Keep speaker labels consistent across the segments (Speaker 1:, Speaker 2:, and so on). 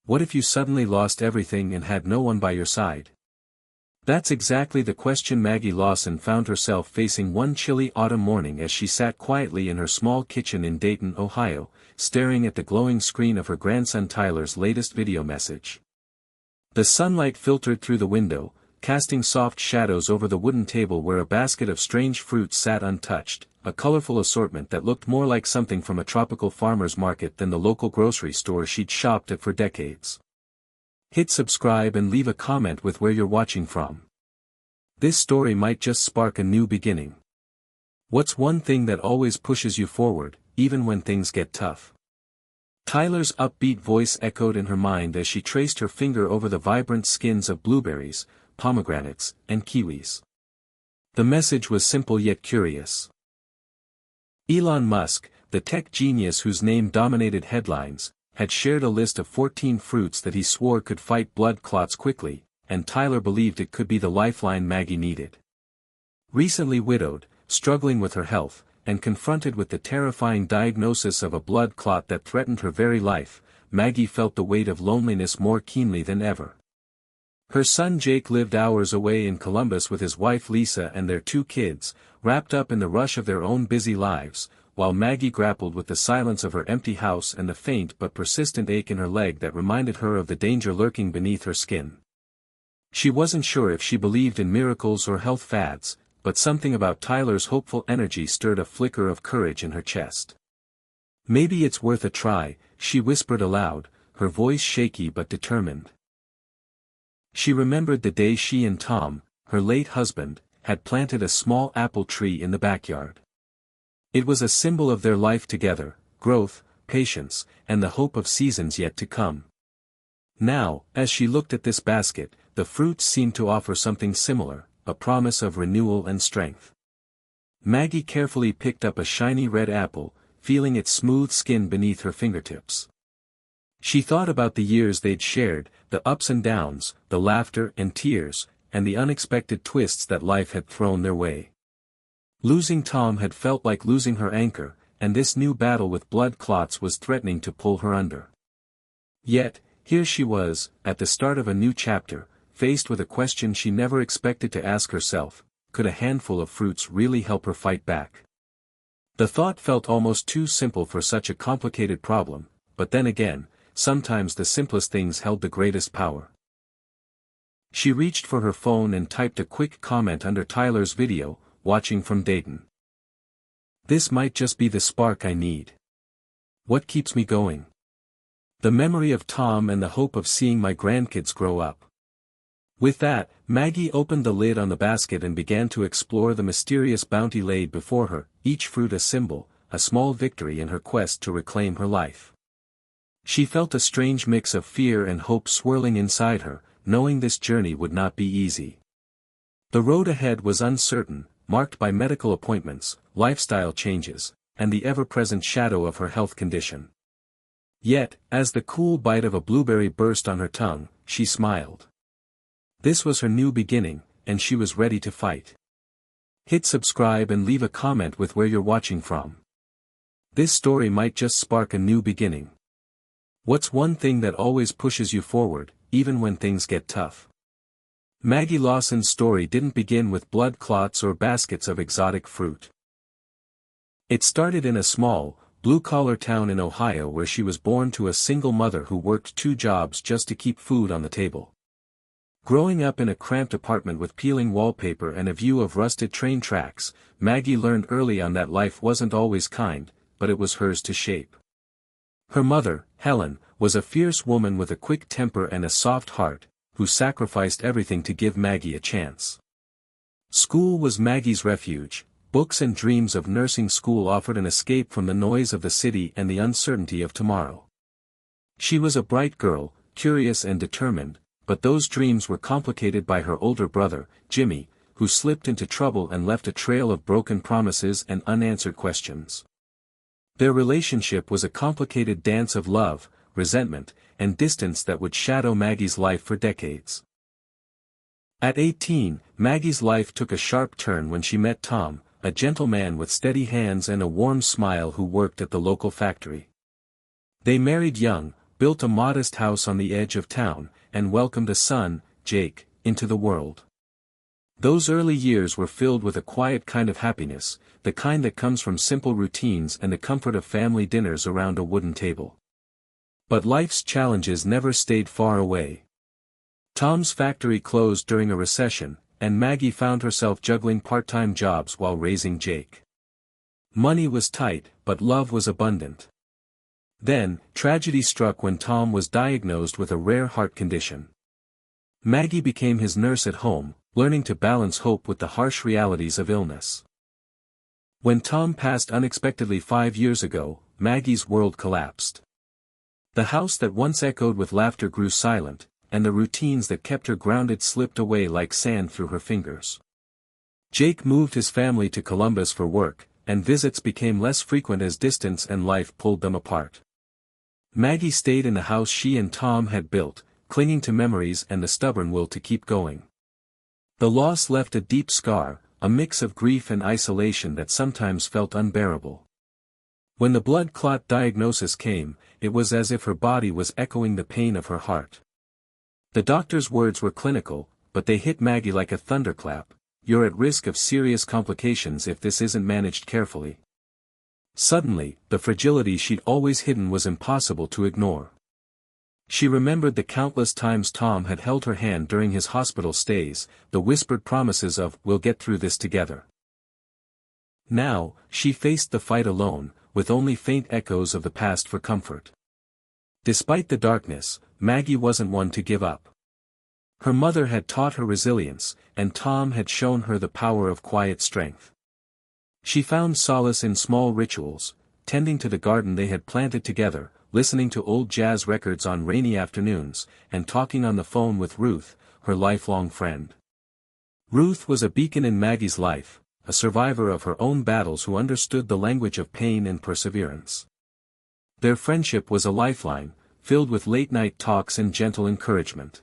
Speaker 1: What if you suddenly lost everything and had no one by your side? That's exactly the question Maggie Lawson found herself facing one chilly autumn morning as she sat quietly in her small kitchen in Dayton, Ohio, staring at the glowing screen of her grandson Tyler's latest video message. The sunlight filtered through the window, casting soft shadows over the wooden table where a basket of strange fruits sat untouched, a colorful assortment that looked more like something from a tropical farmer's market than the local grocery store she'd shopped at for decades. Hit subscribe and leave a comment with where you're watching from. This story might just spark a new beginning. What's one thing that always pushes you forward, even when things get tough? Tyler's upbeat voice echoed in her mind as she traced her finger over the vibrant skins of blueberries, pomegranates, and kiwis. The message was simple yet curious. Elon Musk, the tech genius whose name dominated headlines, had shared a list of 14 fruits that he swore could fight blood clots quickly, and Tyler believed it could be the lifeline Maggie needed. Recently widowed, struggling with her health, and confronted with the terrifying diagnosis of a blood clot that threatened her very life, Maggie felt the weight of loneliness more keenly than ever. Her son Jake lived hours away in Columbus with his wife Lisa and their 2 kids, wrapped up in the rush of their own busy lives, while Maggie grappled with the silence of her empty house and the faint but persistent ache in her leg that reminded her of the danger lurking beneath her skin. She wasn't sure if she believed in miracles or health fads, but something about Tyler's hopeful energy stirred a flicker of courage in her chest. Maybe it's worth a try, she whispered aloud, her voice shaky but determined. She remembered the day she and Tom, her late husband, had planted a small apple tree in the backyard. It was a symbol of their life together, growth, patience, and the hope of seasons yet to come. Now, as she looked at this basket, the fruits seemed to offer something similar, a promise of renewal and strength. Maggie carefully picked up a shiny red apple, feeling its smooth skin beneath her fingertips. She thought about the years they'd shared, the ups and downs, the laughter and tears, and the unexpected twists that life had thrown their way. Losing Tom had felt like losing her anchor, and this new battle with blood clots was threatening to pull her under. Yet, here she was, at the start of a new chapter, faced with a question she never expected to ask herself: could a handful of fruits really help her fight back? The thought felt almost too simple for such a complicated problem, but then again, sometimes the simplest things held the greatest power. She reached for her phone and typed a quick comment under Tyler's video, watching from Dayton. This might just be the spark I need. What keeps me going? The memory of Tom and the hope of seeing my grandkids grow up. With that, Maggie opened the lid on the basket and began to explore the mysterious bounty laid before her, each fruit a symbol, a small victory in her quest to reclaim her life. She felt a strange mix of fear and hope swirling inside her, knowing this journey would not be easy. The road ahead was uncertain, marked by medical appointments, lifestyle changes, and the ever-present shadow of her health condition. Yet, as the cool bite of a blueberry burst on her tongue, she smiled. This was her new beginning, and she was ready to fight. Hit subscribe and leave a comment with where you're watching from. This story might just spark a new beginning. What's one thing that always pushes you forward, even when things get tough? Maggie Lawson's story didn't begin with blood clots or baskets of exotic fruit. It started in a small, blue-collar town in Ohio where she was born to a single mother who worked 2 jobs just to keep food on the table. Growing up in a cramped apartment with peeling wallpaper and a view of rusted train tracks, Maggie learned early on that life wasn't always kind, but it was hers to shape. Her mother, Helen, was a fierce woman with a quick temper and a soft heart, who sacrificed everything to give Maggie a chance. School was Maggie's refuge. Books and dreams of nursing school offered an escape from the noise of the city and the uncertainty of tomorrow. She was a bright girl, curious and determined, but those dreams were complicated by her older brother, Jimmy, who slipped into trouble and left a trail of broken promises and unanswered questions. Their relationship was a complicated dance of love, resentment, and distance that would shadow Maggie's life for decades. At 18, Maggie's life took a sharp turn when she met Tom, a gentle man with steady hands and a warm smile who worked at the local factory. They married young, built a modest house on the edge of town, and welcomed a son, Jake, into the world. Those early years were filled with a quiet kind of happiness, the kind that comes from simple routines and the comfort of family dinners around a wooden table. But life's challenges never stayed far away. Tom's factory closed during a recession, and Maggie found herself juggling part-time jobs while raising Jake. Money was tight, but love was abundant. Then, tragedy struck when Tom was diagnosed with a rare heart condition. Maggie became his nurse at home, learning to balance hope with the harsh realities of illness. When Tom passed unexpectedly 5 years ago, Maggie's world collapsed. The house that once echoed with laughter grew silent, and the routines that kept her grounded slipped away like sand through her fingers. Jake moved his family to Columbus for work, and visits became less frequent as distance and life pulled them apart. Maggie stayed in the house she and Tom had built, clinging to memories and the stubborn will to keep going. The loss left a deep scar, a mix of grief and isolation that sometimes felt unbearable. When the blood clot diagnosis came, it was as if her body was echoing the pain of her heart. The doctor's words were clinical, but they hit Maggie like a thunderclap: "You're at risk of serious complications if this isn't managed carefully." Suddenly, the fragility she'd always hidden was impossible to ignore. She remembered the countless times Tom had held her hand during his hospital stays, the whispered promises of "we'll get through this together." Now, she faced the fight alone, with only faint echoes of the past for comfort. Despite the darkness, Maggie wasn't one to give up. Her mother had taught her resilience, and Tom had shown her the power of quiet strength. She found solace in small rituals, tending to the garden they had planted together, listening to old jazz records on rainy afternoons, and talking on the phone with Ruth, her lifelong friend. Ruth was a beacon in Maggie's life, a survivor of her own battles who understood the language of pain and perseverance. Their friendship was a lifeline, filled with late-night talks and gentle encouragement.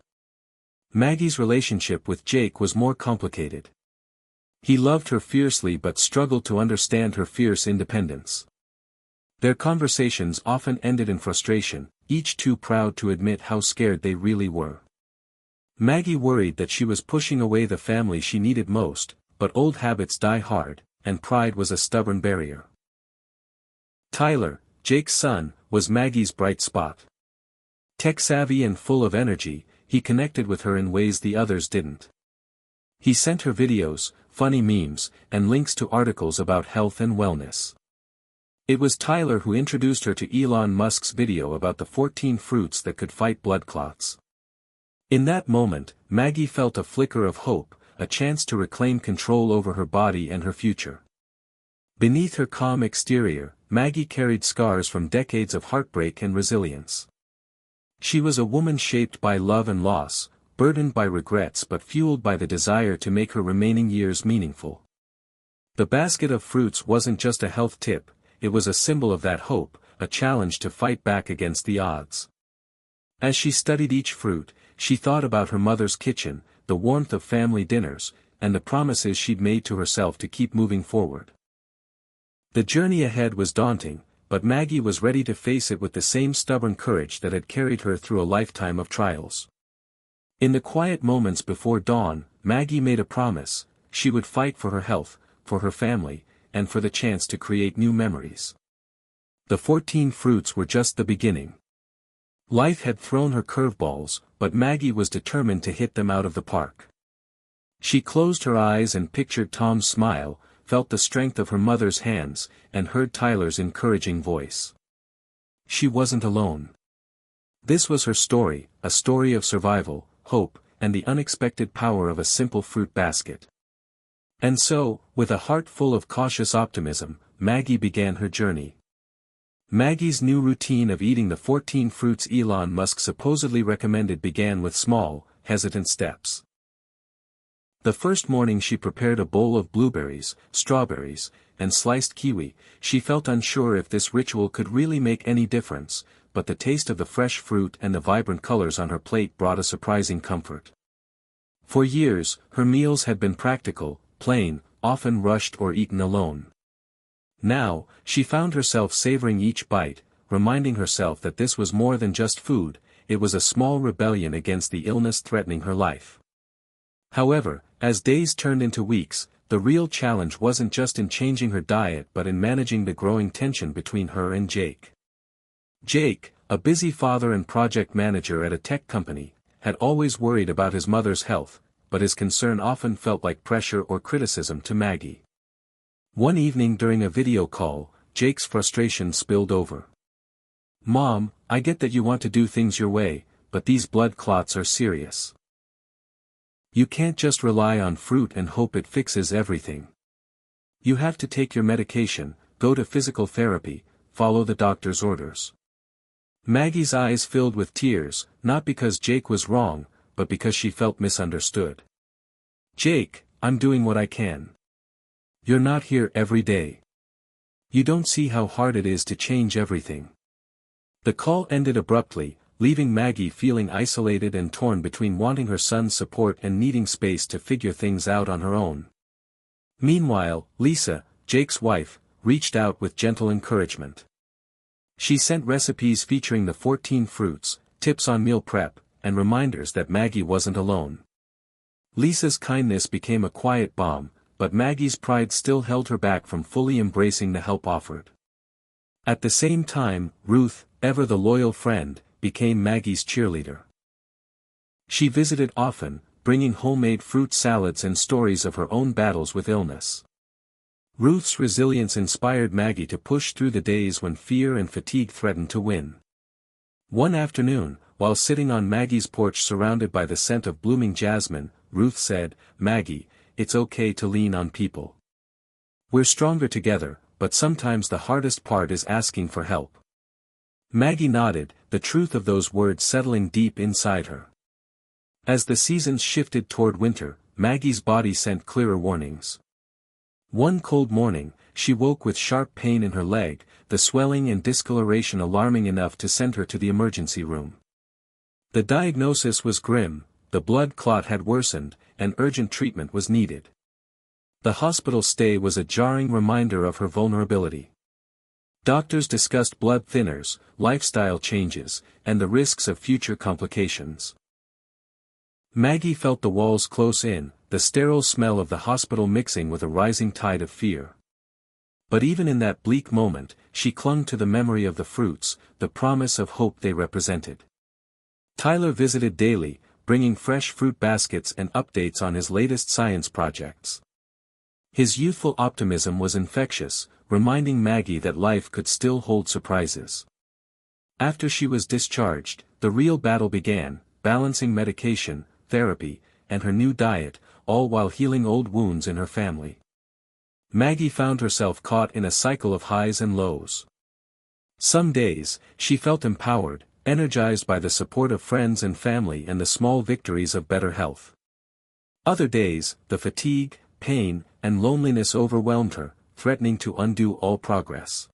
Speaker 1: Maggie's relationship with Jake was more complicated. He loved her fiercely but struggled to understand her fierce independence. Their conversations often ended in frustration, each too proud to admit how scared they really were. Maggie worried that she was pushing away the family she needed most, but old habits die hard, and pride was a stubborn barrier. Tyler, Jake's son, was Maggie's bright spot. Tech-savvy and full of energy, he connected with her in ways the others didn't. He sent her videos, funny memes, and links to articles about health and wellness. It was Tyler who introduced her to Elon Musk's video about the 14 fruits that could fight blood clots. In that moment, Maggie felt a flicker of hope, a chance to reclaim control over her body and her future. Beneath her calm exterior, Maggie carried scars from decades of heartbreak and resilience. She was a woman shaped by love and loss, burdened by regrets but fueled by the desire to make her remaining years meaningful. The basket of fruits wasn't just a health tip, it was a symbol of that hope, a challenge to fight back against the odds. As she studied each fruit, she thought about her mother's kitchen, the warmth of family dinners, and the promises she'd made to herself to keep moving forward. The journey ahead was daunting, but Maggie was ready to face it with the same stubborn courage that had carried her through a lifetime of trials. In the quiet moments before dawn, Maggie made a promise: she would fight for her health, for her family, and for the chance to create new memories. The 14 fruits were just the beginning. Life had thrown her curveballs, but Maggie was determined to hit them out of the park. She closed her eyes and pictured Tom's smile, felt the strength of her mother's hands, and heard Tyler's encouraging voice. She wasn't alone. This was her story, a story of survival, hope, and the unexpected power of a simple fruit basket. And so, with a heart full of cautious optimism, Maggie began her journey. Maggie's new routine of eating the 14 fruits Elon Musk supposedly recommended began with small, hesitant steps. The first morning she prepared a bowl of blueberries, strawberries, and sliced kiwi. She felt unsure if this ritual could really make any difference, but the taste of the fresh fruit and the vibrant colors on her plate brought a surprising comfort. For years, her meals had been practical, plain, often rushed or eaten alone. Now, she found herself savoring each bite, reminding herself that this was more than just food, it was a small rebellion against the illness threatening her life. However, as days turned into weeks, the real challenge wasn't just in changing her diet but in managing the growing tension between her and Jake. Jake, a busy father and project manager at a tech company, had always worried about his mother's health, but his concern often felt like pressure or criticism to Maggie. One evening during a video call, Jake's frustration spilled over. "Mom, I get that you want to do things your way, but these blood clots are serious. You can't just rely on fruit and hope it fixes everything. You have to take your medication, go to physical therapy, follow the doctor's orders." Maggie's eyes filled with tears, not because Jake was wrong, but because she felt misunderstood. "Jake, I'm doing what I can. You're not here every day. You don't see how hard it is to change everything." The call ended abruptly, leaving Maggie feeling isolated and torn between wanting her son's support and needing space to figure things out on her own. Meanwhile, Lisa, Jake's wife, reached out with gentle encouragement. She sent recipes featuring the 14 fruits, tips on meal prep, and reminders that Maggie wasn't alone. Lisa's kindness became a quiet balm, but Maggie's pride still held her back from fully embracing the help offered. At the same time, Ruth, ever the loyal friend, became Maggie's cheerleader. She visited often, bringing homemade fruit salads and stories of her own battles with illness. Ruth's resilience inspired Maggie to push through the days when fear and fatigue threatened to win. One afternoon, while sitting on Maggie's porch surrounded by the scent of blooming jasmine, Ruth said, "Maggie, it's okay to lean on people. We're stronger together, but sometimes the hardest part is asking for help." Maggie nodded, the truth of those words settling deep inside her. As the seasons shifted toward winter, Maggie's body sent clearer warnings. One cold morning, she woke with sharp pain in her leg, the swelling and discoloration alarming enough to send her to the emergency room. The diagnosis was grim, the blood clot had worsened, and urgent treatment was needed. The hospital stay was a jarring reminder of her vulnerability. Doctors discussed blood thinners, lifestyle changes, and the risks of future complications. Maggie felt the walls close in, the sterile smell of the hospital mixing with a rising tide of fear. But even in that bleak moment, she clung to the memory of the fruits, the promise of hope they represented. Tyler visited daily, bringing fresh fruit baskets and updates on his latest science projects. His youthful optimism was infectious, reminding Maggie that life could still hold surprises. After she was discharged, the real battle began, balancing medication, therapy, and her new diet, all while healing old wounds in her family. Maggie found herself caught in a cycle of highs and lows. Some days, she felt empowered, energized by the support of friends and family and the small victories of better health. Other days, the fatigue, pain, and loneliness overwhelmed her, threatening to undo all progress.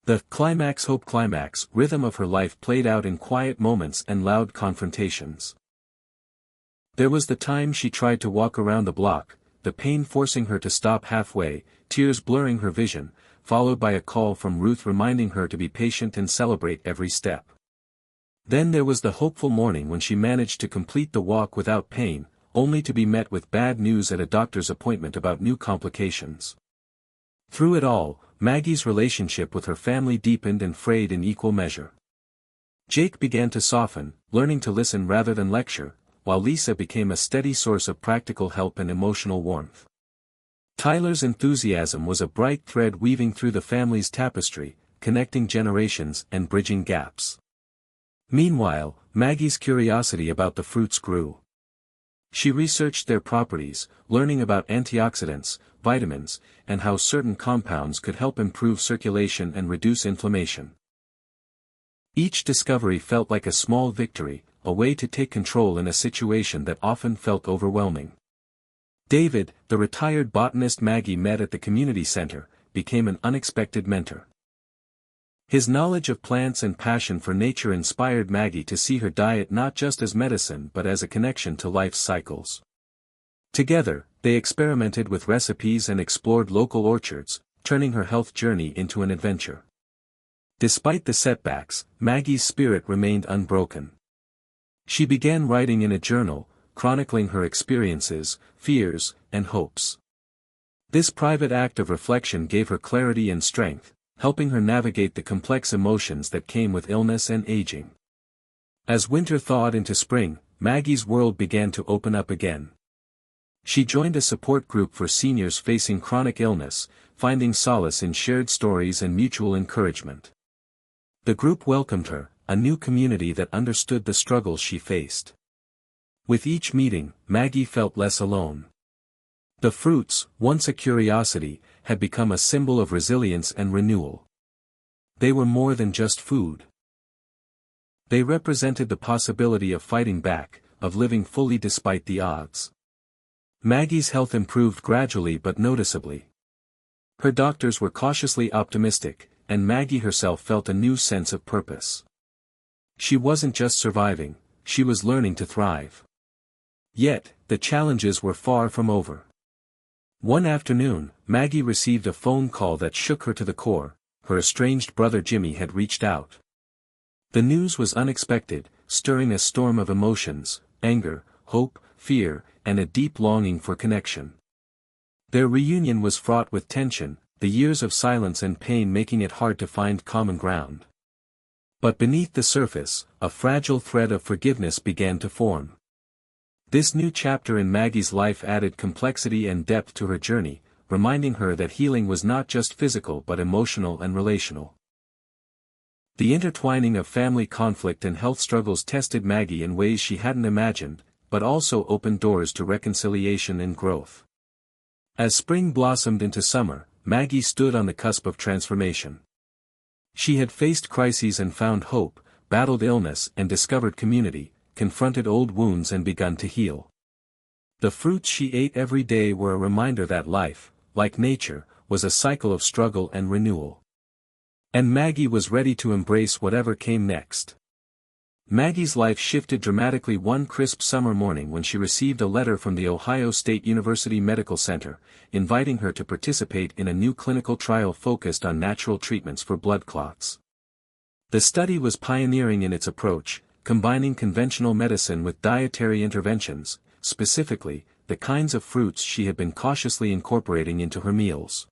Speaker 1: The climax-hope climax rhythm of her life played out in quiet moments and loud confrontations. There was the time she tried to walk around the block, the pain forcing her to stop halfway, tears blurring her vision, followed by a call from Ruth reminding her to be patient and celebrate every step. Then there was the hopeful morning when she managed to complete the walk without pain, only to be met with bad news at a doctor's appointment about new complications. Through it all, Maggie's relationship with her family deepened and frayed in equal measure. Jake began to soften, learning to listen rather than lecture, while Lisa became a steady source of practical help and emotional warmth. Tyler's enthusiasm was a bright thread weaving through the family's tapestry, connecting generations and bridging gaps. Meanwhile, Maggie's curiosity about the fruits grew. She researched their properties, learning about antioxidants, vitamins, and how certain compounds could help improve circulation and reduce inflammation. Each discovery felt like a small victory, a way to take control in a situation that often felt overwhelming. David, the retired botanist Maggie met at the community center, became an unexpected mentor. His knowledge of plants and passion for nature inspired Maggie to see her diet not just as medicine but as a connection to life's cycles. Together, they experimented with recipes and explored local orchards, turning her health journey into an adventure. Despite the setbacks, Maggie's spirit remained unbroken. She began writing in a journal, chronicling her experiences, fears, and hopes. This private act of reflection gave her clarity and strength, helping her navigate the complex emotions that came with illness and aging. As winter thawed into spring, Maggie's world began to open up again. She joined a support group for seniors facing chronic illness, finding solace in shared stories and mutual encouragement. The group welcomed her, a new community that understood the struggles she faced. With each meeting, Maggie felt less alone. The fruits, once a curiosity, had become a symbol of resilience and renewal. They were more than just food. They represented the possibility of fighting back, of living fully despite the odds. Maggie's health improved gradually but noticeably. Her doctors were cautiously optimistic, and Maggie herself felt a new sense of purpose. She wasn't just surviving, she was learning to thrive. Yet, the challenges were far from over. One afternoon, Maggie received a phone call that shook her to the core. Her estranged brother Jimmy had reached out. The news was unexpected, stirring a storm of emotions, anger, hope, fear, and a deep longing for connection. Their reunion was fraught with tension, the years of silence and pain making it hard to find common ground. But beneath the surface, a fragile thread of forgiveness began to form. This new chapter in Maggie's life added complexity and depth to her journey, reminding her that healing was not just physical but emotional and relational. The intertwining of family conflict and health struggles tested Maggie in ways she hadn't imagined, but also opened doors to reconciliation and growth. As spring blossomed into summer, Maggie stood on the cusp of transformation. She had faced crises and found hope, battled illness and discovered community, confronted old wounds and begun to heal. The fruits she ate every day were a reminder that life, like nature, was a cycle of struggle and renewal. And Maggie was ready to embrace whatever came next. Maggie's life shifted dramatically one crisp summer morning when she received a letter from the Ohio State University Medical Center, inviting her to participate in a new clinical trial focused on natural treatments for blood clots. The study was pioneering in its approach, combining conventional medicine with dietary interventions, specifically, the kinds of fruits she had been cautiously incorporating into her meals.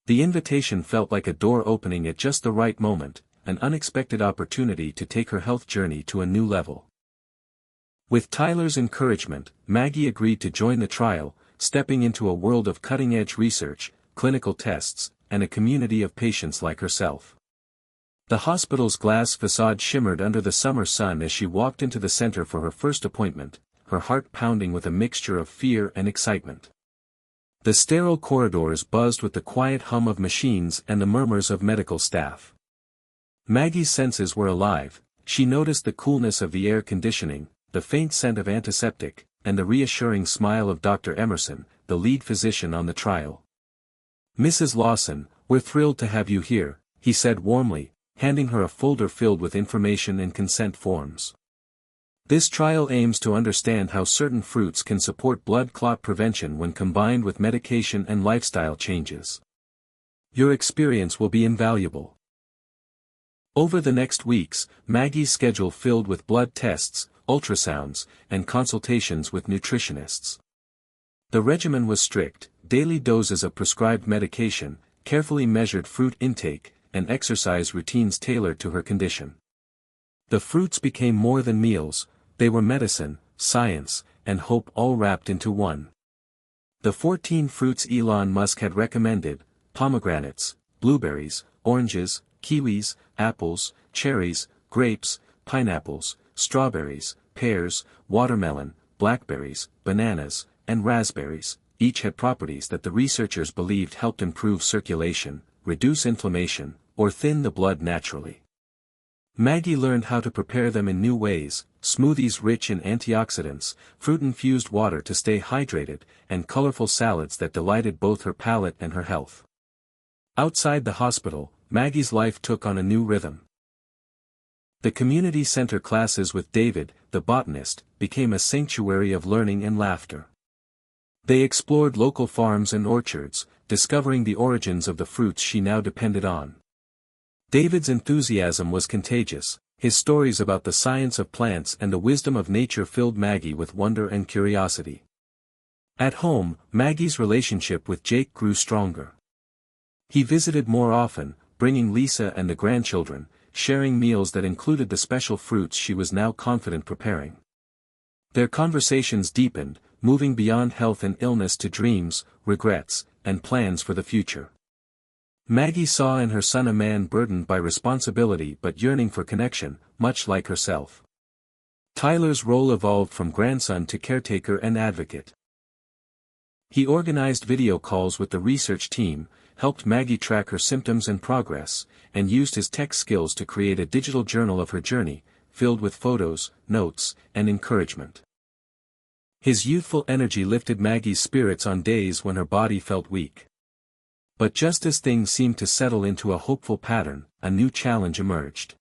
Speaker 1: The invitation felt like a door opening at just the right moment, an unexpected opportunity to take her health journey to a new level. With Tyler's encouragement, Maggie agreed to join the trial, stepping into a world of cutting-edge research, clinical tests, and a community of patients like herself. The hospital's glass facade shimmered under the summer sun as she walked into the center for her first appointment, her heart pounding with a mixture of fear and excitement. The sterile corridors buzzed with the quiet hum of machines and the murmurs of medical staff. Maggie's senses were alive. She noticed the coolness of the air conditioning, the faint scent of antiseptic, and the reassuring smile of Dr. Emerson, the lead physician on the trial. "Mrs. Lawson, we're thrilled to have you here," he said warmly, handing her a folder filled with information and consent forms. This trial aims to understand how certain fruits can support blood clot prevention when combined with medication and lifestyle changes. Your experience will be invaluable. Over the next weeks, Maggie's schedule filled with blood tests, ultrasounds, and consultations with nutritionists. The regimen was strict: daily doses of prescribed medication, carefully measured fruit intake, and exercise routines tailored to her condition. The fruits became more than meals, they were medicine, science, and hope all wrapped into one. The 14 fruits Elon Musk had recommended: pomegranates, blueberries, oranges, kiwis, apples, cherries, grapes, pineapples, strawberries, pears, watermelon, blackberries, bananas, and raspberries, each had properties that the researchers believed helped improve circulation, reduce inflammation, or thin the blood naturally. Maggie learned how to prepare them in new ways: smoothies rich in antioxidants, fruit-infused water to stay hydrated, and colorful salads that delighted both her palate and her health. Outside the hospital, Maggie's life took on a new rhythm. The community center classes with David, the botanist, became a sanctuary of learning and laughter. They explored local farms and orchards, discovering the origins of the fruits she now depended on. David's enthusiasm was contagious. His stories about the science of plants and the wisdom of nature filled Maggie with wonder and curiosity. At home, Maggie's relationship with Jake grew stronger. He visited more often, bringing Lisa and the grandchildren, sharing meals that included the special fruits she was now confident preparing. Their conversations deepened, moving beyond health and illness to dreams, regrets, and plans for the future. Maggie saw in her son a man burdened by responsibility but yearning for connection, much like herself. Tyler's role evolved from grandson to caretaker and advocate. He organized video calls with the research team, helped Maggie track her symptoms and progress, and used his tech skills to create a digital journal of her journey, filled with photos, notes, and encouragement. His youthful energy lifted Maggie's spirits on days when her body felt weak. But just as things seemed to settle into a hopeful pattern, a new challenge emerged.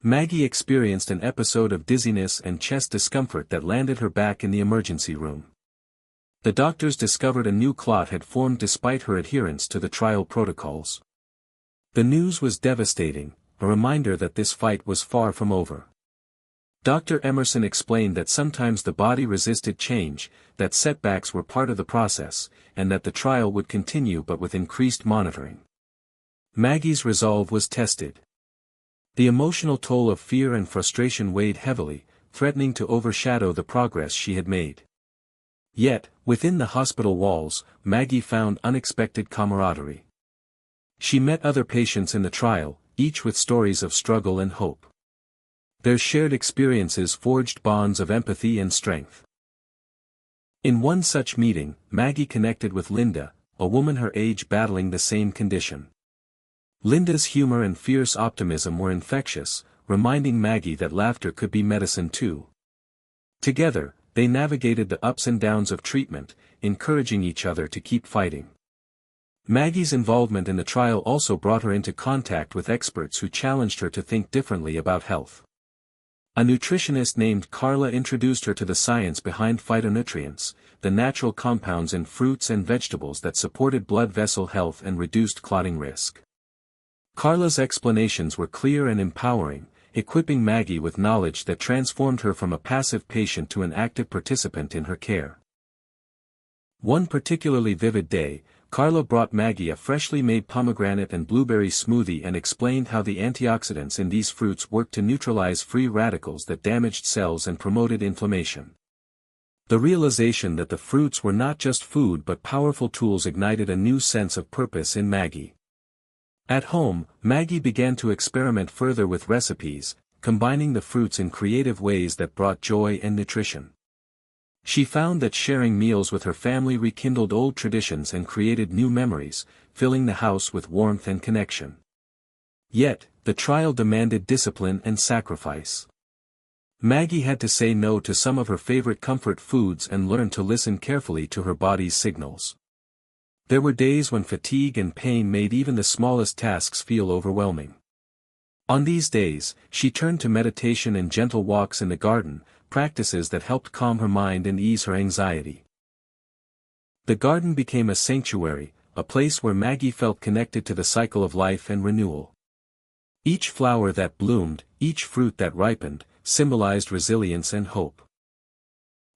Speaker 1: Maggie experienced an episode of dizziness and chest discomfort that landed her back in the emergency room. The doctors discovered a new clot had formed despite her adherence to the trial protocols. The news was devastating, a reminder that this fight was far from over. Dr. Emerson explained that sometimes the body resisted change, that setbacks were part of the process, and that the trial would continue but with increased monitoring. Maggie's resolve was tested. The emotional toll of fear and frustration weighed heavily, threatening to overshadow the progress she had made. Yet, within the hospital walls, Maggie found unexpected camaraderie. She met other patients in the trial, each with stories of struggle and hope. Their shared experiences forged bonds of empathy and strength. In one such meeting, Maggie connected with Linda, a woman her age battling the same condition. Linda's humor and fierce optimism were infectious, reminding Maggie that laughter could be medicine too. Together, they navigated the ups and downs of treatment, encouraging each other to keep fighting. Maggie's involvement in the trial also brought her into contact with experts who challenged her to think differently about health. A nutritionist named Carla introduced her to the science behind phytonutrients, the natural compounds in fruits and vegetables that supported blood vessel health and reduced clotting risk. Carla's explanations were clear and empowering, equipping Maggie with knowledge that transformed her from a passive patient to an active participant in her care. One particularly vivid day, Carla brought Maggie a freshly made pomegranate and blueberry smoothie and explained how the antioxidants in these fruits worked to neutralize free radicals that damaged cells and promoted inflammation. The realization that the fruits were not just food but powerful tools ignited a new sense of purpose in Maggie. At home, Maggie began to experiment further with recipes, combining the fruits in creative ways that brought joy and nutrition. She found that sharing meals with her family rekindled old traditions and created new memories, filling the house with warmth and connection. Yet, the trial demanded discipline and sacrifice. Maggie had to say no to some of her favorite comfort foods and learn to listen carefully to her body's signals. There were days when fatigue and pain made even the smallest tasks feel overwhelming. On these days, she turned to meditation and gentle walks in the garden, practices that helped calm her mind and ease her anxiety. The garden became a sanctuary, a place where Maggie felt connected to the cycle of life and renewal. Each flower that bloomed, each fruit that ripened, symbolized resilience and hope.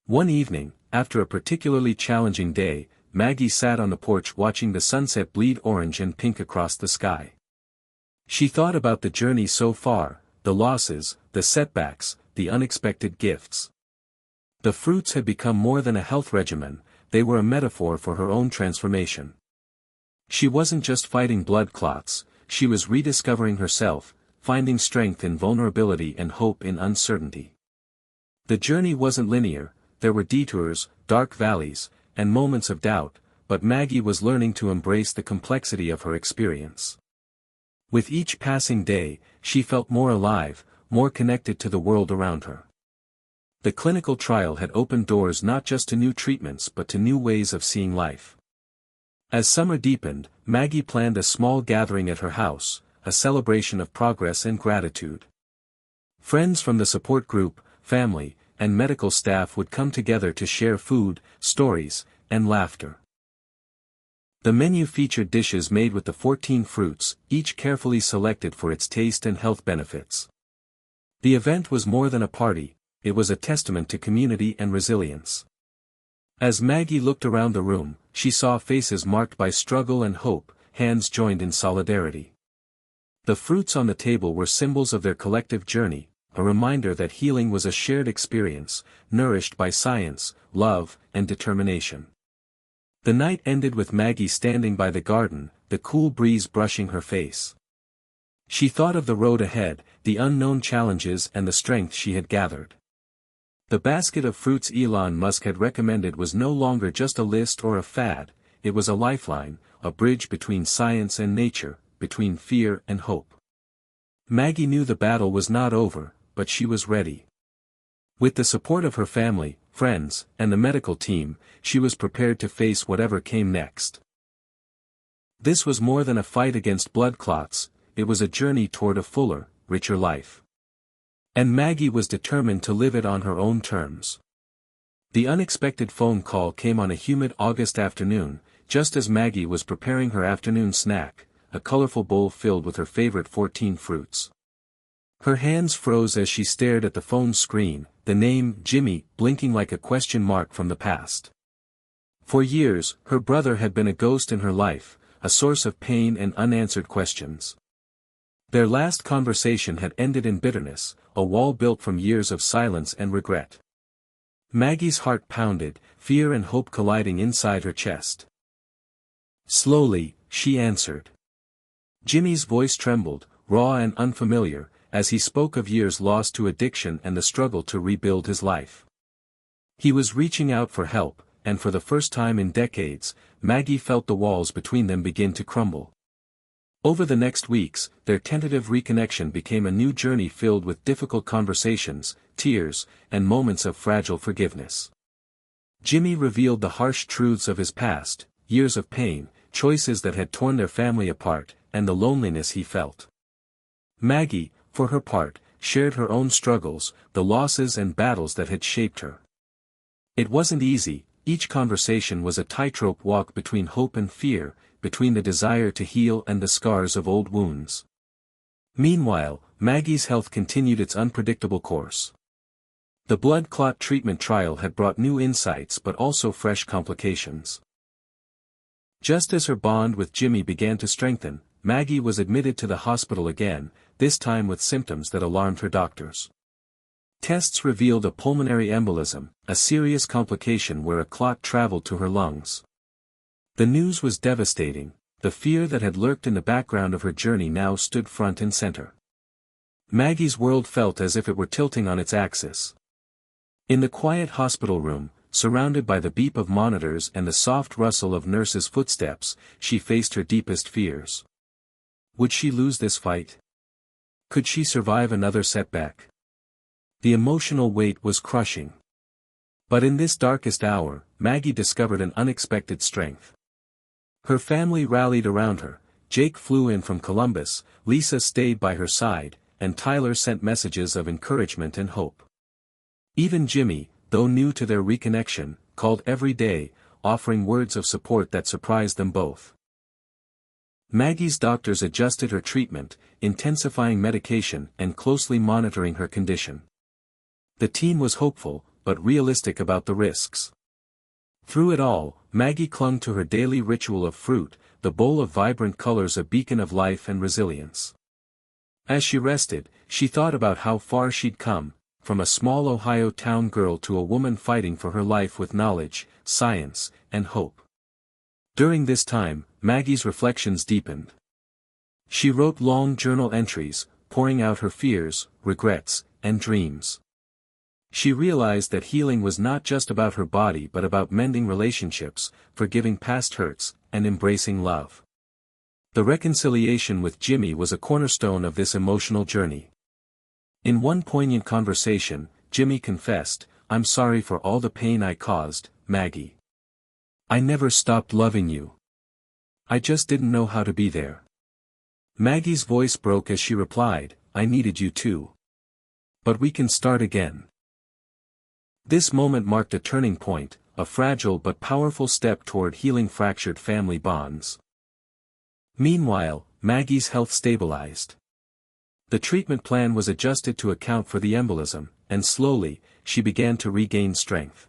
Speaker 1: One evening, after a particularly challenging day, Maggie sat on the porch watching the sunset bleed orange and pink across the sky. She thought about the journey so far, the losses, the setbacks, the unexpected gifts. The fruits had become more than a health regimen, they were a metaphor for her own transformation. She wasn't just fighting blood clots, she was rediscovering herself, finding strength in vulnerability and hope in uncertainty. The journey wasn't linear, there were detours, dark valleys, and moments of doubt, but Maggie was learning to embrace the complexity of her experience. With each passing day, she felt more alive, more connected to the world around her. The clinical trial had opened doors not just to new treatments but to new ways of seeing life. As summer deepened, Maggie planned a small gathering at her house, a celebration of progress and gratitude. Friends from the support group, family, and medical staff would come together to share food, stories, and laughter. The menu featured dishes made with the 14 fruits, each carefully selected for its taste and health benefits. The event was more than a party, it was a testament to community and resilience. As Maggie looked around the room, she saw faces marked by struggle and hope, hands joined in solidarity. The fruits on the table were symbols of their collective journey, a reminder that healing was a shared experience, nourished by science, love, and determination. The night ended with Maggie standing by the garden, the cool breeze brushing her face. She thought of the road ahead, the unknown challenges and the strength she had gathered. The basket of fruits Elon Musk had recommended was no longer just a list or a fad, it was a lifeline, a bridge between science and nature, between fear and hope. Maggie knew the battle was not over, but she was ready. With the support of her family, friends, and the medical team, she was prepared to face whatever came next. This was more than a fight against blood clots, it was a journey toward a fuller, richer life. And Maggie was determined to live it on her own terms. The unexpected phone call came on a humid August afternoon, just as Maggie was preparing her afternoon snack, a colorful bowl filled with her favorite 14 fruits. Her hands froze as she stared at the phone screen, the name Jimmy blinking like a question mark from the past. For years, her brother had been a ghost in her life, a source of pain and unanswered questions. Their last conversation had ended in bitterness, a wall built from years of silence and regret. Maggie's heart pounded, fear and hope colliding inside her chest. Slowly, she answered. Jimmy's voice trembled, raw and unfamiliar, as he spoke of years lost to addiction and the struggle to rebuild his life. He was reaching out for help, and for the first time in decades, Maggie felt the walls between them begin to crumble. Over the next weeks, their tentative reconnection became a new journey filled with difficult conversations, tears, and moments of fragile forgiveness. Jimmy revealed the harsh truths of his past, years of pain, choices that had torn their family apart, and the loneliness he felt. Maggie, for her part, shared her own struggles, the losses and battles that had shaped her. It wasn't easy, each conversation was a tightrope walk between hope and fear, between the desire to heal and the scars of old wounds. Meanwhile, Maggie's health continued its unpredictable course. The blood clot treatment trial had brought new insights but also fresh complications. Just as her bond with Jimmy began to strengthen, Maggie was admitted to the hospital again, this time with symptoms that alarmed her doctors. Tests revealed a pulmonary embolism, a serious complication where a clot traveled to her lungs. The news was devastating, the fear that had lurked in the background of her journey now stood front and center. Maggie's world felt as if it were tilting on its axis. In the quiet hospital room, surrounded by the beep of monitors and the soft rustle of nurses' footsteps, she faced her deepest fears. Would she lose this fight? Could she survive another setback? The emotional weight was crushing. But in this darkest hour, Maggie discovered an unexpected strength. Her family rallied around her, Jake flew in from Columbus, Lisa stayed by her side, and Tyler sent messages of encouragement and hope. Even Jimmy, though new to their reconnection, called every day, offering words of support that surprised them both. Maggie's doctors adjusted her treatment, intensifying medication and closely monitoring her condition. The team was hopeful, but realistic about the risks. Through it all, Maggie clung to her daily ritual of fruit, the bowl of vibrant colors a beacon of life and resilience. As she rested, she thought about how far she'd come, from a small Ohio town girl to a woman fighting for her life with knowledge, science, and hope. During this time, Maggie's reflections deepened. She wrote long journal entries, pouring out her fears, regrets, and dreams. She realized that healing was not just about her body but about mending relationships, forgiving past hurts, and embracing love. The reconciliation with Jimmy was a cornerstone of this emotional journey. In one poignant conversation, Jimmy confessed, "I'm sorry for all the pain I caused, Maggie. I never stopped loving you. I just didn't know how to be there." Maggie's voice broke as she replied, "I needed you too. But we can start again." This moment marked a turning point, a fragile but powerful step toward healing fractured family bonds. Meanwhile, Maggie's health stabilized. The treatment plan was adjusted to account for the embolism, and slowly, she began to regain strength.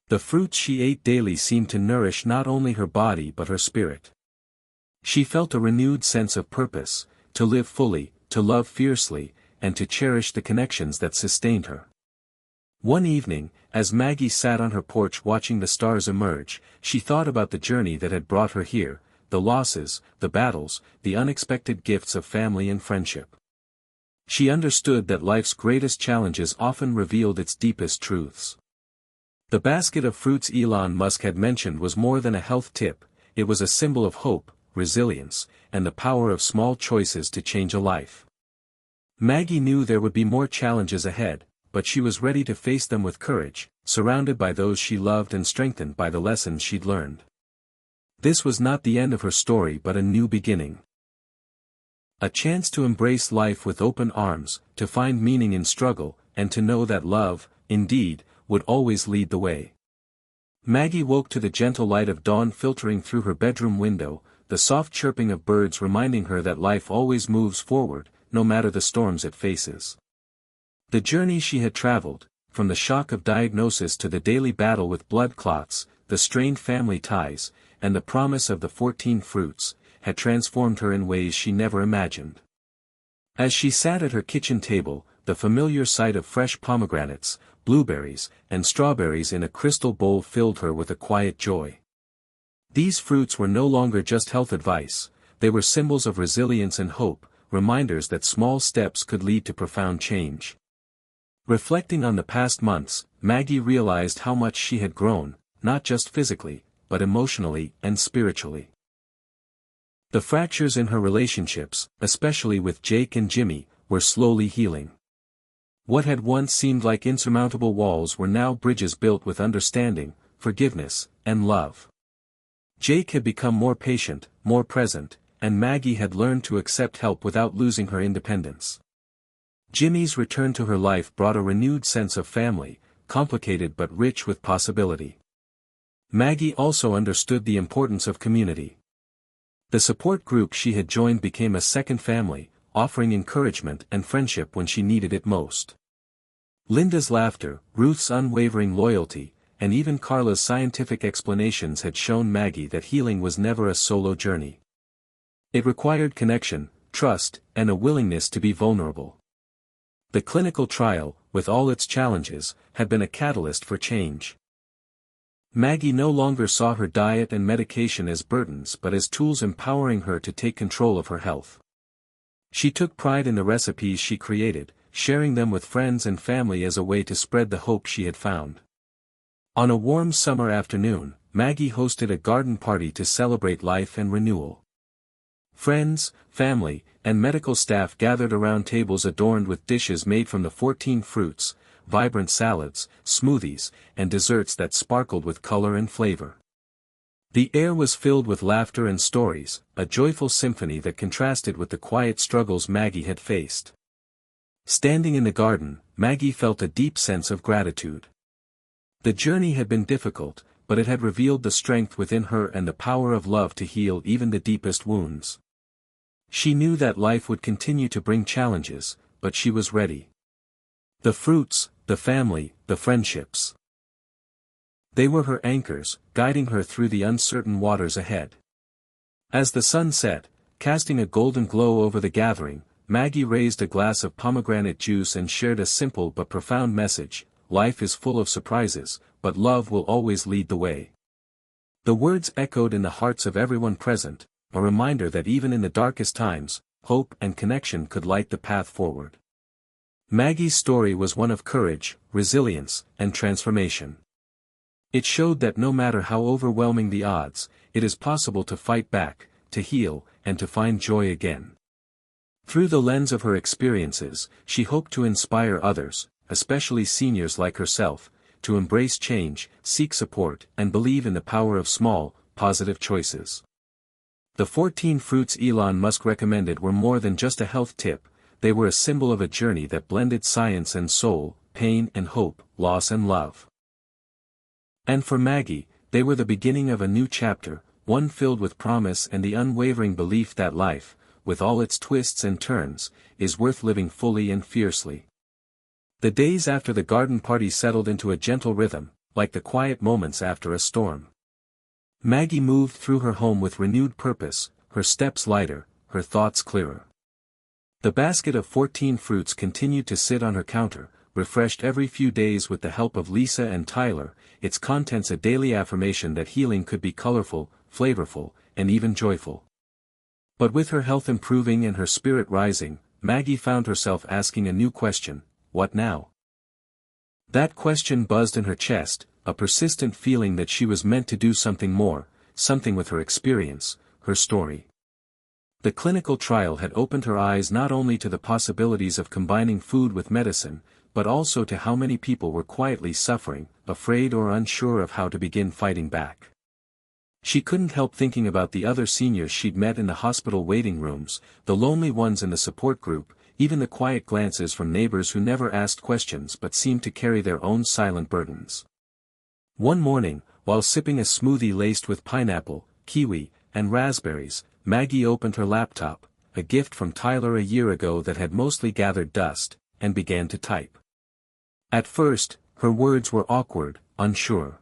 Speaker 1: The fruits she ate daily seemed to nourish not only her body but her spirit. She felt a renewed sense of purpose, to live fully, to love fiercely, and to cherish the connections that sustained her. One evening, as Maggie sat on her porch watching the stars emerge, she thought about the journey that had brought her here, the losses, the battles, the unexpected gifts of family and friendship. She understood that life's greatest challenges often revealed its deepest truths. The basket of fruits Elon Musk had mentioned was more than a health tip, it was a symbol of hope, resilience, and the power of small choices to change a life. Maggie knew there would be more challenges ahead, but she was ready to face them with courage, surrounded by those she loved and strengthened by the lessons she'd learned. This was not the end of her story but a new beginning. A chance to embrace life with open arms, to find meaning in struggle, and to know that love, indeed, would always lead the way. Maggie woke to the gentle light of dawn filtering through her bedroom window, the soft chirping of birds reminding her that life always moves forward, no matter the storms it faces. The journey she had traveled, from the shock of diagnosis to the daily battle with blood clots, the strained family ties, and the promise of the 14 fruits, had transformed her in ways she never imagined. As she sat at her kitchen table, the familiar sight of fresh pomegranates, blueberries, and strawberries in a crystal bowl filled her with a quiet joy. These fruits were no longer just health advice, they were symbols of resilience and hope, reminders that small steps could lead to profound change. Reflecting on the past months, Maggie realized how much she had grown, not just physically, but emotionally and spiritually. The fractures in her relationships, especially with Jake and Jimmy, were slowly healing. What had once seemed like insurmountable walls were now bridges built with understanding, forgiveness, and love. Jake had become more patient, more present, and Maggie had learned to accept help without losing her independence. Jimmy's return to her life brought a renewed sense of family, complicated but rich with possibility. Maggie also understood the importance of community. The support group she had joined became a second family, offering encouragement and friendship when she needed it most. Linda's laughter, Ruth's unwavering loyalty, and even Carla's scientific explanations had shown Maggie that healing was never a solo journey. It required connection, trust, and a willingness to be vulnerable. The clinical trial, with all its challenges, had been a catalyst for change. Maggie no longer saw her diet and medication as burdens but as tools empowering her to take control of her health. She took pride in the recipes she created, sharing them with friends and family as a way to spread the hope she had found. On a warm summer afternoon, Maggie hosted a garden party to celebrate life and renewal. Friends, family, and medical staff gathered around tables adorned with dishes made from the 14 fruits, vibrant salads, smoothies, and desserts that sparkled with color and flavor. The air was filled with laughter and stories, a joyful symphony that contrasted with the quiet struggles Maggie had faced. Standing in the garden, Maggie felt a deep sense of gratitude. The journey had been difficult, but it had revealed the strength within her and the power of love to heal even the deepest wounds. She knew that life would continue to bring challenges, but she was ready. The fruits, the family, the friendships. They were her anchors, guiding her through the uncertain waters ahead. As the sun set, casting a golden glow over the gathering, Maggie raised a glass of pomegranate juice and shared a simple but profound message: life is full of surprises, but love will always lead the way. The words echoed in the hearts of everyone present, a reminder that even in the darkest times, hope and connection could light the path forward. Maggie's story was one of courage, resilience, and transformation. It showed that no matter how overwhelming the odds, it is possible to fight back, to heal, and to find joy again. Through the lens of her experiences, she hoped to inspire others, especially seniors like herself, to embrace change, seek support, and believe in the power of small, positive choices. The 14 fruits Elon Musk recommended were more than just a health tip, they were a symbol of a journey that blended science and soul, pain and hope, loss and love. And for Maggie, they were the beginning of a new chapter, one filled with promise and the unwavering belief that life, with all its twists and turns, is worth living fully and fiercely. The days after the garden party settled into a gentle rhythm, like the quiet moments after a storm. Maggie moved through her home with renewed purpose, her steps lighter, her thoughts clearer. The basket of 14 fruits continued to sit on her counter, refreshed every few days with the help of Lisa and Tyler, its contents a daily affirmation that healing could be colorful, flavorful, and even joyful. But with her health improving and her spirit rising, Maggie found herself asking a new question: what now? That question buzzed in her chest, a persistent feeling that she was meant to do something more, something with her experience, her story. The clinical trial had opened her eyes not only to the possibilities of combining food with medicine, but also to how many people were quietly suffering, afraid or unsure of how to begin fighting back. She couldn't help thinking about the other seniors she'd met in the hospital waiting rooms, the lonely ones in the support group, even the quiet glances from neighbors who never asked questions but seemed to carry their own silent burdens. One morning, while sipping a smoothie laced with pineapple, kiwi, and raspberries, Maggie opened her laptop, a gift from Tyler a year ago that had mostly gathered dust, and began to type. At first, her words were awkward, unsure.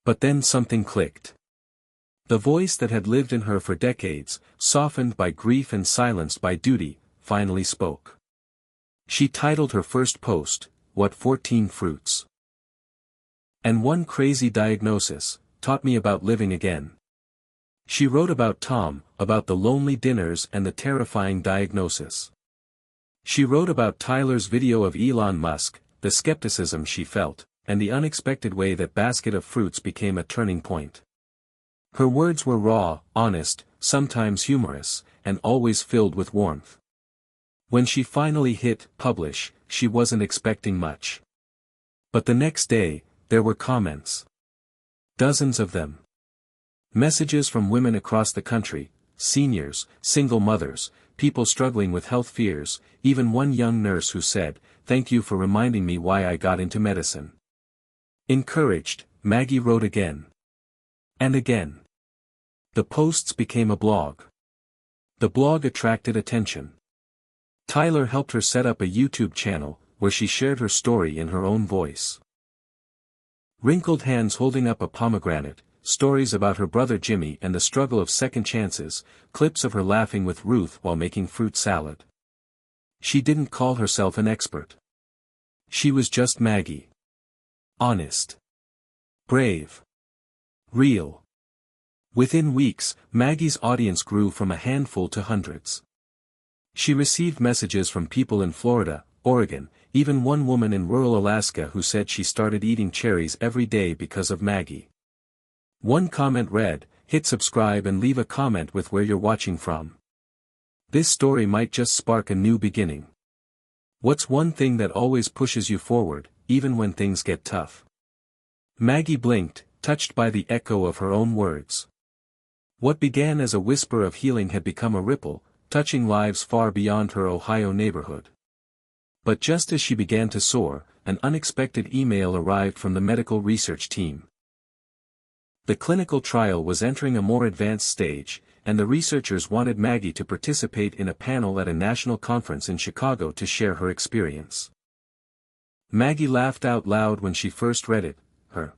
Speaker 1: But then something clicked. The voice that had lived in her for decades, softened by grief and silenced by duty, finally spoke. She titled her first post, "What 14 Fruits and One Crazy Diagnosis Taught Me About Living Again." She wrote about Tom, about the lonely dinners and the terrifying diagnosis. She wrote about Tyler's video of Elon Musk, the skepticism she felt, and the unexpected way that basket of fruits became a turning point. Her words were raw, honest, sometimes humorous, and always filled with warmth. When she finally hit publish, she wasn't expecting much. But the next day, there were comments. Dozens of them. Messages from women across the country, seniors, single mothers, people struggling with health fears, even one young nurse who said, "Thank you for reminding me why I got into medicine." Encouraged, Maggie wrote again. And again. The posts became a blog. The blog attracted attention. Tyler helped her set up a YouTube channel, where she shared her story in her own voice. Wrinkled hands holding up a pomegranate, stories about her brother Jimmy and the struggle of second chances, clips of her laughing with Ruth while making fruit salad. She didn't call herself an expert. She was just Maggie. Honest. Brave. Real. Within weeks, Maggie's audience grew from a handful to hundreds. She received messages from people in Florida, Oregon, even one woman in rural Alaska who said she started eating cherries every day because of Maggie. One comment read, "Hit subscribe and leave a comment with where you're watching from. This story might just spark a new beginning." What's one thing that always pushes you forward, even when things get tough? Maggie blinked, touched by the echo of her own words. What began as a whisper of healing had become a ripple, touching lives far beyond her Ohio neighborhood. But just as she began to soar, an unexpected email arrived from the medical research team. The clinical trial was entering a more advanced stage, and the researchers wanted Maggie to participate in a panel at a national conference in Chicago to share her experience. Maggie laughed out loud when she first read it, her.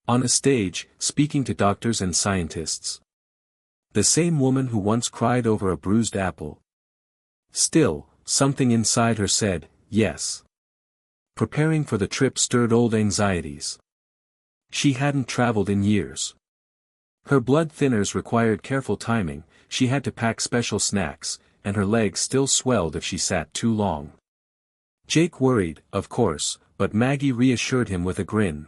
Speaker 1: On a stage, speaking to doctors and scientists. The same woman who once cried over a bruised apple. Still, something inside her said, yes. Preparing for the trip stirred old anxieties. She hadn't traveled in years. Her blood thinners required careful timing, she had to pack special snacks, and her legs still swelled if she sat too long. Jake worried, of course, but Maggie reassured him with a grin.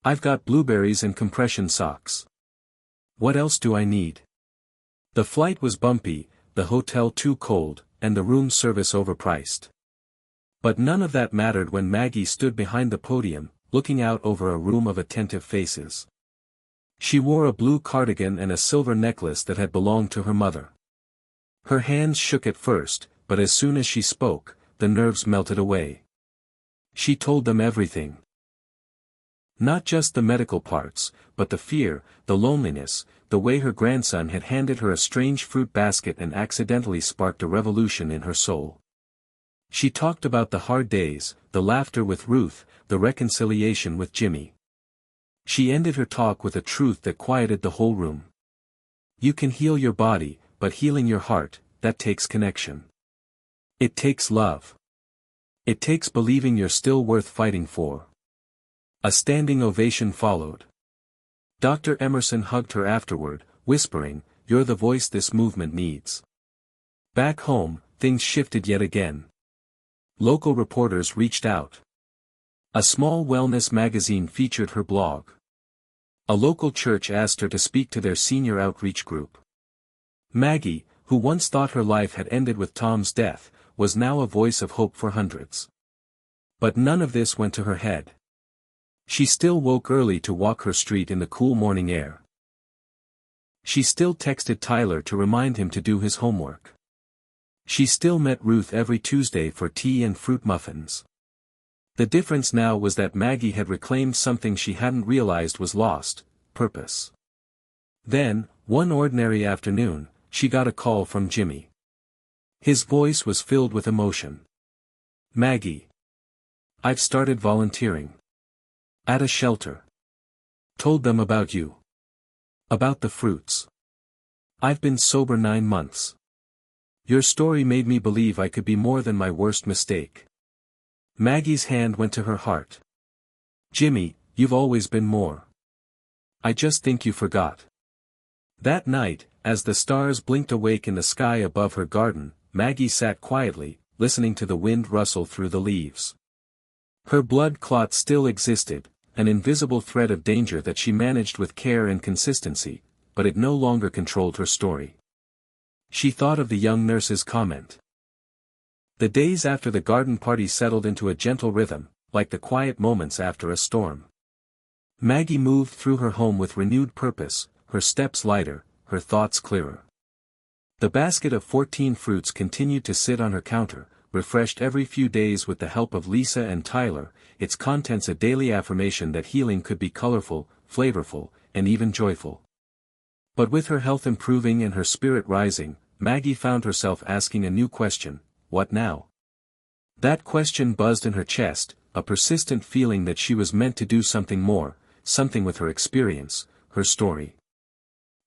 Speaker 1: "I've got blueberries and compression socks. What else do I need?" The flight was bumpy, the hotel too cold, and the room service overpriced. But none of that mattered when Maggie stood behind the podium, looking out over a room of attentive faces. She wore a blue cardigan and a silver necklace that had belonged to her mother. Her hands shook at first, but as soon as she spoke, the nerves melted away. She told them everything. Not just the medical parts, but the fear, the loneliness, the way her grandson had handed her a strange fruit basket and accidentally sparked a revolution in her soul. She talked about the hard days, the laughter with Ruth, the reconciliation with Jimmy. She ended her talk with a truth that quieted the whole room. You can heal your body, but healing your heart, that takes connection. It takes love. It takes believing you're still worth fighting for. A standing ovation followed. Dr. Emerson hugged her afterward, whispering, "You're the voice this movement needs." Back home, things shifted yet again. Local reporters reached out. A small wellness magazine featured her blog. A local church asked her to speak to their senior outreach group. Maggie, who once thought her life had ended with Tom's death, was now a voice of hope for hundreds. But none of this went to her head. She still woke early to walk her street in the cool morning air. She still texted Tyler to remind him to do his homework. She still met Ruth every Tuesday for tea and fruit muffins. The difference now was that Maggie had reclaimed something she hadn't realized was lost: purpose. Then, one ordinary afternoon, she got a call from Jimmy. His voice was filled with emotion. "Maggie. I've started volunteering. At a shelter. Told them about you. About the fruits. I've been sober 9 months. Your story made me believe I could be more than my worst mistake." Maggie's hand went to her heart. "Jimmy, you've always been more. I just think you forgot." That night, as the stars blinked awake in the sky above her garden, Maggie sat quietly, listening to the wind rustle through the leaves. Her blood clot still existed, an invisible thread of danger that she managed with care and consistency, but it no longer controlled her story. She thought of the young nurse's comment. The days after the garden party settled into a gentle rhythm, like the quiet moments after a storm. Maggie moved through her home with renewed purpose, her steps lighter, her thoughts clearer. The basket of 14 fruits continued to sit on her counter, refreshed every few days with the help of Lisa and Tyler, its contents a daily affirmation that healing could be colorful, flavorful, and even joyful. But with her health improving and her spirit rising, Maggie found herself asking a new question: what now? That question buzzed in her chest, a persistent feeling that she was meant to do something more, something with her experience, her story.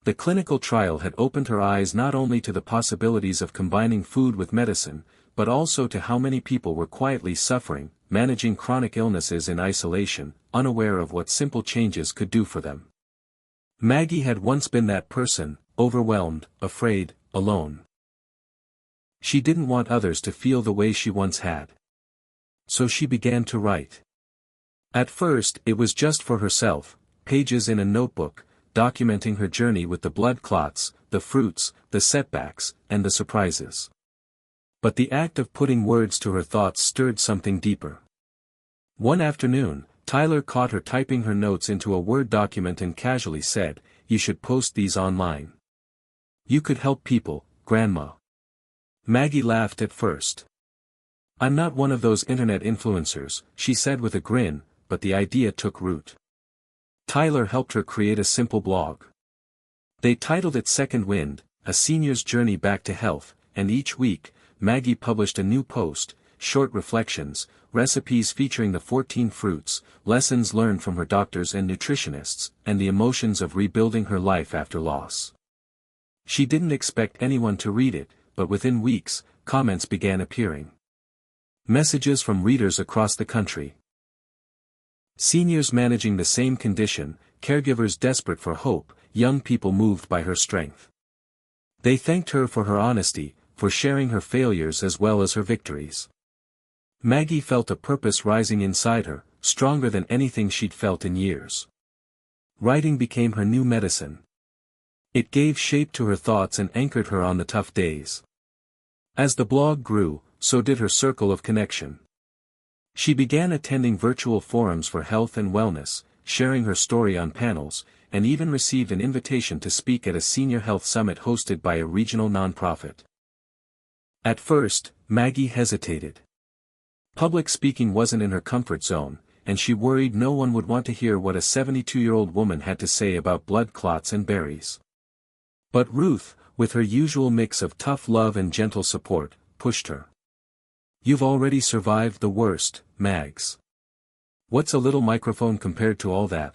Speaker 1: The clinical trial had opened her eyes not only to the possibilities of combining food with medicine, but also to how many people were quietly suffering, managing chronic illnesses in isolation, unaware of what simple changes could do for them. Maggie had once been that person, overwhelmed, afraid, alone. She didn't want others to feel the way she once had. So she began to write. At first, it was just for herself, pages in a notebook, documenting her journey with the blood clots, the fruits, the setbacks, and the surprises. But the act of putting words to her thoughts stirred something deeper. One afternoon, Tyler caught her typing her notes into a Word document and casually said, "You should post these online. You could help people, Grandma." Maggie laughed at first. "I'm not one of those internet influencers," she said with a grin, but the idea took root. Tyler helped her create a simple blog. They titled it Second Wind, A Senior's Journey Back to Health, and each week, Maggie published a new post, short reflections, recipes featuring the 14 fruits, lessons learned from her doctors and nutritionists, and the emotions of rebuilding her life after loss. She didn't expect anyone to read it, but within weeks, comments began appearing. Messages from readers across the country. Seniors managing the same condition, caregivers desperate for hope, young people moved by her strength. They thanked her for her honesty, for sharing her failures as well as her victories. Maggie felt a purpose rising inside her, stronger than anything she'd felt in years. Writing became her new medicine. It gave shape to her thoughts and anchored her on the tough days. As the blog grew, so did her circle of connection. She began attending virtual forums for health and wellness, sharing her story on panels, and even received an invitation to speak at a senior health summit hosted by a regional nonprofit. At first, Maggie hesitated. Public speaking wasn't in her comfort zone, and she worried no one would want to hear what a 72-year-old woman had to say about blood clots and berries. But Ruth, with her usual mix of tough love and gentle support, pushed her. "You've already survived the worst, Mags. What's a little microphone compared to all that?"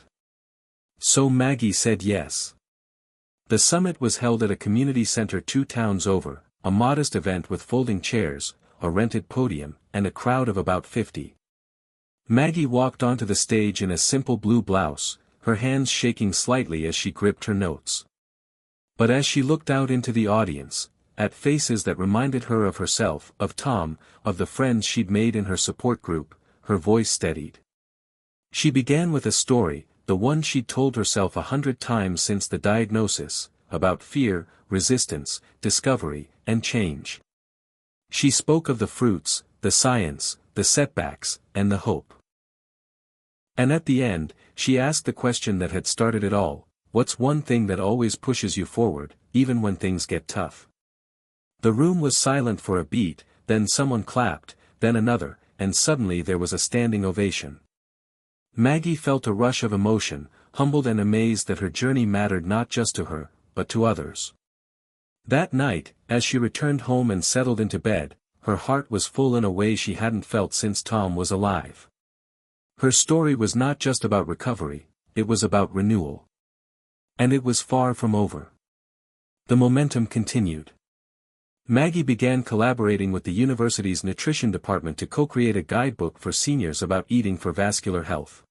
Speaker 1: So Maggie said yes. The summit was held at a community center 2 towns over, a modest event with folding chairs, a rented podium, and a crowd of about 50. Maggie walked onto the stage in a simple blue blouse, her hands shaking slightly as she gripped her notes. But as she looked out into the audience, at faces that reminded her of herself, of Tom, of the friends she'd made in her support group, her voice steadied. She began with a story, the one she'd told herself 100 times since the diagnosis, about fear, resistance, discovery, and change. She spoke of the fruits, the science, the setbacks, and the hope. And at the end, she asked the question that had started it all: what's one thing that always pushes you forward, even when things get tough? The room was silent for a beat, then someone clapped, then another, and suddenly there was a standing ovation. Maggie felt a rush of emotion, humbled and amazed that her journey mattered not just to her, but to others. That night, as she returned home and settled into bed, her heart was full in a way she hadn't felt since Tom was alive. Her story was not just about recovery, it was about renewal. And it was far from over. The momentum continued. Maggie began collaborating with the university's nutrition department to co-create a guidebook for seniors about eating for vascular health.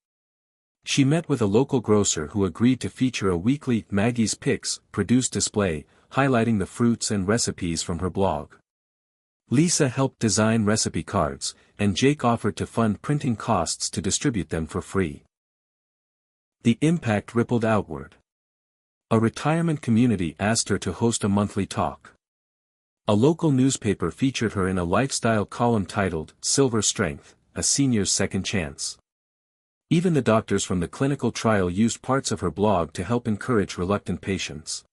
Speaker 1: She met with a local grocer who agreed to feature a weekly Maggie's Picks produced display, highlighting the fruits and recipes from her blog. Lisa helped design recipe cards, and Jake offered to fund printing costs to distribute them for free. The impact rippled outward. A retirement community asked her to host a monthly talk. A local newspaper featured her in a lifestyle column titled, "Silver Strength, a Senior's Second Chance." Even the doctors from the clinical trial used parts of her blog to help encourage reluctant patients.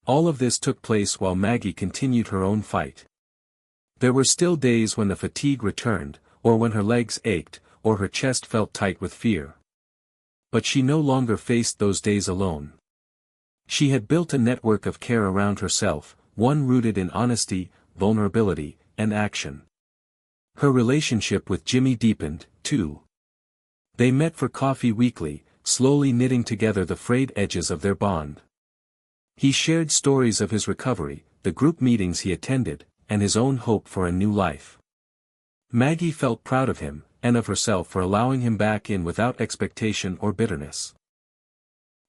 Speaker 1: All of this took place while Maggie continued her own fight. There were still days when the fatigue returned, or when her legs ached, or her chest felt tight with fear. But she no longer faced those days alone. She had built a network of care around herself, one rooted in honesty, vulnerability, and action. Her relationship with Jimmy deepened, too. They met for coffee weekly, slowly knitting together the frayed edges of their bond. He shared stories of his recovery, the group meetings he attended, and his own hope for a new life. Maggie felt proud of him, and of herself for allowing him back in without expectation or bitterness.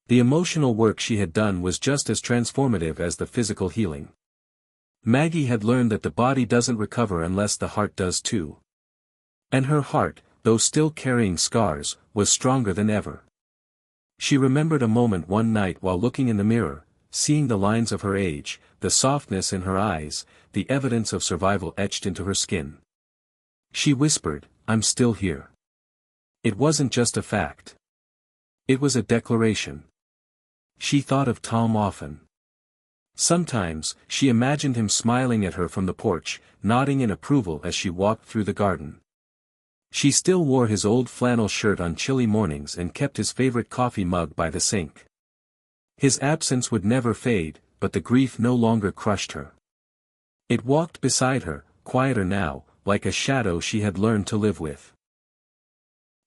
Speaker 1: The emotional work she had done was just as transformative as the physical healing. Maggie had learned that the body doesn't recover unless the heart does too. And her heart, though still carrying scars, was stronger than ever. She remembered a moment one night while looking in the mirror, seeing the lines of her age, the softness in her eyes, the evidence of survival etched into her skin. She whispered, "I'm still here." It wasn't just a fact. It was a declaration. She thought of Tom often. Sometimes, she imagined him smiling at her from the porch, nodding in approval as she walked through the garden. She still wore his old flannel shirt on chilly mornings and kept his favorite coffee mug by the sink. His absence would never fade, but the grief no longer crushed her. It walked beside her, quieter now, like a shadow she had learned to live with.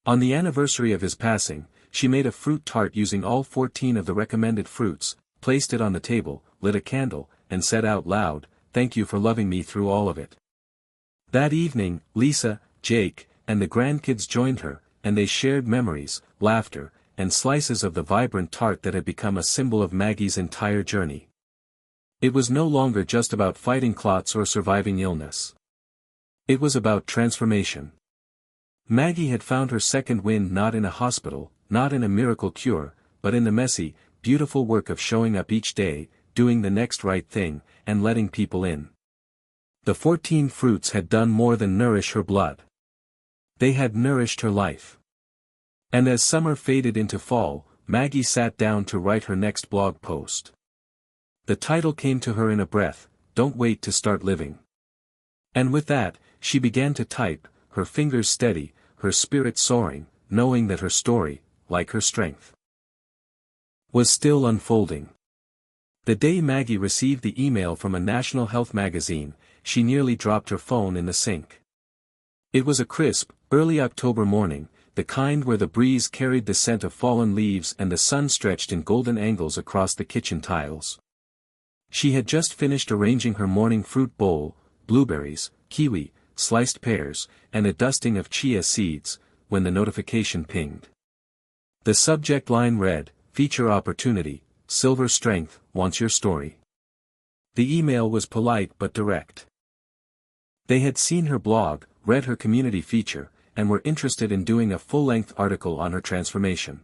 Speaker 1: On the anniversary of his passing, she made a fruit tart using all 14 of the recommended fruits, placed it on the table, lit a candle, and said out loud, "Thank you for loving me through all of it." That evening, Lisa, Jake, and the grandkids joined her, and they shared memories, laughter, and slices of the vibrant tart that had become a symbol of Maggie's entire journey. It was no longer just about fighting clots or surviving illness. It was about transformation. Maggie had found her second wind not in a hospital, not in a miracle cure, but in the messy, beautiful work of showing up each day, doing the next right thing, and letting people in. The 14 fruits had done more than nourish her blood. They had nourished her life. And as summer faded into fall, Maggie sat down to write her next blog post. The title came to her in a breath, "Don't Wait to Start Living." And with that, she began to type, her fingers steady, her spirit soaring, knowing that her story, like her strength, was still unfolding. The day Maggie received the email from a national health magazine, she nearly dropped her phone in the sink. It was a crisp, early October morning, the kind where the breeze carried the scent of fallen leaves and the sun stretched in golden angles across the kitchen tiles. She had just finished arranging her morning fruit bowl, blueberries, kiwi, sliced pears, and a dusting of chia seeds, when the notification pinged. The subject line read, "Feature opportunity, Silver Strength, wants your story." The email was polite but direct. They had seen her blog, read her community feature, and were interested in doing a full-length article on her transformation.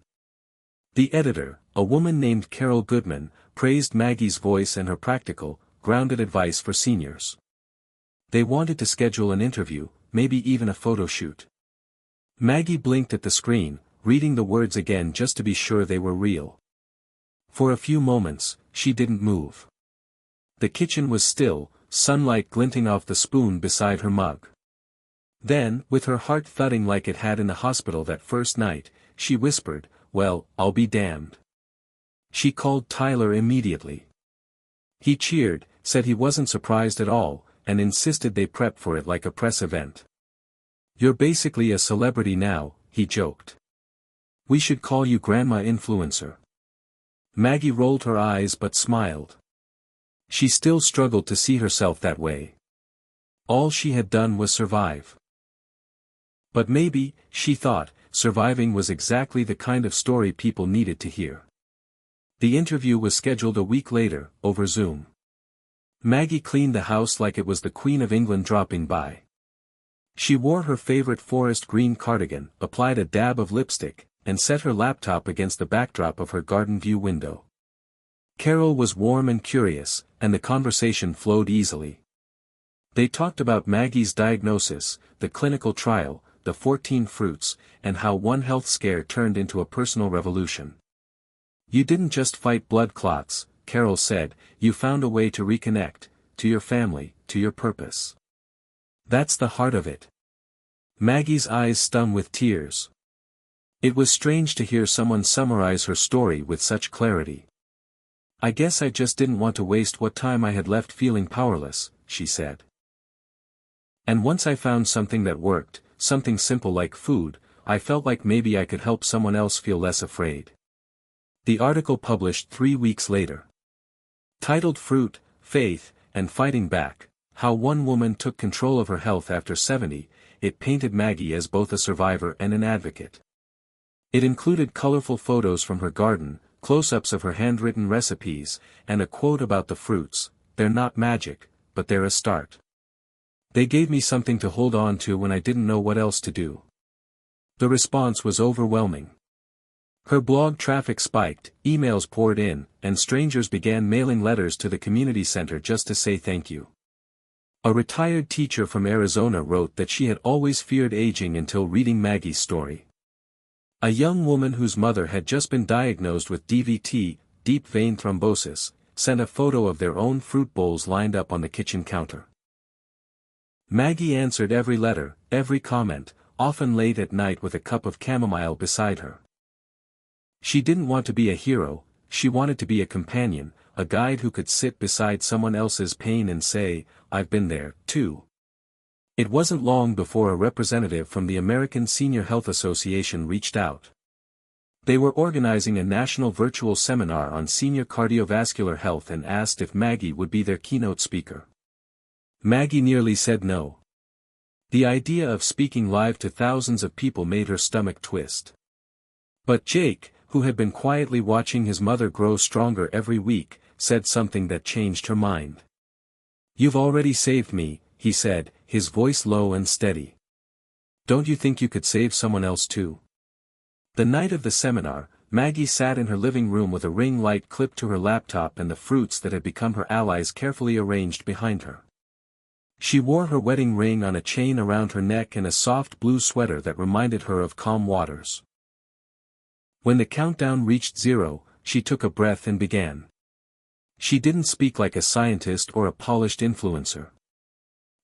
Speaker 1: The editor, a woman named Carol Goodman, praised Maggie's voice and her practical, grounded advice for seniors. They wanted to schedule an interview, maybe even a photo shoot. Maggie blinked at the screen, reading the words again just to be sure they were real. For a few moments, she didn't move. The kitchen was still, sunlight glinting off the spoon beside her mug. Then, with her heart thudding like it had in the hospital that first night, she whispered, "Well, I'll be damned." She called Tyler immediately. He cheered, said he wasn't surprised at all, and insisted they prep for it like a press event. "You're basically a celebrity now," he joked. "We should call you Grandma Influencer." Maggie rolled her eyes but smiled. She still struggled to see herself that way. All she had done was survive. But maybe, she thought, surviving was exactly the kind of story people needed to hear. The interview was scheduled a week later, over Zoom. Maggie cleaned the house like it was the Queen of England dropping by. She wore her favorite forest green cardigan, applied a dab of lipstick, and set her laptop against the backdrop of her garden view window. Carol was warm and curious, and the conversation flowed easily. They talked about Maggie's diagnosis, the clinical trial, the 14 fruits, and how one health scare turned into a personal revolution. "You didn't just fight blood clots," Carol said, "you found a way to reconnect, to your family, to your purpose. That's the heart of it." Maggie's eyes stung with tears. It was strange to hear someone summarize her story with such clarity. "I guess I just didn't want to waste what time I had left feeling powerless," she said. "And once I found something that worked, something simple like food, I felt like maybe I could help someone else feel less afraid." The article published 3 weeks later. Titled Fruit, Faith, and Fighting Back, How One Woman Took Control of Her Health After 70, it painted Maggie as both a survivor and an advocate. It included colorful photos from her garden, close-ups of her handwritten recipes, and a quote about the fruits, "They're not magic, but they're a start. They gave me something to hold on to when I didn't know what else to do." The response was overwhelming. Her blog traffic spiked, emails poured in, and strangers began mailing letters to the community center just to say thank you. A retired teacher from Arizona wrote that she had always feared aging until reading Maggie's story. A young woman whose mother had just been diagnosed with DVT, deep vein thrombosis, sent a photo of their own fruit bowls lined up on the kitchen counter. Maggie answered every letter, every comment, often late at night with a cup of chamomile beside her. She didn't want to be a hero, she wanted to be a companion, a guide who could sit beside someone else's pain and say, "I've been there, too." It wasn't long before a representative from the American Senior Health Association reached out. They were organizing a national virtual seminar on senior cardiovascular health and asked if Maggie would be their keynote speaker. Maggie nearly said no. The idea of speaking live to thousands of people made her stomach twist. But Jake, who had been quietly watching his mother grow stronger every week, said something that changed her mind. "You've already saved me," he said, his voice low and steady. "Don't you think you could save someone else too?" The night of the seminar, Maggie sat in her living room with a ring light clipped to her laptop and the fruits that had become her allies carefully arranged behind her. She wore her wedding ring on a chain around her neck and a soft blue sweater that reminded her of calm waters. When the countdown reached 0, she took a breath and began. She didn't speak like a scientist or a polished influencer.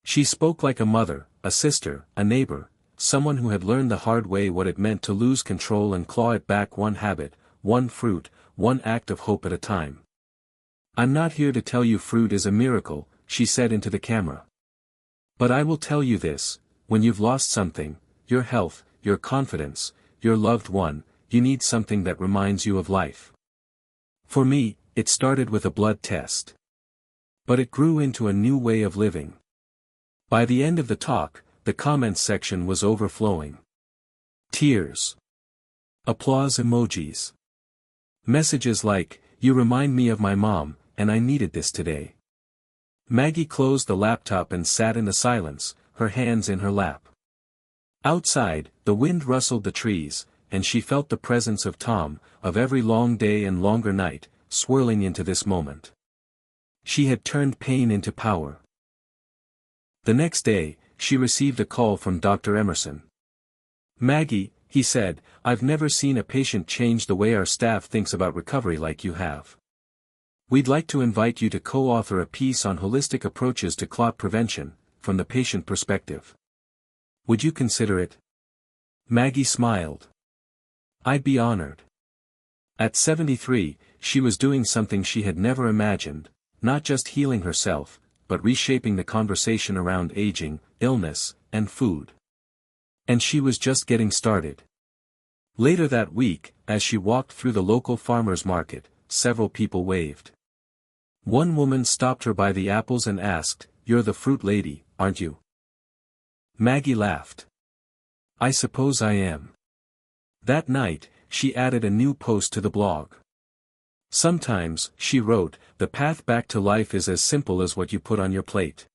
Speaker 1: She spoke like a mother, a sister, a neighbor, someone who had learned the hard way what it meant to lose control and claw it back one habit, one fruit, one act of hope at a time. "I'm not here to tell you fruit is a miracle," she said into the camera. "But I will tell you this, when you've lost something, your health, your confidence, your loved one, you need something that reminds you of life. For me, it started with a blood test. But it grew into a new way of living." By the end of the talk, the comments section was overflowing. Tears. Applause emojis. Messages like, "You remind me of my mom, and I needed this today." Maggie closed the laptop and sat in the silence, her hands in her lap. Outside, the wind rustled the trees, and she felt the presence of Tom, of every long day and longer night, swirling into this moment. She had turned pain into power. The next day, she received a call from Dr. Emerson. "Maggie," he said, "I've never seen a patient change the way our staff thinks about recovery like you have. We'd like to invite you to co-author a piece on holistic approaches to clot prevention, from the patient perspective. Would you consider it?" Maggie smiled. "I'd be honored." At 73, she was doing something she had never imagined, not just healing herself, but reshaping the conversation around aging, illness, and food. And she was just getting started. Later that week, as she walked through the local farmer's market, several people waved. One woman stopped her by the apples and asked, "You're the fruit lady, aren't you?" Maggie laughed. "I suppose I am." That night, she added a new post to the blog. "Sometimes," she wrote, "the path back to life is as simple as what you put on your plate.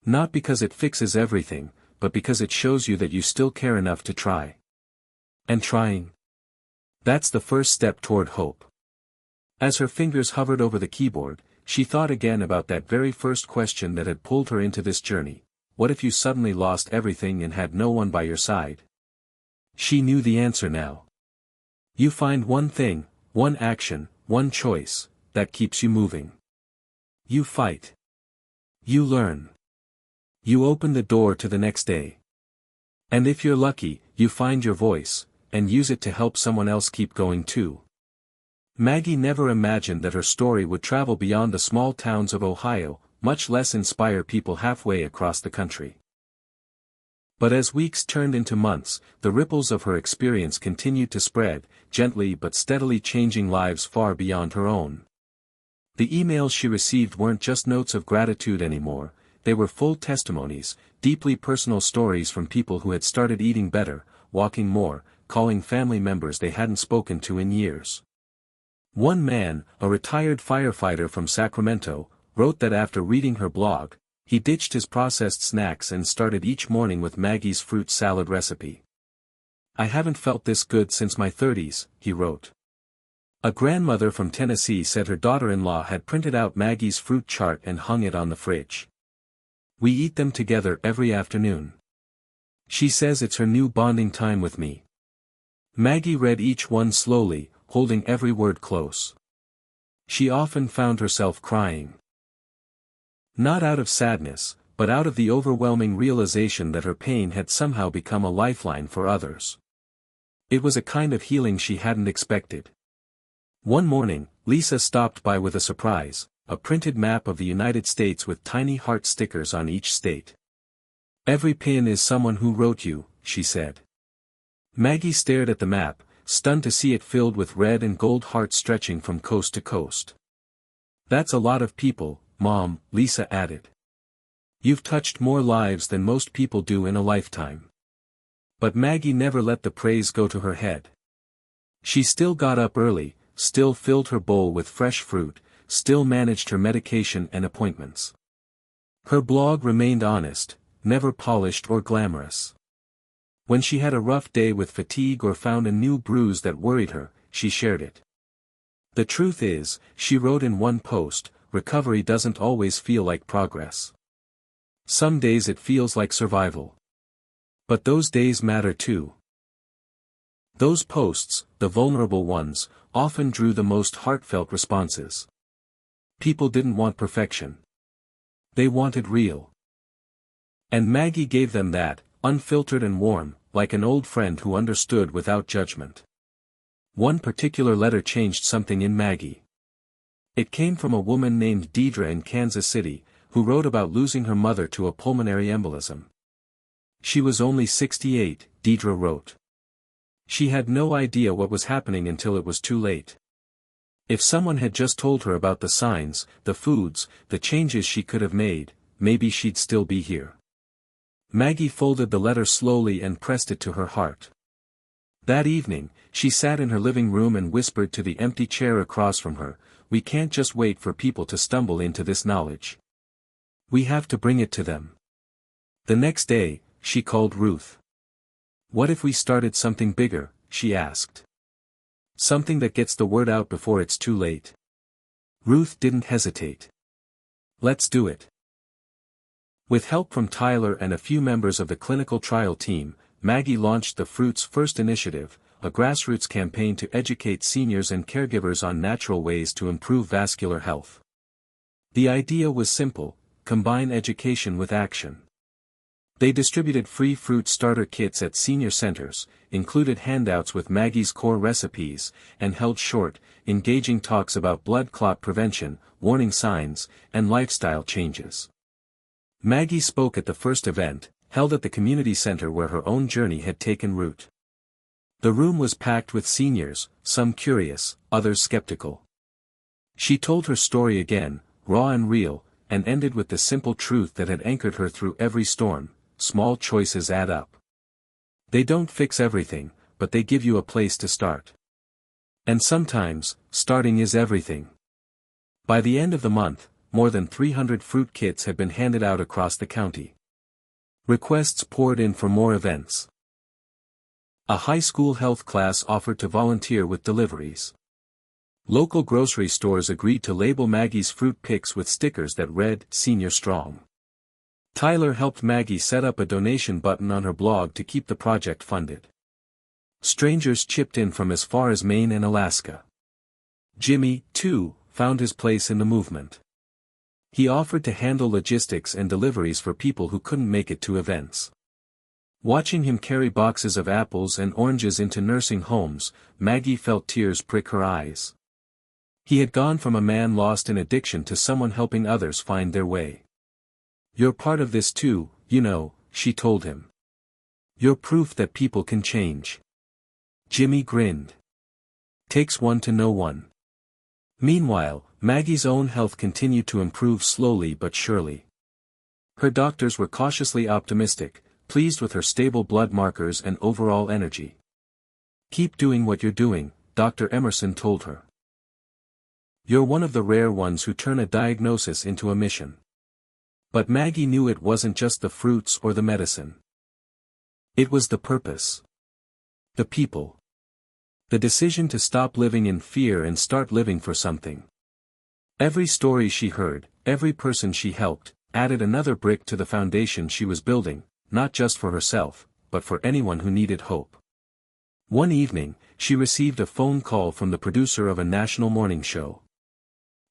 Speaker 1: Not because it fixes everything, but because it shows you that you still care enough to try. And trying. That's the first step toward hope." As her fingers hovered over the keyboard, she thought again about that very first question that had pulled her into this journey: what if you suddenly lost everything and had no one by your side? She knew the answer now. You find one thing, one action, one choice, that keeps you moving. You fight. You learn. You open the door to the next day. And if you're lucky, you find your voice, and use it to help someone else keep going too. Maggie never imagined that her story would travel beyond the small towns of Ohio, much less inspire people halfway across the country. But as weeks turned into months, the ripples of her experience continued to spread, gently but steadily changing lives far beyond her own. The emails she received weren't just notes of gratitude anymore, they were full testimonies, deeply personal stories from people who had started eating better, walking more, calling family members they hadn't spoken to in years. One man, a retired firefighter from Sacramento, wrote that after reading her blog, he ditched his processed snacks and started each morning with Maggie's fruit salad recipe. "I haven't felt this good since my 30s, he wrote. A grandmother from Tennessee said her daughter-in-law had printed out Maggie's fruit chart and hung it on the fridge. "We eat them together every afternoon. She says it's her new bonding time with me." Maggie read each one slowly, holding every word close. She often found herself crying. Not out of sadness, but out of the overwhelming realization that her pain had somehow become a lifeline for others. It was a kind of healing she hadn't expected. One morning, Lisa stopped by with a surprise, a printed map of the United States with tiny heart stickers on each state. "Every pin is someone who wrote you," she said. Maggie stared at the map, stunned to see it filled with red and gold hearts stretching from coast to coast. "That's a lot of people, Mom," Lisa added. "You've touched more lives than most people do in a lifetime." But Maggie never let the praise go to her head. She still got up early, still filled her bowl with fresh fruit, still managed her medication and appointments. Her blog remained honest, never polished or glamorous. When she had a rough day with fatigue or found a new bruise that worried her, she shared it. "The truth is," she wrote in one post, "recovery doesn't always feel like progress. Some days it feels like survival. But those days matter too." Those posts, the vulnerable ones, often drew the most heartfelt responses. People didn't want perfection. They wanted real. And Maggie gave them that, unfiltered and warm, like an old friend who understood without judgment. One particular letter changed something in Maggie. It came from a woman named Deidre in Kansas City, who wrote about losing her mother to a pulmonary embolism. She was only 68, Deidre wrote. She had no idea what was happening until it was too late. If someone had just told her about the signs, the foods, the changes she could have made, maybe she'd still be here. Maggie folded the letter slowly and pressed it to her heart. That evening, she sat in her living room and whispered to the empty chair across from her, "We can't just wait for people to stumble into this knowledge. We have to bring it to them." The next day, she called Ruth. "What if we started something bigger?" she asked. "Something that gets the word out before it's too late." Ruth didn't hesitate. "Let's do it." With help from Tyler and a few members of the clinical trial team, Maggie launched the Fruits First initiative, a grassroots campaign to educate seniors and caregivers on natural ways to improve vascular health. The idea was simple: combine education with action. They distributed free fruit starter kits at senior centers, included handouts with Maggie's core recipes, and held short, engaging talks about blood clot prevention, warning signs, and lifestyle changes. Maggie spoke at the first event, held at the community center where her own journey had taken root. The room was packed with seniors, some curious, others skeptical. She told her story again, raw and real, and ended with the simple truth that had anchored her through every storm: small choices add up. They don't fix everything, but they give you a place to start. And sometimes, starting is everything. By the end of the month, more than 300 fruit kits had been handed out across the county. Requests poured in for more events. A high school health class offered to volunteer with deliveries. Local grocery stores agreed to label Maggie's fruit picks with stickers that read, "Senior Strong." Tyler helped Maggie set up a donation button on her blog to keep the project funded. Strangers chipped in from as far as Maine and Alaska. Jimmy, too, found his place in the movement. He offered to handle logistics and deliveries for people who couldn't make it to events. Watching him carry boxes of apples and oranges into nursing homes, Maggie felt tears prick her eyes. He had gone from a man lost in addiction to someone helping others find their way. "You're part of this too, you know," she told him. "You're proof that people can change." Jimmy grinned. "Takes one to know one." Meanwhile, Maggie's own health continued to improve slowly but surely. Her doctors were cautiously optimistic, pleased with her stable blood markers and overall energy. "Keep doing what you're doing," Dr. Emerson told her. "You're one of the rare ones who turn a diagnosis into a mission." But Maggie knew it wasn't just the fruits or the medicine. It was the purpose. The people. The decision to stop living in fear and start living for something. Every story she heard, every person she helped, added another brick to the foundation she was building, not just for herself, but for anyone who needed hope. One evening, she received a phone call from the producer of a national morning show.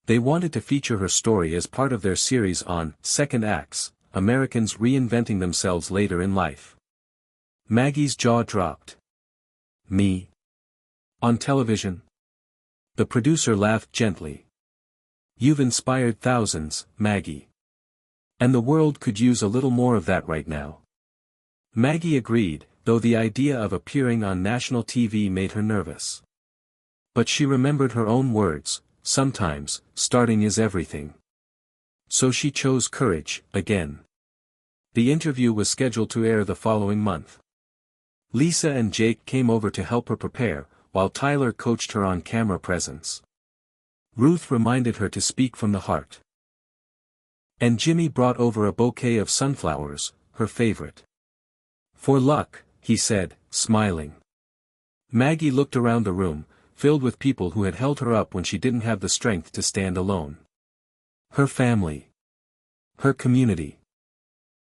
Speaker 1: They wanted to feature her story as part of their series on Second Acts, Americans Reinventing Themselves Later in Life. Maggie's jaw dropped. "Me? On television?" The producer laughed gently. "You've inspired thousands, Maggie. And the world could use a little more of that right now." Maggie agreed, though the idea of appearing on national TV made her nervous. But she remembered her own words, "Sometimes, starting is everything." So she chose courage, again. The interview was scheduled to air the following month. Lisa and Jake came over to help her prepare, while Tyler coached her on camera presence. Ruth reminded her to speak from the heart. And Jimmy brought over a bouquet of sunflowers, her favorite. "For luck," he said, smiling. Maggie looked around the room, filled with people who had held her up when she didn't have the strength to stand alone. Her family. Her community.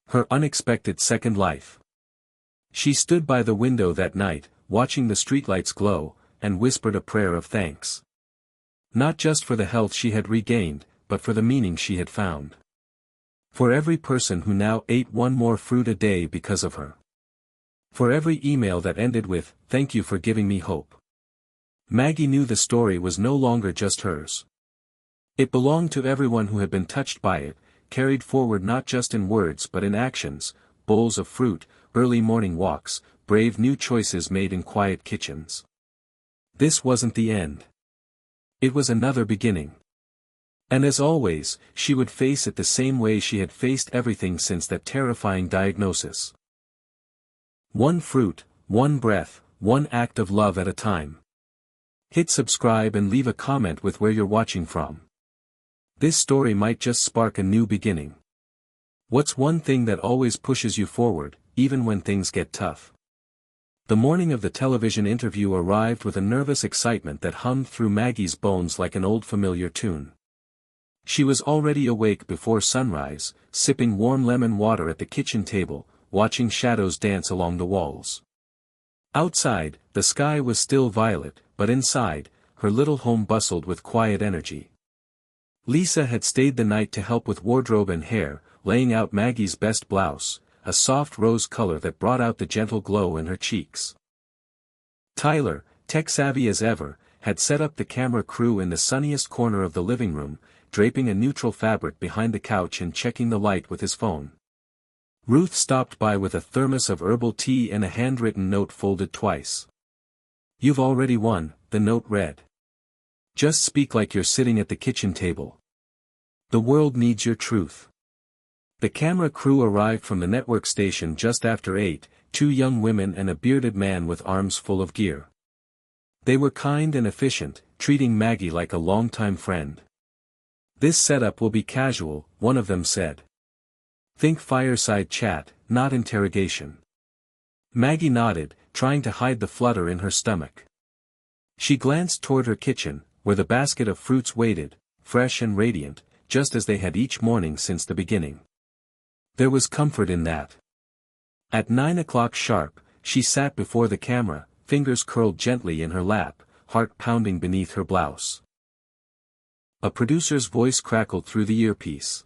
Speaker 1: Her unexpected second life. She stood by the window that night, watching the streetlights glow, and whispered a prayer of thanks. Not just for the health she had regained, but for the meaning she had found. For every person who now ate one more fruit a day because of her. For every email that ended with, "Thank you for giving me hope." Maggie knew the story was no longer just hers. It belonged to everyone who had been touched by it, carried forward not just in words but in actions, bowls of fruit, early morning walks, brave new choices made in quiet kitchens. This wasn't the end. It was another beginning. And as always, she would face it the same way she had faced everything since that terrifying diagnosis. One fruit, one breath, one act of love at a time. Hit subscribe and leave a comment with where you're watching from. This story might just spark a new beginning. What's one thing that always pushes you forward, even when things get tough? The morning of the television interview arrived with a nervous excitement that hummed through Maggie's bones like an old familiar tune. She was already awake before sunrise, sipping warm lemon water at the kitchen table, watching shadows dance along the walls. Outside, the sky was still violet, but inside, her little home bustled with quiet energy. Lisa had stayed the night to help with wardrobe and hair, laying out Maggie's best blouse, a soft rose color that brought out the gentle glow in her cheeks. Tyler, tech-savvy as ever, had set up the camera crew in the sunniest corner of the living room, draping a neutral fabric behind the couch and checking the light with his phone. Ruth stopped by with a thermos of herbal tea and a handwritten note folded twice. "You've already won," the note read. "Just speak like you're sitting at the kitchen table. The world needs your truth." The camera crew arrived from the network station just after 8, 2 young women and a bearded man with arms full of gear. They were kind and efficient, treating Maggie like a longtime friend. "This setup will be casual," one of them said. "Think fireside chat, not interrogation." Maggie nodded, trying to hide the flutter in her stomach. She glanced toward her kitchen, where the basket of fruits waited, fresh and radiant, just as they had each morning since the beginning. There was comfort in that. At 9 o'clock sharp, she sat before the camera, fingers curled gently in her lap, heart pounding beneath her blouse. A producer's voice crackled through the earpiece.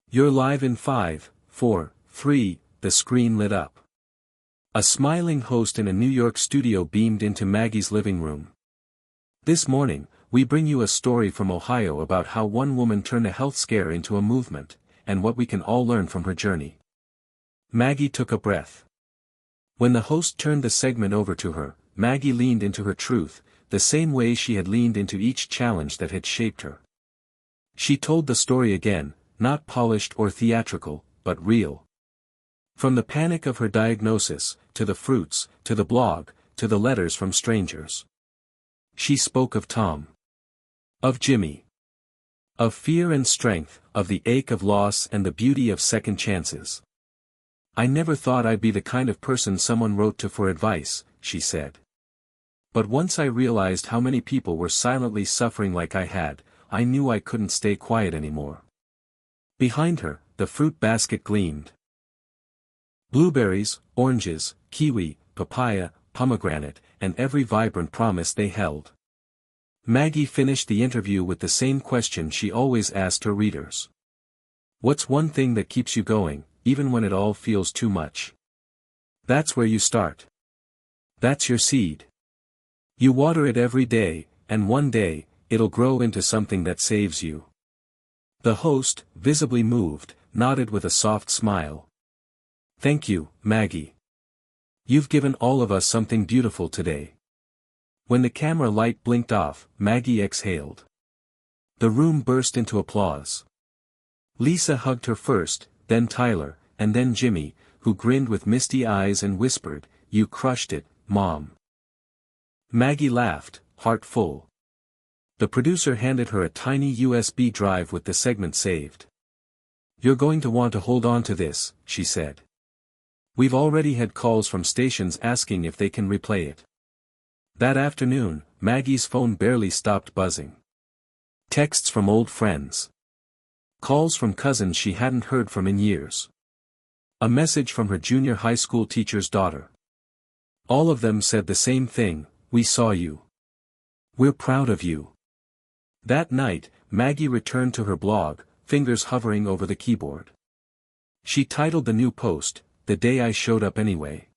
Speaker 1: "You're live in 5, 4, 3, the screen lit up. A smiling host in a New York studio beamed into Maggie's living room. "This morning, we bring you a story from Ohio about how one woman turned a health scare into a movement, and what we can all learn from her journey." Maggie took a breath. When the host turned the segment over to her, Maggie leaned into her truth, the same way she had leaned into each challenge that had shaped her. She told the story again, not polished or theatrical, but real. From the panic of her diagnosis, to the fruits, to the blog, to the letters from strangers. She spoke of Tom. Of Jimmy. Of fear and strength, of the ache of loss and the beauty of second chances. "I never thought I'd be the kind of person someone wrote to for advice," she said. "But once I realized how many people were silently suffering like I had, I knew I couldn't stay quiet anymore." Behind her, the fruit basket gleamed. Blueberries, oranges, kiwi, papaya, pomegranate, and every vibrant promise they held. Maggie finished the interview with the same question she always asked her readers. "What's one thing that keeps you going, even when it all feels too much?" That's where you start. That's your seed. You water it every day, and one day, it'll grow into something that saves you. The host, visibly moved, nodded with a soft smile. "Thank you, Maggie. You've given all of us something beautiful today." When the camera light blinked off, Maggie exhaled. The room burst into applause. Lisa hugged her first, then Tyler, and then Jimmy, who grinned with misty eyes and whispered, "You crushed it, Mom." Maggie laughed, heart full. The producer handed her a tiny USB drive with the segment saved. "You're going to want to hold on to this," she said. "We've already had calls from stations asking if they can replay it." That afternoon, Maggie's phone barely stopped buzzing. Texts from old friends. Calls from cousins she hadn't heard from in years. A message from her junior high school teacher's daughter. All of them said the same thing: "We saw you. We're proud of you." That night, Maggie returned to her blog, fingers hovering over the keyboard. She titled the new post, "The Day I Showed Up Anyway."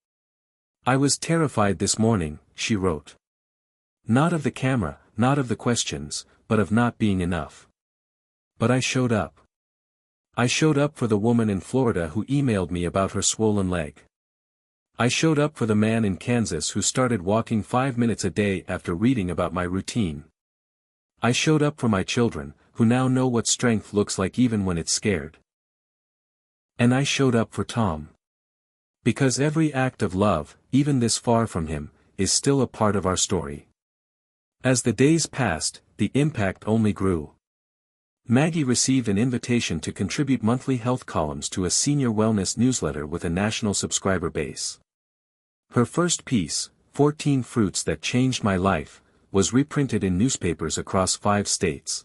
Speaker 1: I was terrified this morning, she wrote. Not of the camera, not of the questions, but of not being enough. But I showed up. I showed up for the woman in Florida who emailed me about her swollen leg. I showed up for the man in Kansas who started walking 5 minutes a day after reading about my routine. I showed up for my children, who now know what strength looks like even when it's scared. And I showed up for Tom. Because every act of love, even this far from him, is still a part of our story. As the days passed, the impact only grew. Maggie received an invitation to contribute monthly health columns to a senior wellness newsletter with a national subscriber base. Her first piece, 14 Fruits That Changed My Life, was reprinted in newspapers across 5 states.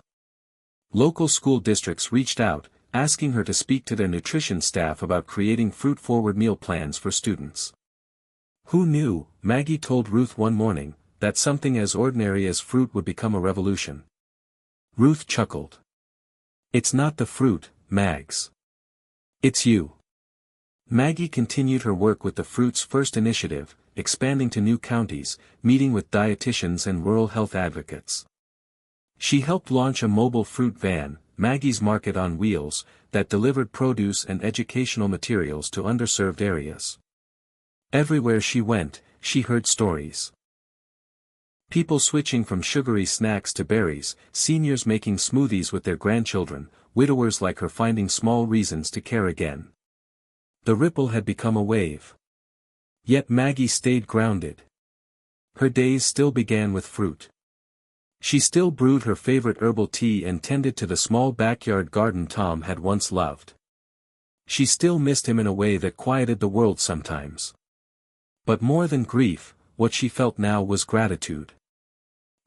Speaker 1: Local school districts reached out, asking her to speak to their nutrition staff about creating fruit-forward meal plans for students. Who knew, Maggie told Ruth one morning, that something as ordinary as fruit would become a revolution. Ruth chuckled. It's not the fruit, Mags. It's you. Maggie continued her work with the Fruits First initiative, expanding to new counties, meeting with dietitians and rural health advocates. She helped launch a mobile fruit van, Maggie's Market on Wheels, that delivered produce and educational materials to underserved areas. Everywhere she went, she heard stories. People switching from sugary snacks to berries, seniors making smoothies with their grandchildren, widowers like her finding small reasons to care again. The ripple had become a wave. Yet Maggie stayed grounded. Her days still began with fruit. She still brewed her favorite herbal tea and tended to the small backyard garden Tom had once loved. She still missed him in a way that quieted the world sometimes. But more than grief, what she felt now was gratitude.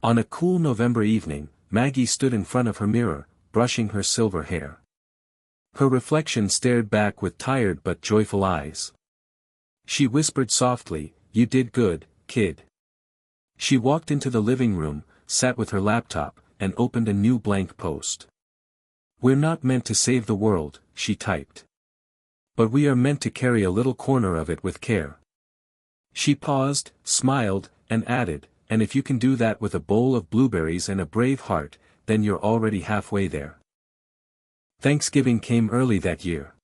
Speaker 1: On a cool November evening, Maggie stood in front of her mirror, brushing her silver hair. Her reflection stared back with tired but joyful eyes. She whispered softly, "You did good, kid." She walked into the living room, sat with her laptop, and opened a new blank post. "We're not meant to save the world," she typed. "But we are meant to carry a little corner of it with care." She paused, smiled, and added, "And if you can do that with a bowl of blueberries and a brave heart, then you're already halfway there." Thanksgiving came early that year.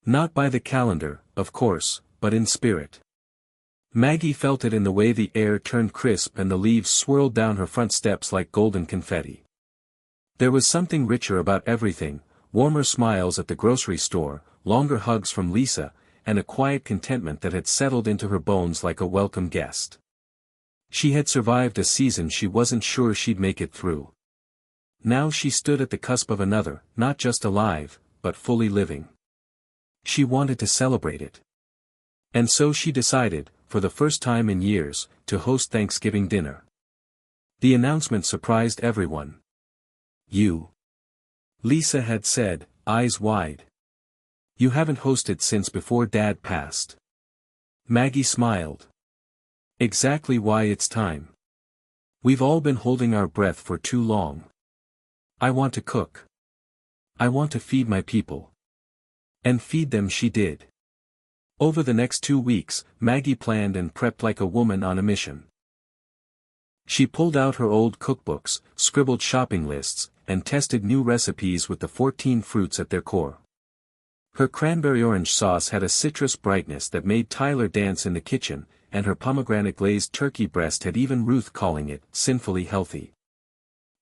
Speaker 1: Not by the calendar, of course, but in spirit. Maggie felt it in the way the air turned crisp and the leaves swirled down her front steps like golden confetti. There was something richer about everything, warmer smiles at the grocery store, longer hugs from Lisa, and a quiet contentment that had settled into her bones like a welcome guest. She had survived a season she wasn't sure she'd make it through. Now she stood at the cusp of another, not just alive, but fully living. She wanted to celebrate it. And so she decided, for the first time in years, to host Thanksgiving dinner. The announcement surprised everyone. "You," Lisa had said, eyes wide. "You haven't hosted since before Dad passed." Maggie smiled. "Exactly why it's time. We've all been holding our breath for too long. I want to cook. I want to feed my people." And feed them she did. Over the next 2 weeks, Maggie planned and prepped like a woman on a mission. She pulled out her old cookbooks, scribbled shopping lists, and tested new recipes with the 14 fruits at their core. Her cranberry orange sauce had a citrus brightness that made Tyler dance in the kitchen, and her pomegranate glazed turkey breast had even Ruth calling it sinfully healthy.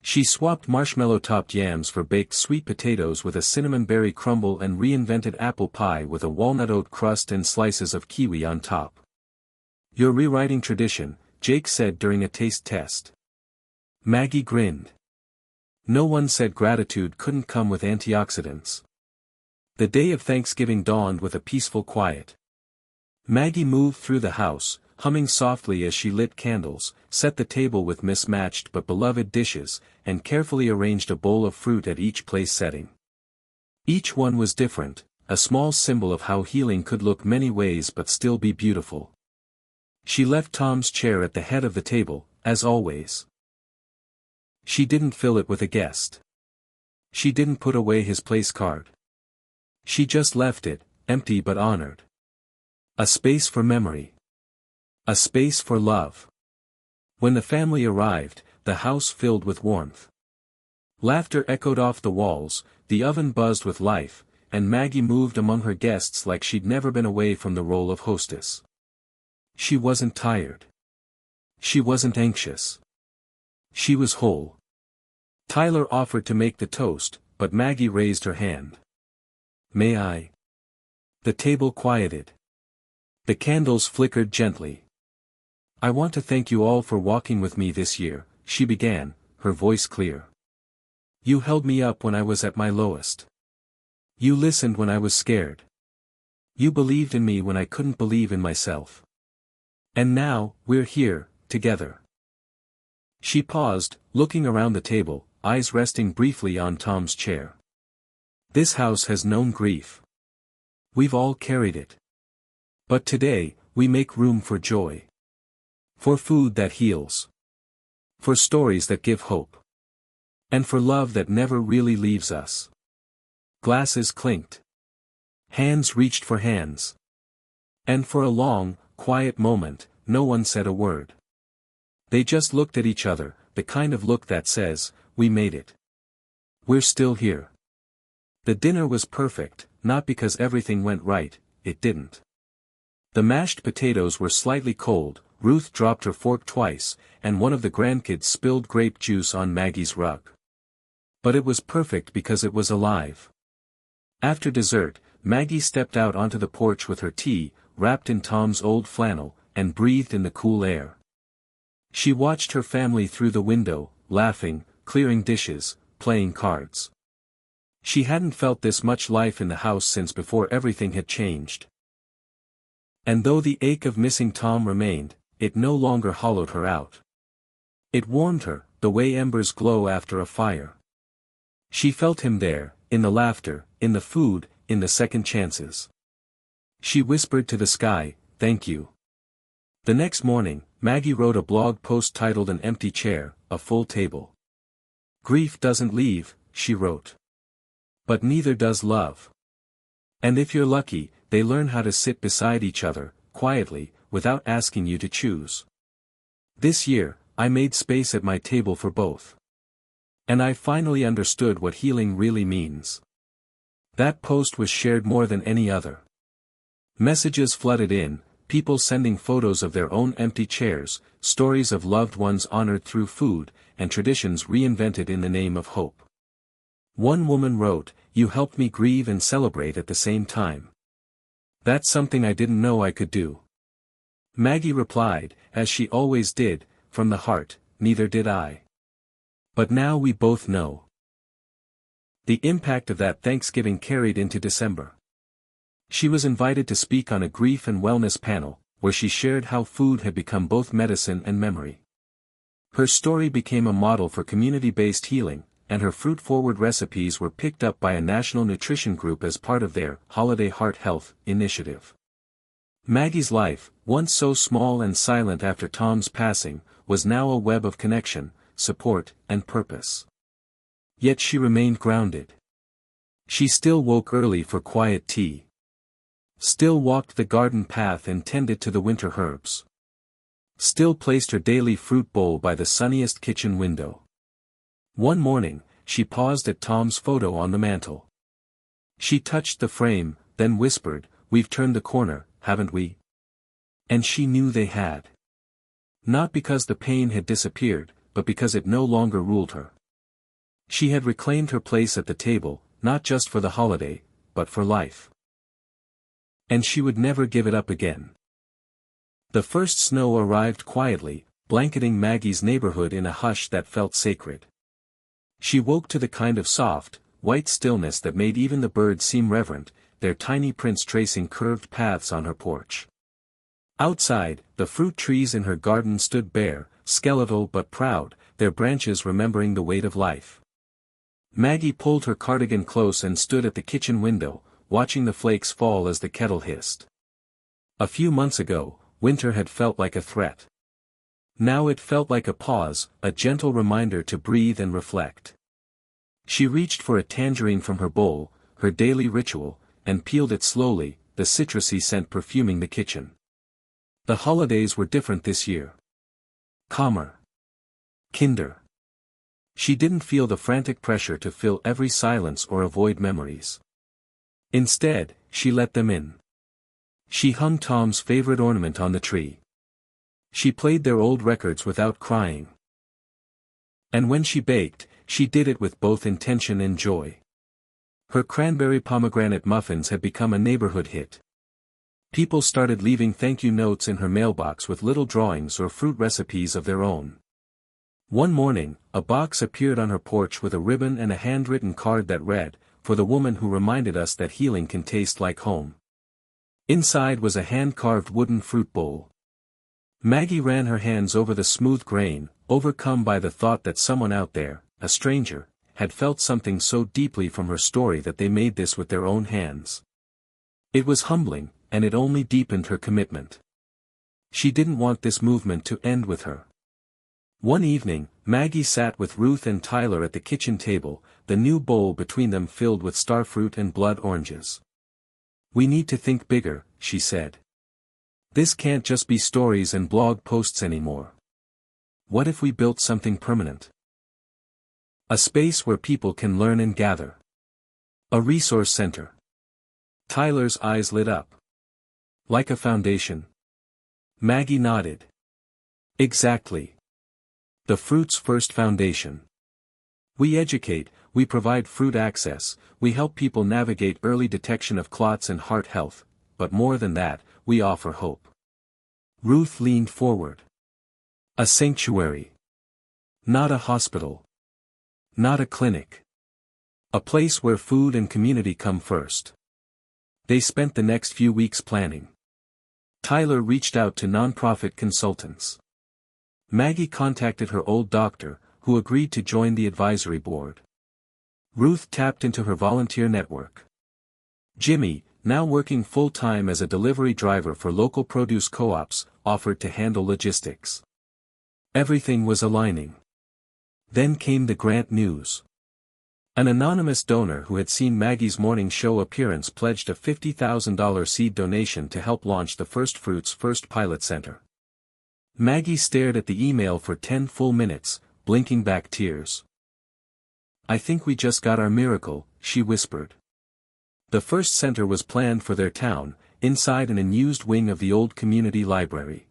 Speaker 1: She swapped marshmallow-topped yams for baked sweet potatoes with a cinnamon berry crumble and reinvented apple pie with a walnut oat crust and slices of kiwi on top. "You're rewriting tradition," Jake said during a taste test. Maggie grinned. No one said gratitude couldn't come with antioxidants. The day of Thanksgiving dawned with a peaceful quiet. Maggie moved through the house, humming softly as she lit candles, set the table with mismatched but beloved dishes, and carefully arranged a bowl of fruit at each place setting. Each one was different, a small symbol of how healing could look many ways but still be beautiful. She left Tom's chair at the head of the table, as always. She didn't fill it with a guest. She didn't put away his place card. She just left it, empty but honored. A space for memory. A space for love. When the family arrived, the house filled with warmth. Laughter echoed off the walls, the oven buzzed with life, and Maggie moved among her guests like she'd never been away from the role of hostess. She wasn't tired. She wasn't anxious. She was whole. Tyler offered to make the toast, but Maggie raised her hand. "May I?" The table quieted. The candles flickered gently. "I want to thank you all for walking with me this year," she began, her voice clear. "You held me up when I was at my lowest. You listened when I was scared. You believed in me when I couldn't believe in myself. And now, we're here, together." She paused, looking around the table, eyes resting briefly on Tom's chair. "This house has known grief. We've all carried it. But today, we make room for joy. For food that heals. For stories that give hope. And for love that never really leaves us." Glasses clinked. Hands reached for hands. And for a long, quiet moment, no one said a word. They just looked at each other, the kind of look that says, "We made it. We're still here." The dinner was perfect, not because everything went right, it didn't. The mashed potatoes were slightly cold, Ruth dropped her fork twice, and one of the grandkids spilled grape juice on Maggie's rug. But it was perfect because it was alive. After dessert, Maggie stepped out onto the porch with her tea, wrapped in Tom's old flannel, and breathed in the cool air. She watched her family through the window, laughing, clearing dishes, playing cards. She hadn't felt this much life in the house since before everything had changed. And though the ache of missing Tom remained, it no longer hollowed her out. It warmed her, the way embers glow after a fire. She felt him there, in the laughter, in the food, in the second chances. She whispered to the sky, "Thank you." The next morning, Maggie wrote a blog post titled "An Empty Chair, a Full Table." "Grief doesn't leave," she wrote. "But neither does love. And if you're lucky, they learn how to sit beside each other, quietly, without asking you to choose. This year, I made space at my table for both. And I finally understood what healing really means." That post was shared more than any other. Messages flooded in, people sending photos of their own empty chairs, stories of loved ones honored through food, and traditions reinvented in the name of hope. One woman wrote, "You helped me grieve and celebrate at the same time. That's something I didn't know I could do." Maggie replied, as she always did, from the heart, "Neither did I. But now we both know." The impact of that Thanksgiving carried into December. She was invited to speak on a grief and wellness panel, where she shared how food had become both medicine and memory. Her story became a model for community-based healing, and her fruit-forward recipes were picked up by a national nutrition group as part of their Holiday Heart Health initiative. Maggie's life, once so small and silent after Tom's passing, was now a web of connection, support, and purpose. Yet she remained grounded. She still woke early for quiet tea. Still walked the garden path and tended to the winter herbs. Still placed her daily fruit bowl by the sunniest kitchen window. One morning, she paused at Tom's photo on the mantel. She touched the frame, then whispered, "We've turned the corner, haven't we?" And she knew they had. Not because the pain had disappeared, but because it no longer ruled her. She had reclaimed her place at the table, not just for the holiday, but for life. And she would never give it up again. The first snow arrived quietly, blanketing Maggie's neighborhood in a hush that felt sacred. She woke to the kind of soft, white stillness that made even the birds seem reverent, their tiny prints tracing curved paths on her porch. Outside, the fruit trees in her garden stood bare, skeletal but proud, their branches remembering the weight of life. Maggie pulled her cardigan close and stood at the kitchen window, watching the flakes fall as the kettle hissed. A few months ago, winter had felt like a threat. Now it felt like a pause, a gentle reminder to breathe and reflect. She reached for a tangerine from her bowl, her daily ritual, and peeled it slowly, the citrusy scent perfuming the kitchen. The holidays were different this year. Calmer. Kinder. She didn't feel the frantic pressure to fill every silence or avoid memories. Instead, she let them in. She hung Tom's favorite ornament on the tree. She played their old records without crying. And when she baked, she did it with both intention and joy. Her cranberry pomegranate muffins had become a neighborhood hit. People started leaving thank you notes in her mailbox with little drawings or fruit recipes of their own. One morning, a box appeared on her porch with a ribbon and a handwritten card that read, "For the woman who reminded us that healing can taste like home." Inside was a hand-carved wooden fruit bowl. Maggie ran her hands over the smooth grain, overcome by the thought that someone out there, a stranger, had felt something so deeply from her story that they made this with their own hands. It was humbling, and it only deepened her commitment. She didn't want this movement to end with her. One evening, Maggie sat with Ruth and Tyler at the kitchen table, the new bowl between them filled with starfruit and blood oranges. "We need to think bigger," she said. "This can't just be stories and blog posts anymore. What if we built something permanent? A space where people can learn and gather. A resource center." Tyler's eyes lit up. "Like a foundation?" Maggie nodded. "Exactly. The Fruit's First Foundation. We educate, we provide fruit access, we help people navigate early detection of clots and heart health, but more than that, we offer hope." Ruth leaned forward. "A sanctuary. Not a hospital. Not a clinic. A place where food and community come first." They spent the next few weeks planning. Tyler reached out to nonprofit consultants. Maggie contacted her old doctor, who agreed to join the advisory board. Ruth tapped into her volunteer network. Jimmy, now working full-time as a delivery driver for local produce co-ops, offered to handle logistics. Everything was aligning. Then came the grant news. An anonymous donor who had seen Maggie's morning show appearance pledged a $50,000 seed donation to help launch the First Fruit's first pilot center. Maggie stared at the email for 10 full minutes, blinking back tears. "I think we just got our miracle," she whispered. The first center was planned for their town, inside an unused wing of the old community library.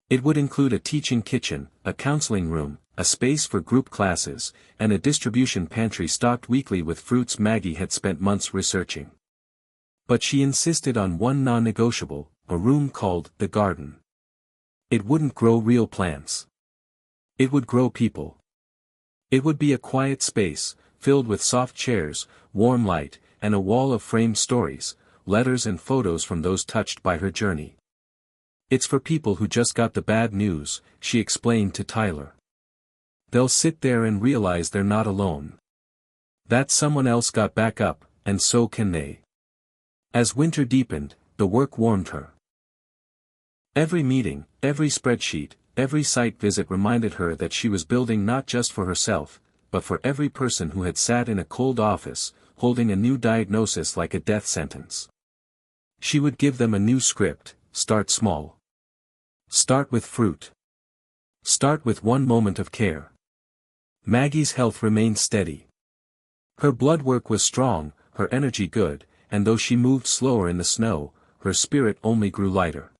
Speaker 1: It would include a teaching kitchen, a counseling room, a space for group classes, and a distribution pantry stocked weekly with fruits Maggie had spent months researching. But she insisted on one non-negotiable, a room called the garden. It wouldn't grow real plants. It would grow people. It would be a quiet space, filled with soft chairs, warm light, and a wall of framed stories, letters and photos from those touched by her journey. "It's for people who just got the bad news," she explained to Tyler. "They'll sit there and realize they're not alone. That someone else got back up, and so can they." As winter deepened, the work warmed her. Every meeting, every spreadsheet, every site visit reminded her that she was building not just for herself, but for every person who had sat in a cold office, holding a new diagnosis like a death sentence. She would give them a new script: start small. Start with fruit. Start with one moment of care. Maggie's health remained steady. Her blood work was strong, her energy good, and though she moved slower in the snow, her spirit only grew lighter.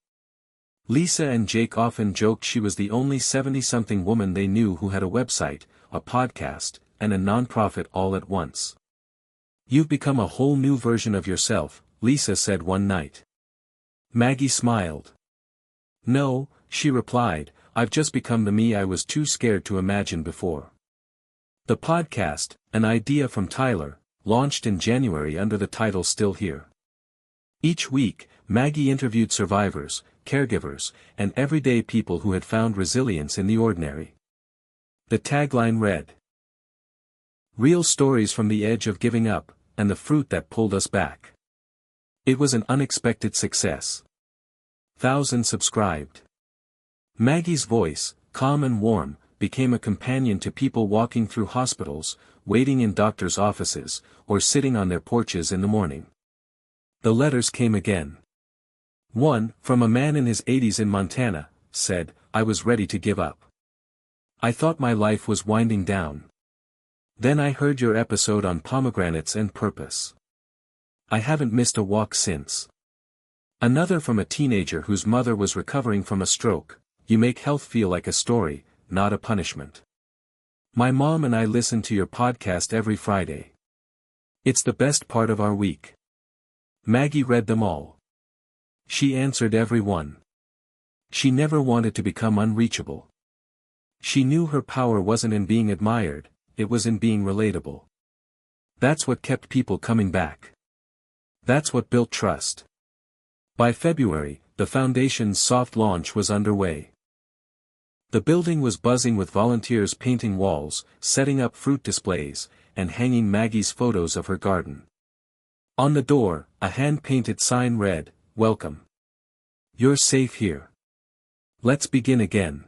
Speaker 1: Lisa and Jake often joked she was the only 70-something woman they knew who had a website, a podcast, and a nonprofit all at once. "You've become a whole new version of yourself," Lisa said one night. Maggie smiled. "No," she replied, "I've just become the me I was too scared to imagine before." The podcast, an idea from Tyler, launched in January under the title Still Here. Each week, Maggie interviewed survivors, caregivers, and everyday people who had found resilience in the ordinary. The tagline read, "Real stories from the edge of giving up, and the fruit that pulled us back." It was an unexpected success. Thousands subscribed. Maggie's voice, calm and warm, became a companion to people walking through hospitals, waiting in doctors' offices, or sitting on their porches in the morning. The letters came again. One, from a man in his 80s in Montana, said, "I was ready to give up. I thought my life was winding down. Then I heard your episode on pomegranates and purpose. I haven't missed a walk since." Another from a teenager whose mother was recovering from a stroke, "You make health feel like a story, not a punishment. My mom and I listen to your podcast every Friday. It's the best part of our week." Maggie read them all. She answered every one. She never wanted to become unreachable. She knew her power wasn't in being admired, it was in being relatable. That's what kept people coming back. That's what built trust. By February, the foundation's soft launch was underway. The building was buzzing with volunteers painting walls, setting up fruit displays, and hanging Maggie's photos of her garden. On the door, a hand-painted sign read, "Welcome. You're safe here. Let's begin again."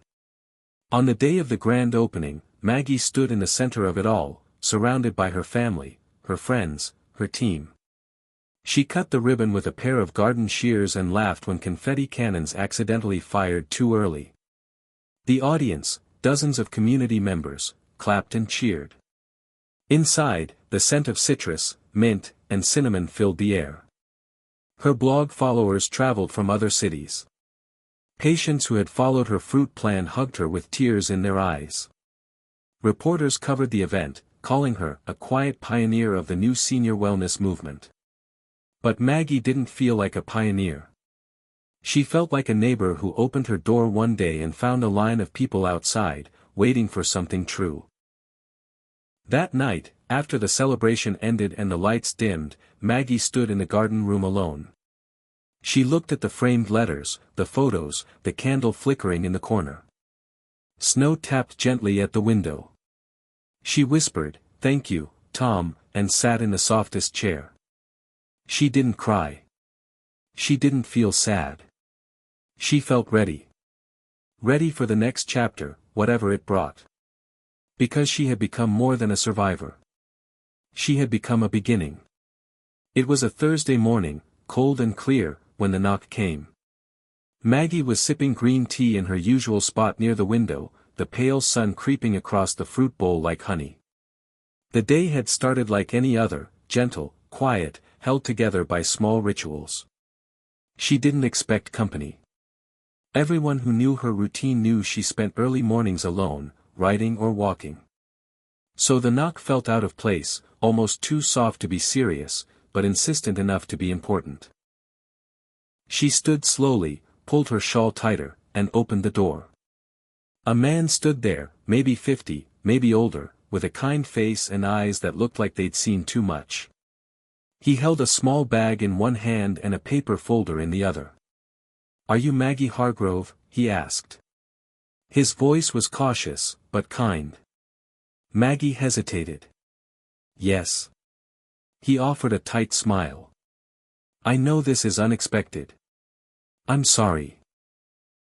Speaker 1: On the day of the grand opening, Maggie stood in the center of it all, surrounded by her family, her friends, her team. She cut the ribbon with a pair of garden shears and laughed when confetti cannons accidentally fired too early. The audience, dozens of community members, clapped and cheered. Inside, the scent of citrus, mint, and cinnamon filled the air. Her blog followers traveled from other cities. Patients who had followed her fruit plan hugged her with tears in their eyes. Reporters covered the event, calling her a quiet pioneer of the new senior wellness movement. But Maggie didn't feel like a pioneer. She felt like a neighbor who opened her door one day and found a line of people outside, waiting for something true. That night, after the celebration ended and the lights dimmed, Maggie stood in the garden room alone. She looked at the framed letters, the photos, the candle flickering in the corner. Snow tapped gently at the window. She whispered, "Thank you, Tom," and sat in the softest chair. She didn't cry. She didn't feel sad. She felt ready. Ready for the next chapter, whatever it brought. Because she had become more than a survivor. She had become a beginning. It was a Thursday morning, cold and clear, when the knock came. Maggie was sipping green tea in her usual spot near the window, the pale sun creeping across the fruit bowl like honey. The day had started like any other, gentle, quiet, held together by small rituals. She didn't expect company. Everyone who knew her routine knew she spent early mornings alone, writing or walking. So the knock felt out of place, almost too soft to be serious, but insistent enough to be important. She stood slowly, pulled her shawl tighter, and opened the door. A man stood there, maybe 50, maybe older, with a kind face and eyes that looked like they'd seen too much. He held a small bag in one hand and a paper folder in the other. "Are you Maggie Hargrove?" he asked. His voice was cautious, but kind. Maggie hesitated. "Yes." He offered a tight smile. "I know this is unexpected. I'm sorry.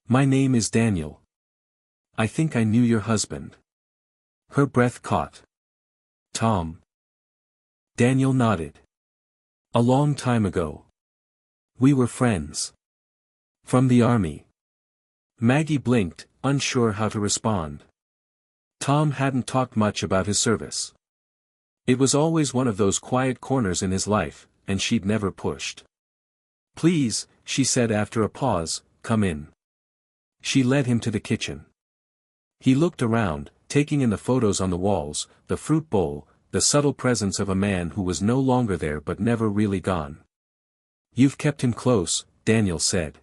Speaker 1: My name is Daniel. I think I knew your husband." Her breath caught. "Tom." Daniel nodded. "A long time ago. We were friends. From the army." Maggie blinked, unsure how to respond. Tom hadn't talked much about his service. It was always one of those quiet corners in his life, and she'd never pushed. "Please," she said after a pause, "come in." She led him to the kitchen. He looked around, taking in the photos on the walls, the fruit bowl, the subtle presence of a man who was no longer there but never really gone. "You've kept him close," Daniel said.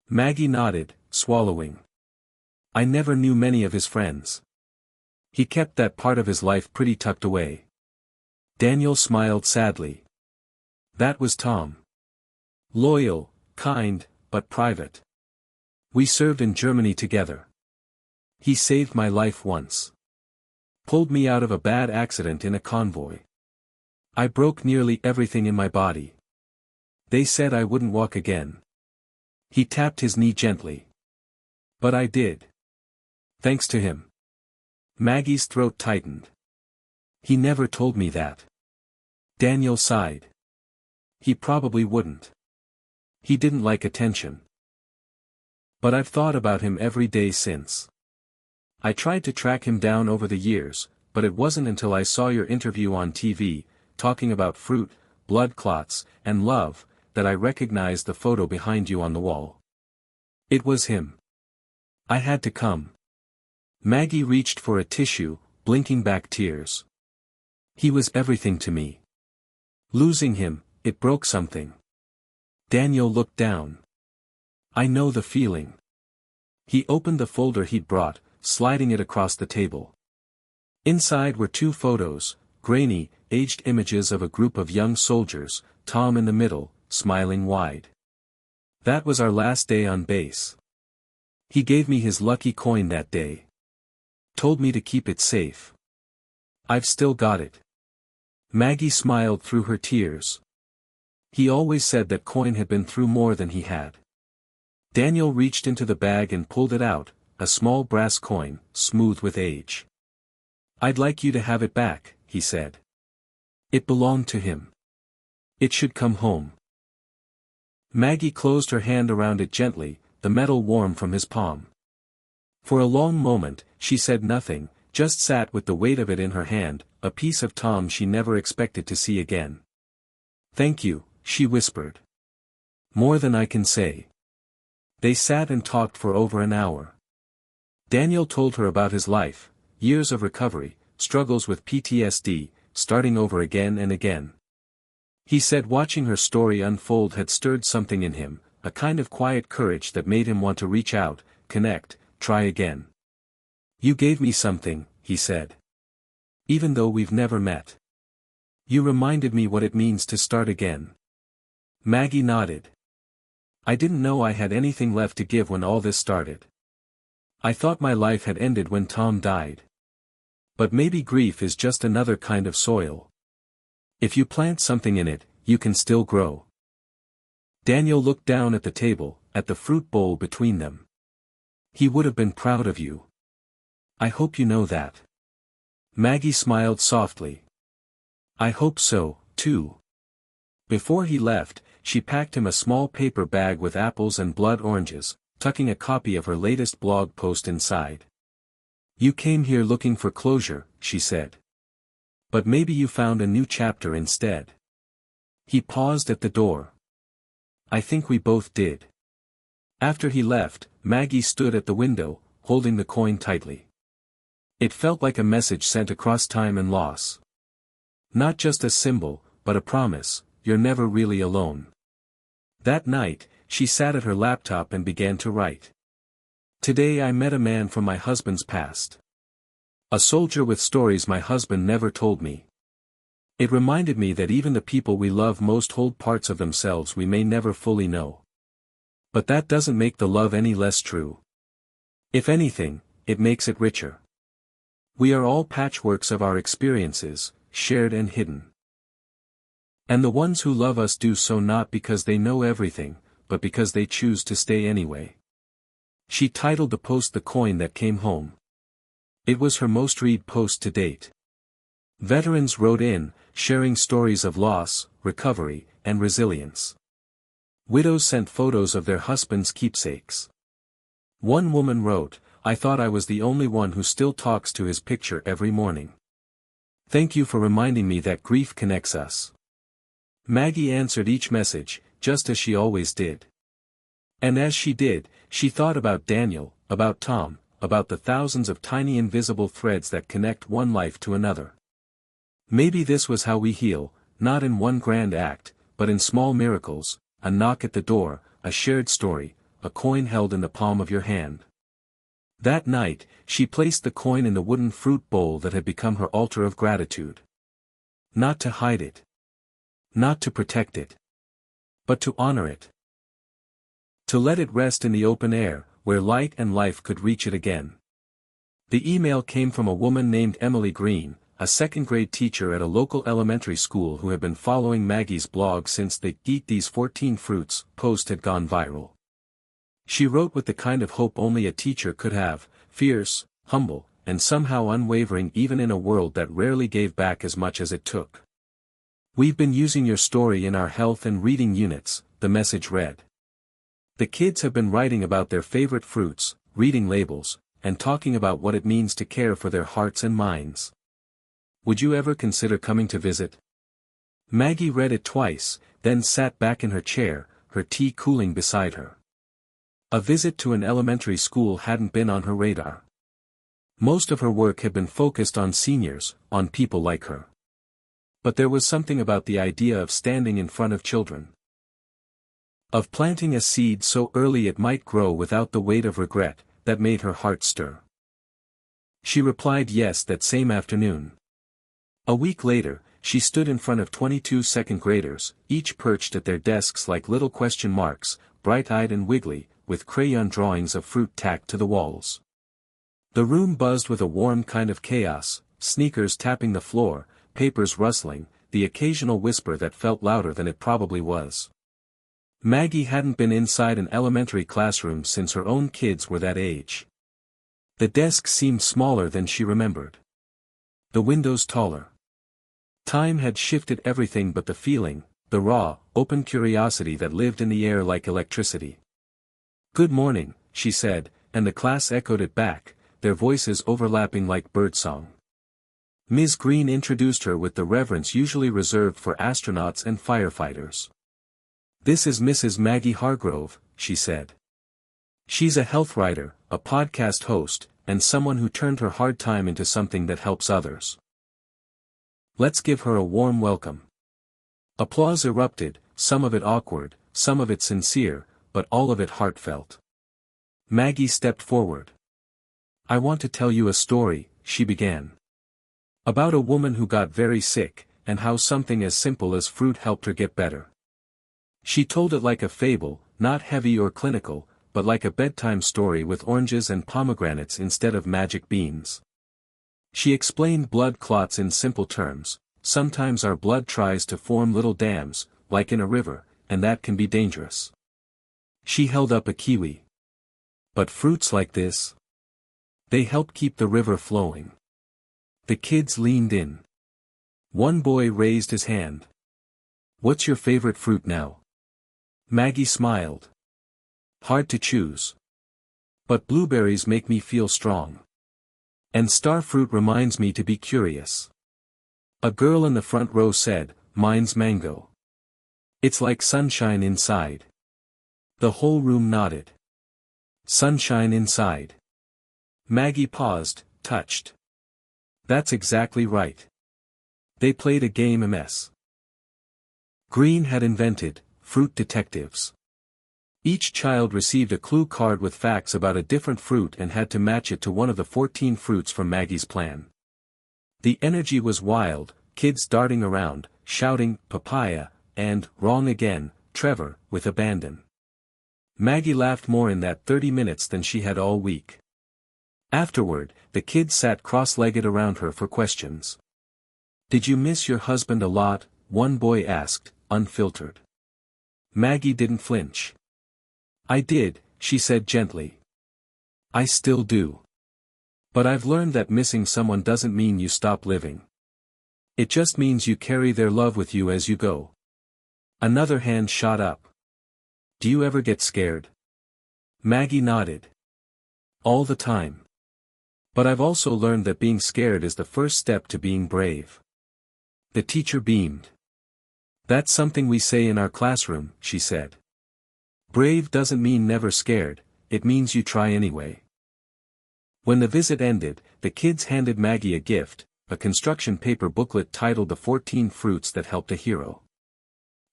Speaker 1: Maggie nodded, swallowing. "I never knew many of his friends. He kept that part of his life pretty tucked away." Daniel smiled sadly. "That was Tom. Loyal, kind, but private. We served in Germany together. He saved my life once. Pulled me out of a bad accident in a convoy. I broke nearly everything in my body. They said I wouldn't walk again." He tapped his knee gently. "But I did. Thanks to him." Maggie's throat tightened. "He never told me that." Daniel sighed. "He probably wouldn't. He didn't like attention. But I've thought about him every day since. I tried to track him down over the years, but it wasn't until I saw your interview on TV, talking about fruit, blood clots, and love, that I recognized the photo behind you on the wall. It was him. I had to come. Maggie reached for a tissue, blinking back tears. He was everything to me. Losing him, it broke something. Daniel looked down. I know the feeling. He opened the folder he'd brought, sliding it across the table. Inside were 2 photos, grainy, aged images of a group of young soldiers, Tom in the middle, smiling wide. That was our last day on base. He gave me his lucky coin that day. Told me to keep it safe. I've still got it. Maggie smiled through her tears. He always said that coin had been through more than he had. Daniel reached into the bag and pulled it out, a small brass coin, smooth with age. I'd like you to have it back, he said. It belonged to him. It should come home. Maggie closed her hand around it gently, the metal warm from his palm. For a long moment, she said nothing, just sat with the weight of it in her hand, a piece of Tom she never expected to see again. Thank you, she whispered. More than I can say. They sat and talked for over an hour. Daniel told her about his life, years of recovery, struggles with PTSD, starting over again and again. He said watching her story unfold had stirred something in him, a kind of quiet courage that made him want to reach out, connect, try again. You gave me something, he said. Even though we've never met. You reminded me what it means to start again. Maggie nodded. I didn't know I had anything left to give when all this started. I thought my life had ended when Tom died. But maybe grief is just another kind of soil. If you plant something in it, you can still grow. Daniel looked down at the table, at the fruit bowl between them. He would have been proud of you. I hope you know that. Maggie smiled softly. I hope so, too. Before he left, she packed him a small paper bag with apples and blood oranges, tucking a copy of her latest blog post inside. You came here looking for closure, she said. But maybe you found a new chapter instead. He paused at the door. I think we both did. After he left, Maggie stood at the window, holding the coin tightly. It felt like a message sent across time and loss. Not just a symbol, but a promise, you're never really alone. That night, she sat at her laptop and began to write. Today I met a man from my husband's past. A soldier with stories my husband never told me. It reminded me that even the people we love most hold parts of themselves we may never fully know. But that doesn't make the love any less true. If anything, it makes it richer. We are all patchworks of our experiences, shared and hidden. And the ones who love us do so not because they know everything, but because they choose to stay anyway. She titled the post The Coin That Came Home. It was her most read post to date. Veterans wrote in, sharing stories of loss, recovery, and resilience. Widows sent photos of their husbands' keepsakes. One woman wrote, I thought I was the only one who still talks to his picture every morning. Thank you for reminding me that grief connects us. Maggie answered each message, just as she always did. And as she did, she thought about Daniel, about Tom, about the thousands of tiny invisible threads that connect one life to another. Maybe this was how we heal, not in one grand act, but in small miracles, a knock at the door, a shared story, a coin held in the palm of your hand. That night, she placed the coin in the wooden fruit bowl that had become her altar of gratitude. Not to hide it. Not to protect it. But to honor it. To let it rest in the open air, where light and life could reach it again. The email came from a woman named Emily Green, a second-grade teacher at a local elementary school who had been following Maggie's blog since the "Eat These 14 Fruits" post had gone viral. She wrote with the kind of hope only a teacher could have, fierce, humble, and somehow unwavering even in a world that rarely gave back as much as it took. We've been using your story in our health and reading units, the message read. The kids have been writing about their favorite fruits, reading labels, and talking about what it means to care for their hearts and minds. Would you ever consider coming to visit? Maggie read it twice, then sat back in her chair, her tea cooling beside her. A visit to an elementary school hadn't been on her radar. Most of her work had been focused on seniors, on people like her. But there was something about the idea of standing in front of children. Of planting a seed so early it might grow without the weight of regret, that made her heart stir. She replied yes that same afternoon. A week later, she stood in front of 22 second graders, each perched at their desks like little question marks, bright-eyed and wiggly, with crayon drawings of fruit tacked to the walls. The room buzzed with a warm kind of chaos, sneakers tapping the floor, papers rustling, the occasional whisper that felt louder than it probably was. Maggie hadn't been inside an elementary classroom since her own kids were that age. The desk seemed smaller than she remembered. The windows taller. Time had shifted everything but the feeling, the raw, open curiosity that lived in the air like electricity. "Good morning," she said, and the class echoed it back, their voices overlapping like birdsong. Ms. Green introduced her with the reverence usually reserved for astronauts and firefighters. "This is Mrs. Maggie Hargrove," she said. "She's a health writer, a podcast host, and someone who turned her hard time into something that helps others. Let's give her a warm welcome." Applause erupted, some of it awkward, some of it sincere, but all of it heartfelt. Maggie stepped forward. "I want to tell you a story," she began. "About a woman who got very sick, and how something as simple as fruit helped her get better." She told it like a fable, not heavy or clinical, but like a bedtime story with oranges and pomegranates instead of magic beans. She explained blood clots in simple terms. Sometimes our blood tries to form little dams, like in a river, and that can be dangerous. She held up a kiwi. "But fruits like this, they help keep the river flowing." The kids leaned in. One boy raised his hand. "What's your favorite fruit now?" Maggie smiled. "Hard to choose. But blueberries make me feel strong. And starfruit reminds me to be curious." A girl in the front row said, "Mine's mango. It's like sunshine inside." The whole room nodded. Sunshine inside. Maggie paused, touched. "That's exactly right." They played a game Ms. Green had invented, fruit detectives. Each child received a clue card with facts about a different fruit and had to match it to one of the 14 fruits from Maggie's plan. The energy was wild, kids darting around, shouting, "Papaya," and, "Wrong again, Trevor," with abandon. Maggie laughed more in that 30 minutes than she had all week. Afterward, the kids sat cross-legged around her for questions. "Did you miss your husband a lot?" one boy asked, unfiltered. Maggie didn't flinch. "I did," she said gently. "I still do. But I've learned that missing someone doesn't mean you stop living. It just means you carry their love with you as you go." Another hand shot up. "Do you ever get scared?" Maggie nodded. "All the time. But I've also learned that being scared is the first step to being brave." The teacher beamed. "That's something we say in our classroom," she said. "Brave doesn't mean never scared, it means you try anyway." When the visit ended, the kids handed Maggie a gift, a construction paper booklet titled "The 14 Fruits That Helped a Hero."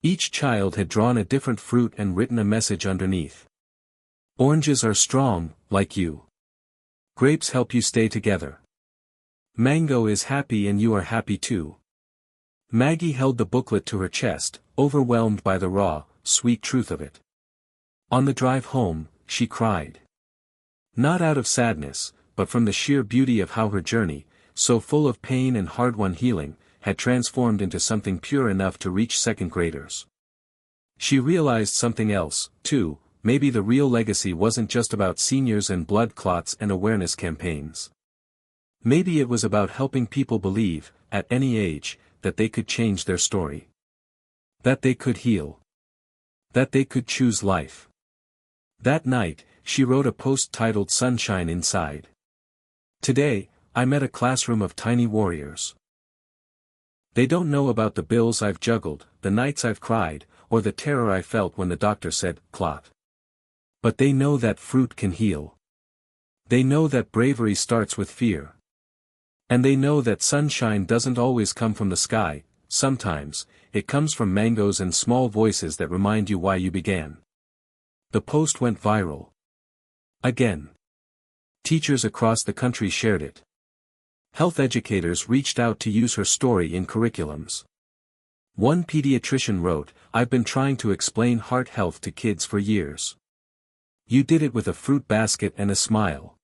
Speaker 1: Each child had drawn a different fruit and written a message underneath. "Oranges are strong, like you. Grapes help you stay together. Mango is happy and you are happy too." Maggie held the booklet to her chest, overwhelmed by the raw, sweet truth of it. On the drive home, she cried. Not out of sadness, but from the sheer beauty of how her journey, so full of pain and hard-won healing, had transformed into something pure enough to reach second graders. She realized something else, too. Maybe the real legacy wasn't just about seniors and blood clots and awareness campaigns. Maybe it was about helping people believe, at any age, that they could change their story. That they could heal. That they could choose life. That night, she wrote a post titled "Sunshine Inside." Today, I met a classroom of tiny warriors. They don't know about the bills I've juggled, the nights I've cried, or the terror I felt when the doctor said, "Clot." But they know that fruit can heal. They know that bravery starts with fear. And they know that sunshine doesn't always come from the sky, sometimes, it comes from mangoes and small voices that remind you why you began. The post went viral. Again. Teachers across the country shared it. Health educators reached out to use her story in curriculums. One pediatrician wrote, "I've been trying to explain heart health to kids for years. You did it with a fruit basket and a smile."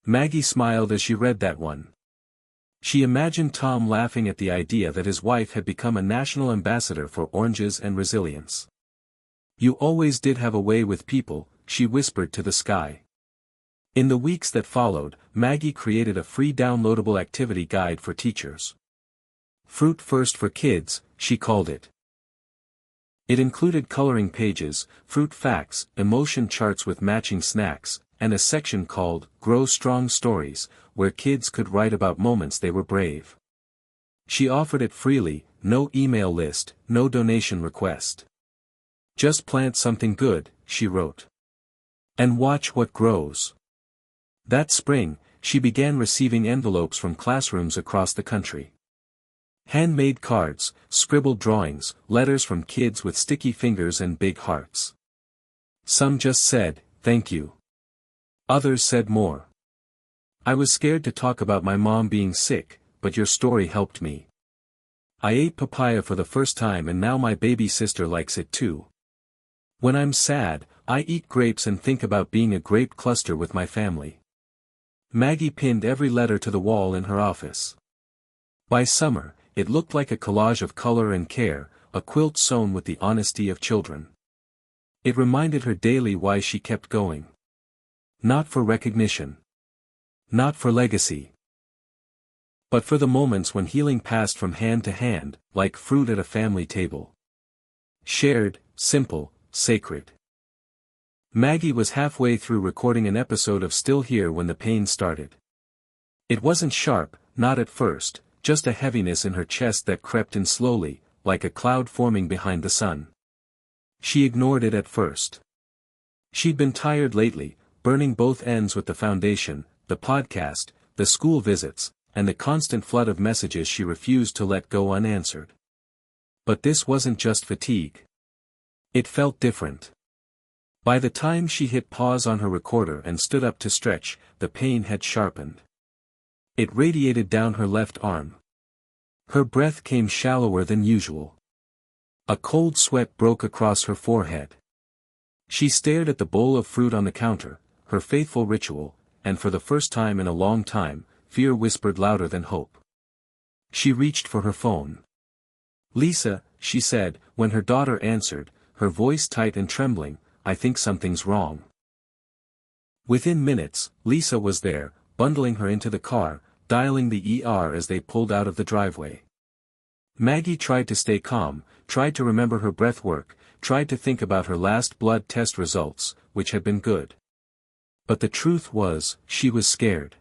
Speaker 1: Maggie smiled as she read that one. She imagined Tom laughing at the idea that his wife had become a national ambassador for oranges and resilience. "You always did have a way with people," she whispered to the sky. In the weeks that followed, Maggie created a free downloadable activity guide for teachers. "Fruit First for Kids," she called it. It included coloring pages, fruit facts, emotion charts with matching snacks, and a section called "Grow Strong Stories," where kids could write about moments they were brave. She offered it freely, no email list, no donation request. "Just plant something good," she wrote. "And watch what grows." That spring, she began receiving envelopes from classrooms across the country. Handmade cards, scribbled drawings, letters from kids with sticky fingers and big hearts. Some just said, "Thank you." Others said more. "I was scared to talk about my mom being sick, but your story helped me. I ate papaya for the first time and now my baby sister likes it too. When I'm sad, I eat grapes and think about being a grape cluster with my family." Maggie pinned every letter to the wall in her office. By summer, it looked like a collage of color and care, a quilt sewn with the honesty of children. It reminded her daily why she kept going. Not for recognition. Not for legacy. But for the moments when healing passed from hand to hand, like fruit at a family table. Shared, simple, sacred. Maggie was halfway through recording an episode of Still Here when the pain started. It wasn't sharp, not at first, just a heaviness in her chest that crept in slowly, like a cloud forming behind the sun. She ignored it at first. She'd been tired lately, burning both ends with the foundation, the podcast, the school visits, and the constant flood of messages she refused to let go unanswered. But this wasn't just fatigue. It felt different. By the time she hit pause on her recorder and stood up to stretch, the pain had sharpened. It radiated down her left arm. Her breath came shallower than usual. A cold sweat broke across her forehead. She stared at the bowl of fruit on the counter, her faithful ritual, and for the first time in a long time, fear whispered louder than hope. She reached for her phone. "Lisa," she said, when her daughter answered, her voice tight and trembling, "I think something's wrong." Within minutes, Lisa was there, bundling her into the car, dialing the ER as they pulled out of the driveway. Maggie tried to stay calm, tried to remember her breath work, tried to think about her last blood test results, which had been good. But the truth was, she was scared.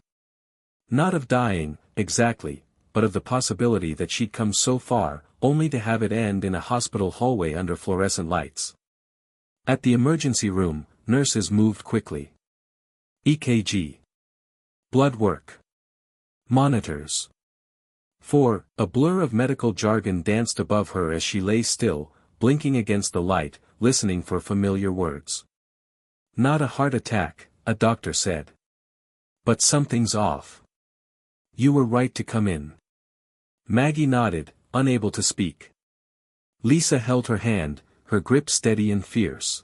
Speaker 1: Not of dying, exactly, but of the possibility that she'd come so far, only to have it end in a hospital hallway under fluorescent lights. At the emergency room, nurses moved quickly. EKG. Blood work. Monitors. A blur of medical jargon danced above her as she lay still, blinking against the light, listening for familiar words. "Not a heart attack," a doctor said. "But something's off. You were right to come in." Maggie nodded, unable to speak. Lisa held her hand, her grip steady and fierce.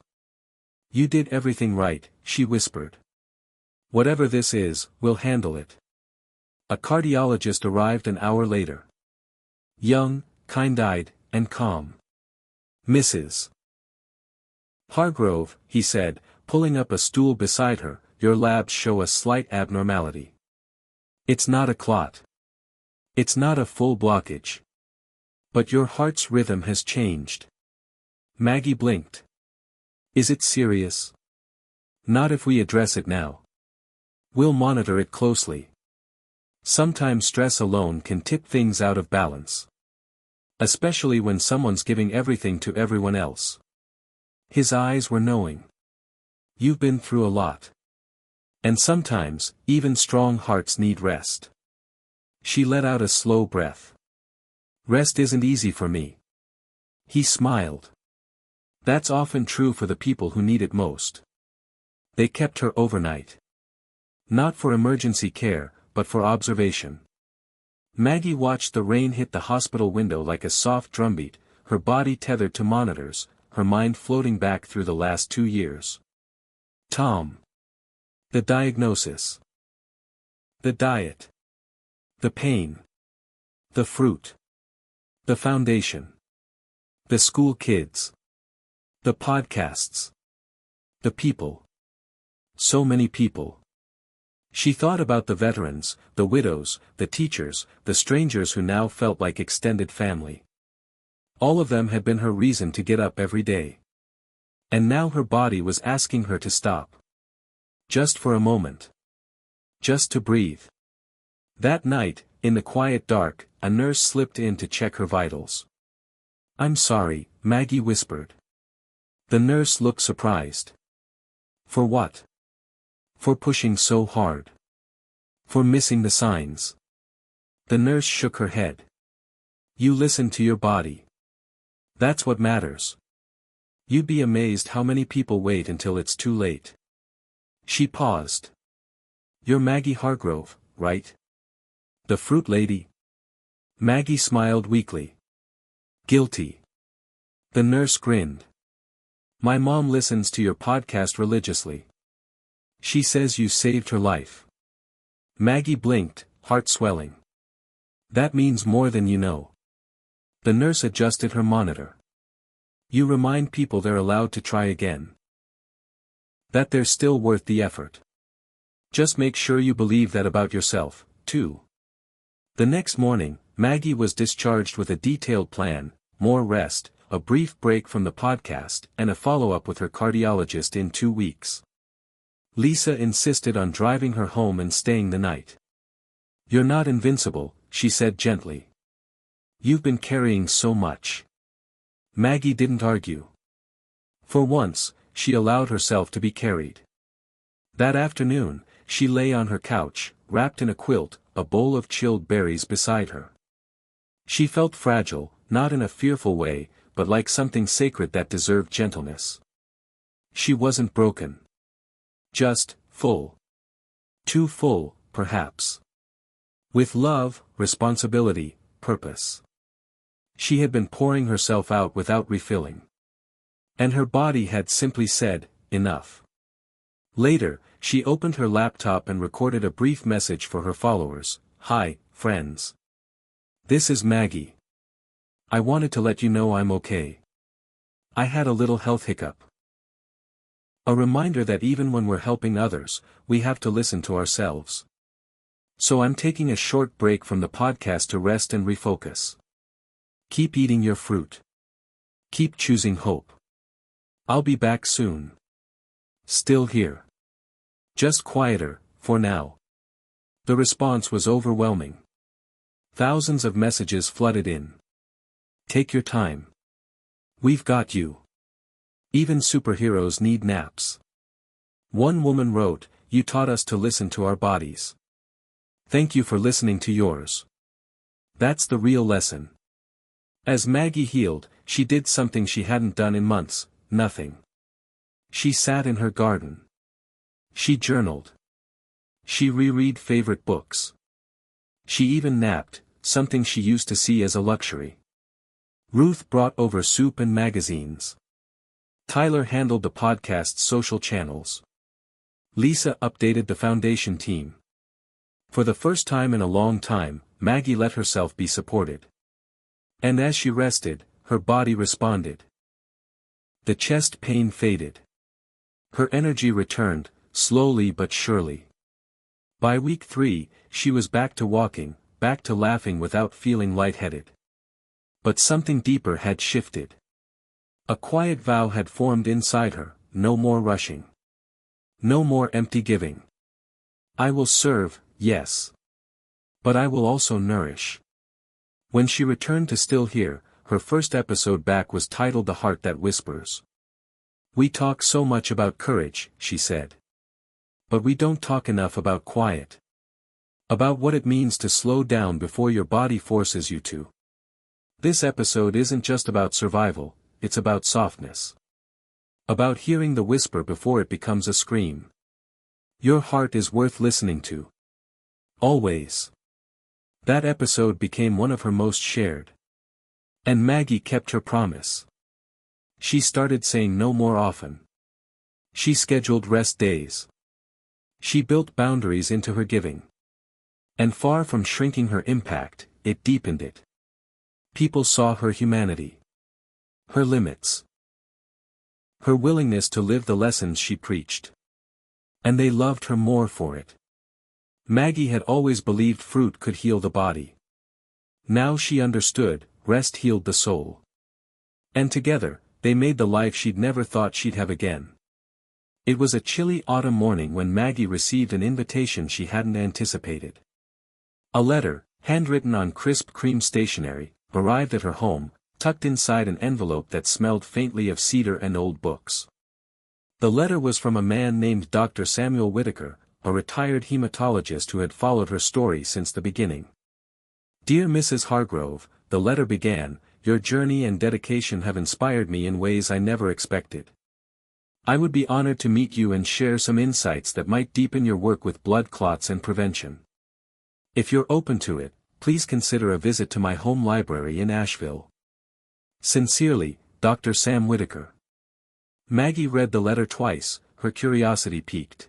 Speaker 1: "You did everything right," she whispered. "Whatever this is, we'll handle it." A cardiologist arrived an hour later. Young, kind-eyed, and calm. "Mrs. Hargrove," he said, pulling up a stool beside her, "your labs show a slight abnormality. It's not a clot. It's not a full blockage. But your heart's rhythm has changed." Maggie blinked. "Is it serious?" Not if we address it now. We'll monitor it closely. Sometimes stress alone can tip things out of balance. Especially when someone's giving everything to everyone else. His eyes were knowing. You've been through a lot. And sometimes, even strong hearts need rest. She let out a slow breath. Rest isn't easy for me. He smiled. That's often true for the people who need it most. They kept her overnight. Not for emergency care, but for observation. Maggie watched the rain hit the hospital window like a soft drumbeat, her body tethered to monitors, her mind floating back through the last 2 years. Tom. The diagnosis. The diet. The pain. The fruit. The foundation. The school kids. The podcasts. The people. So many people. She thought about the veterans, the widows, the teachers, the strangers who now felt like extended family. All of them had been her reason to get up every day. And now her body was asking her to stop. Just for a moment. Just to breathe. That night, in the quiet dark, a nurse slipped in to check her vitals. "I'm sorry," Maggie whispered. The nurse looked surprised. For what? For pushing so hard. For missing the signs. The nurse shook her head. You listen to your body. That's what matters. You'd be amazed how many people wait until it's too late. She paused. You're Maggie Hargrove, right? The fruit lady? Maggie smiled weakly. Guilty. The nurse grinned. My mom listens to your podcast religiously. She says you saved her life. Maggie blinked, heart swelling. That means more than you know. The nurse adjusted her monitor. You remind people they're allowed to try again. That they're still worth the effort. Just make sure you believe that about yourself, too. The next morning, Maggie was discharged with a detailed plan, more rest, a brief break from the podcast, and a follow-up with her cardiologist in 2 weeks. Lisa insisted on driving her home and staying the night. You're not invincible, she said gently. You've been carrying so much. Maggie didn't argue. For once, she allowed herself to be carried. That afternoon, she lay on her couch, wrapped in a quilt, a bowl of chilled berries beside her. She felt fragile, not in a fearful way, but like something sacred that deserved gentleness. She wasn't broken. Just, full. Too full, perhaps. With love, responsibility, purpose. She had been pouring herself out without refilling. And her body had simply said, enough. Later, she opened her laptop and recorded a brief message for her followers. Hi, friends. This is Maggie. I wanted to let you know I'm okay. I had a little health hiccup. A reminder that even when we're helping others, we have to listen to ourselves. So I'm taking a short break from the podcast to rest and refocus. Keep eating your fruit. Keep choosing hope. I'll be back soon. Still here. Just quieter, for now. The response was overwhelming. Thousands of messages flooded in. Take your time. We've got you. Even superheroes need naps. One woman wrote, you taught us to listen to our bodies. Thank you for listening to yours. That's the real lesson. As Maggie healed, she did something she hadn't done in months, nothing. She sat in her garden. She journaled. She reread favorite books. She even napped, something she used to see as a luxury. Ruth brought over soup and magazines. Tyler handled the podcast's social channels. Lisa updated the foundation team. For the first time in a long time, Maggie let herself be supported. And as she rested, her body responded. The chest pain faded. Her energy returned, slowly but surely. By week 3, she was back to walking, back to laughing without feeling lightheaded. But something deeper had shifted. A quiet vow had formed inside her, no more rushing. No more empty giving. I will serve, yes. But I will also nourish. When she returned to Still Here, her first episode back was titled The Heart That Whispers. We talk so much about courage, she said. But we don't talk enough about quiet. About what it means to slow down before your body forces you to. This episode isn't just about survival, it's about softness. About hearing the whisper before it becomes a scream. Your heart is worth listening to. Always. That episode became one of her most shared. And Maggie kept her promise. She started saying no more often. She scheduled rest days. She built boundaries into her giving. And far from shrinking her impact, it deepened it. People saw her humanity. Her limits. Her willingness to live the lessons she preached. And they loved her more for it. Maggie had always believed fruit could heal the body. Now she understood, rest healed the soul. And together, they made the life she'd never thought she'd have again. It was a chilly autumn morning when Maggie received an invitation she hadn't anticipated. A letter, handwritten on crisp cream stationery, arrived at her home, tucked inside an envelope that smelled faintly of cedar and old books. The letter was from a man named Dr. Samuel Whitaker, a retired hematologist who had followed her story since the beginning. Dear Mrs. Hargrove, the letter began, your journey and dedication have inspired me in ways I never expected. I would be honored to meet you and share some insights that might deepen your work with blood clots and prevention. If you're open to it, please consider a visit to my home library in Asheville. Sincerely, Dr. Sam Whitaker. Maggie read the letter twice, her curiosity piqued.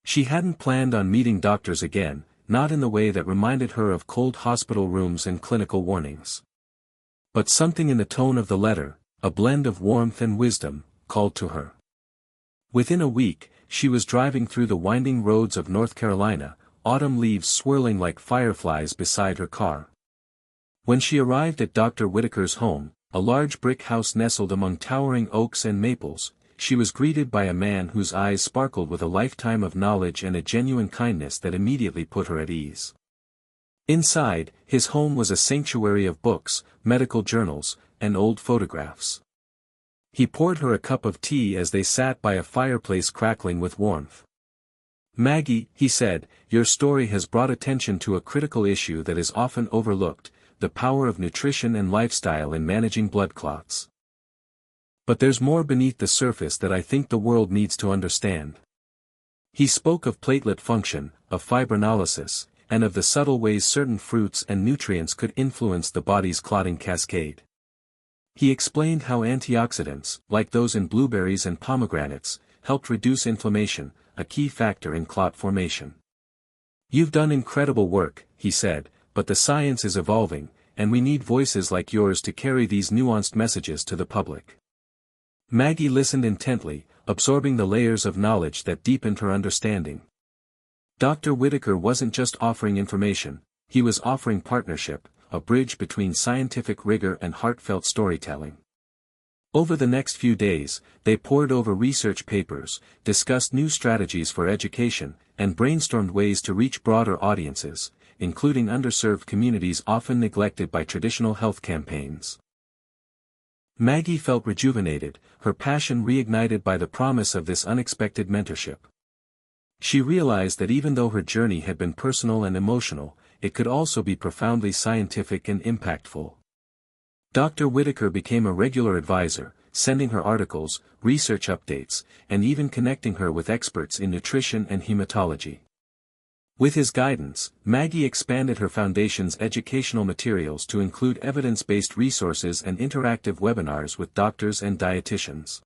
Speaker 1: She hadn't planned on meeting doctors again, not in the way that reminded her of cold hospital rooms and clinical warnings. But something in the tone of the letter, a blend of warmth and wisdom, called to her. Within a week, she was driving through the winding roads of North Carolina, autumn leaves swirling like fireflies beside her car. When she arrived at Dr. Whitaker's home, a large brick house nestled among towering oaks and maples, she was greeted by a man whose eyes sparkled with a lifetime of knowledge and a genuine kindness that immediately put her at ease. Inside, his home was a sanctuary of books, medical journals, and old photographs. He poured her a cup of tea as they sat by a fireplace crackling with warmth. Maggie, he said, your story has brought attention to a critical issue that is often overlooked, the power of nutrition and lifestyle in managing blood clots. But there's more beneath the surface that I think the world needs to understand. He spoke of platelet function, of fibrinolysis, and of the subtle ways certain fruits and nutrients could influence the body's clotting cascade. He explained how antioxidants, like those in blueberries and pomegranates, helped reduce inflammation, a key factor in clot formation. You've done incredible work, he said, but the science is evolving, and we need voices like yours to carry these nuanced messages to the public. Maggie listened intently, absorbing the layers of knowledge that deepened her understanding. Dr. Whitaker wasn't just offering information, he was offering partnership, a bridge between scientific rigor and heartfelt storytelling. Over the next few days, they pored over research papers, discussed new strategies for education, and brainstormed ways to reach broader audiences, including underserved communities often neglected by traditional health campaigns. Maggie felt rejuvenated, her passion reignited by the promise of this unexpected mentorship. She realized that even though her journey had been personal and emotional, it could also be profoundly scientific and impactful. Dr. Whitaker became a regular advisor, sending her articles, research updates, and even connecting her with experts in nutrition and hematology. With his guidance, Maggie expanded her foundation's educational materials to include evidence-based resources and interactive webinars with doctors and dietitians.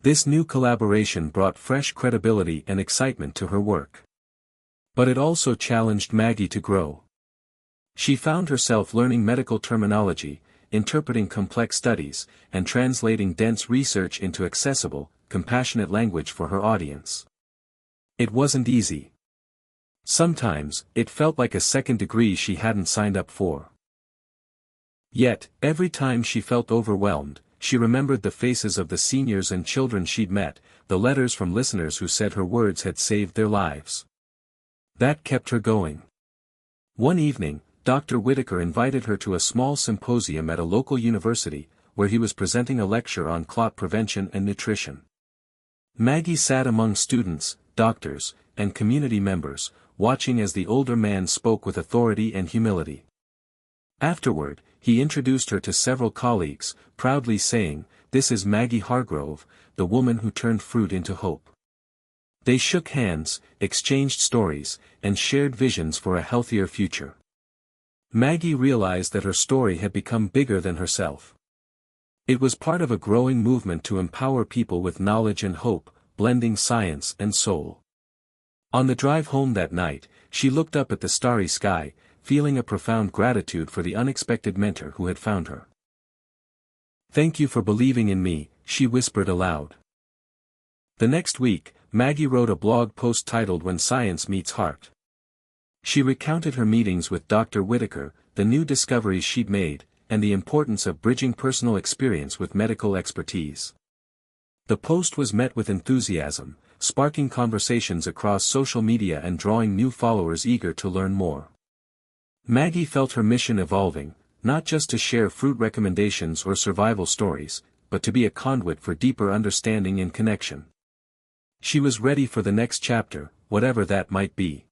Speaker 1: This new collaboration brought fresh credibility and excitement to her work. But it also challenged Maggie to grow. She found herself learning medical terminology, interpreting complex studies, and translating dense research into accessible, compassionate language for her audience. It wasn't easy. Sometimes, it felt like a second degree she hadn't signed up for. Yet, every time she felt overwhelmed, she remembered the faces of the seniors and children she'd met, the letters from listeners who said her words had saved their lives. That kept her going. One evening, Dr. Whitaker invited her to a small symposium at a local university, where he was presenting a lecture on clot prevention and nutrition. Maggie sat among students, doctors, and community members, watching as the older man spoke with authority and humility. Afterward, he introduced her to several colleagues, proudly saying, "This is Maggie Hargrove, the woman who turned fruit into hope." They shook hands, exchanged stories, and shared visions for a healthier future. Maggie realized that her story had become bigger than herself. It was part of a growing movement to empower people with knowledge and hope, blending science and soul. On the drive home that night, she looked up at the starry sky, feeling a profound gratitude for the unexpected mentor who had found her. "Thank you for believing in me," she whispered aloud. The next week, Maggie wrote a blog post titled "When Science Meets Heart." She recounted her meetings with Dr. Whitaker, the new discoveries she'd made, and the importance of bridging personal experience with medical expertise. The post was met with enthusiasm, sparking conversations across social media and drawing new followers eager to learn more. Maggie felt her mission evolving, not just to share fruit recommendations or survival stories, but to be a conduit for deeper understanding and connection. She was ready for the next chapter, whatever that might be.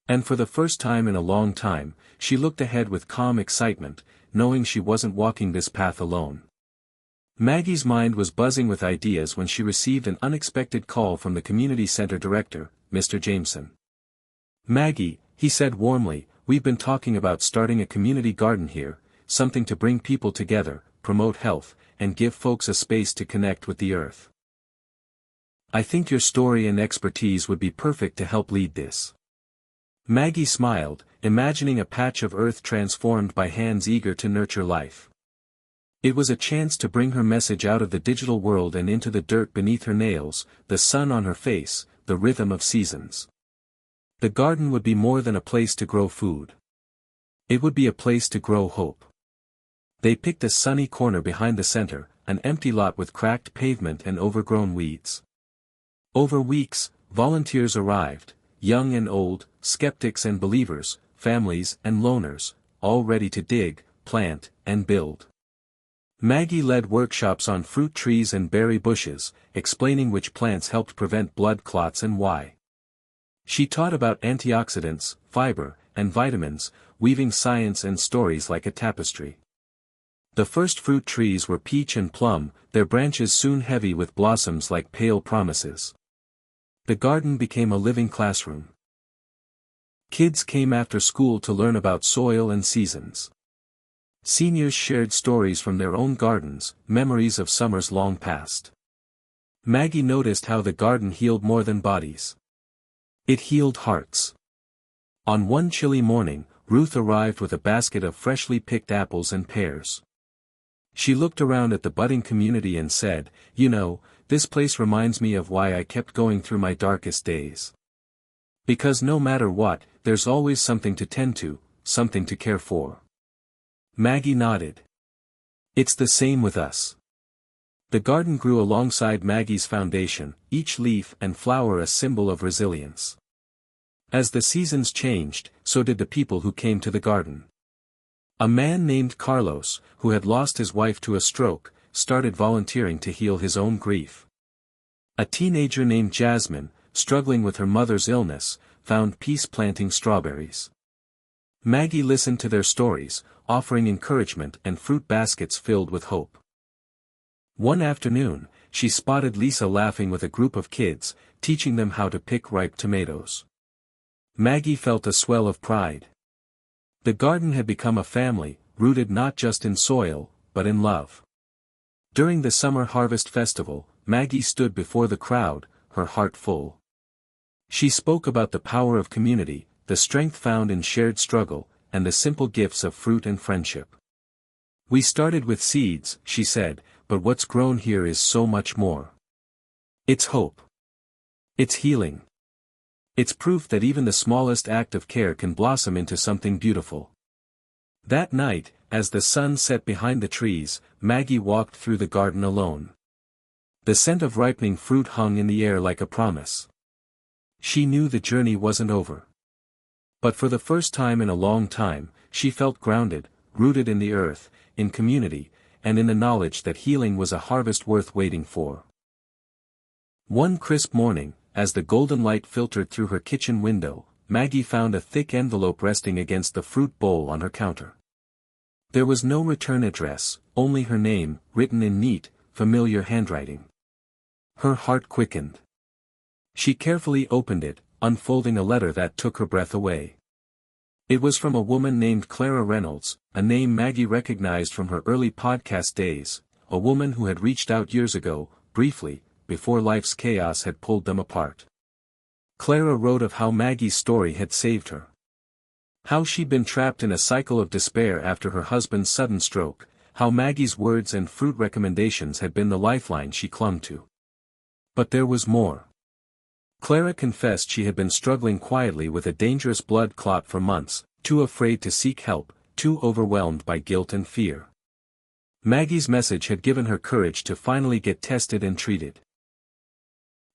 Speaker 1: And for the first time in a long time, she looked ahead with calm excitement, knowing she wasn't walking this path alone. Maggie's mind was buzzing with ideas when she received an unexpected call from the community center director, Mr. Jameson. "Maggie," he said warmly, "we've been talking about starting a community garden here, something to bring people together, promote health, and give folks a space to connect with the earth. I think your story and expertise would be perfect to help lead this." Maggie smiled, imagining a patch of earth transformed by hands eager to nurture life. It was a chance to bring her message out of the digital world and into the dirt beneath her nails, the sun on her face, the rhythm of seasons. The garden would be more than a place to grow food. It would be a place to grow hope. They picked a sunny corner behind the center, an empty lot with cracked pavement and overgrown weeds. Over weeks, volunteers arrived, young and old, skeptics and believers, families and loners, all ready to dig, plant, and build. Maggie led workshops on fruit trees and berry bushes, explaining which plants helped prevent blood clots and why. She taught about antioxidants, fiber, and vitamins, weaving science and stories like a tapestry. The first fruit trees were peach and plum, their branches soon heavy with blossoms like pale promises. The garden became a living classroom. Kids came after school to learn about soil and seasons. Seniors shared stories from their own gardens, memories of summers long past. Maggie noticed how the garden healed more than bodies. It healed hearts. On one chilly morning, Ruth arrived with a basket of freshly picked apples and pears. She looked around at the budding community and said, "You know, this place reminds me of why I kept going through my darkest days. Because no matter what, there's always something to tend to, something to care for." Maggie nodded. "It's the same with us." The garden grew alongside Maggie's foundation, each leaf and flower a symbol of resilience. As the seasons changed, so did the people who came to the garden. A man named Carlos, who had lost his wife to a stroke, started volunteering to heal his own grief. A teenager named Jasmine, struggling with her mother's illness, found peace planting strawberries. Maggie listened to their stories, offering encouragement and fruit baskets filled with hope. One afternoon, she spotted Lisa laughing with a group of kids, teaching them how to pick ripe tomatoes. Maggie felt a swell of pride. The garden had become a family, rooted not just in soil, but in love. During the summer harvest festival, Maggie stood before the crowd, her heart full. She spoke about the power of community, the strength found in shared struggle, and the simple gifts of fruit and friendship. "We started with seeds," she said, "but what's grown here is so much more. It's hope. It's healing. It's proof that even the smallest act of care can blossom into something beautiful." That night, as the sun set behind the trees, Maggie walked through the garden alone. The scent of ripening fruit hung in the air like a promise. She knew the journey wasn't over. But for the first time in a long time, she felt grounded, rooted in the earth, in community, and in the knowledge that healing was a harvest worth waiting for. One crisp morning, as the golden light filtered through her kitchen window, Maggie found a thick envelope resting against the fruit bowl on her counter. There was no return address, only her name, written in neat, familiar handwriting. Her heart quickened. She carefully opened it, unfolding a letter that took her breath away. It was from a woman named Clara Reynolds, a name Maggie recognized from her early podcast days, a woman who had reached out years ago, briefly, before life's chaos had pulled them apart. Clara wrote of how Maggie's story had saved her. How she'd been trapped in a cycle of despair after her husband's sudden stroke, how Maggie's words and fruit recommendations had been the lifeline she clung to. But there was more. Clara confessed she had been struggling quietly with a dangerous blood clot for months, too afraid to seek help, too overwhelmed by guilt and fear. Maggie's message had given her courage to finally get tested and treated.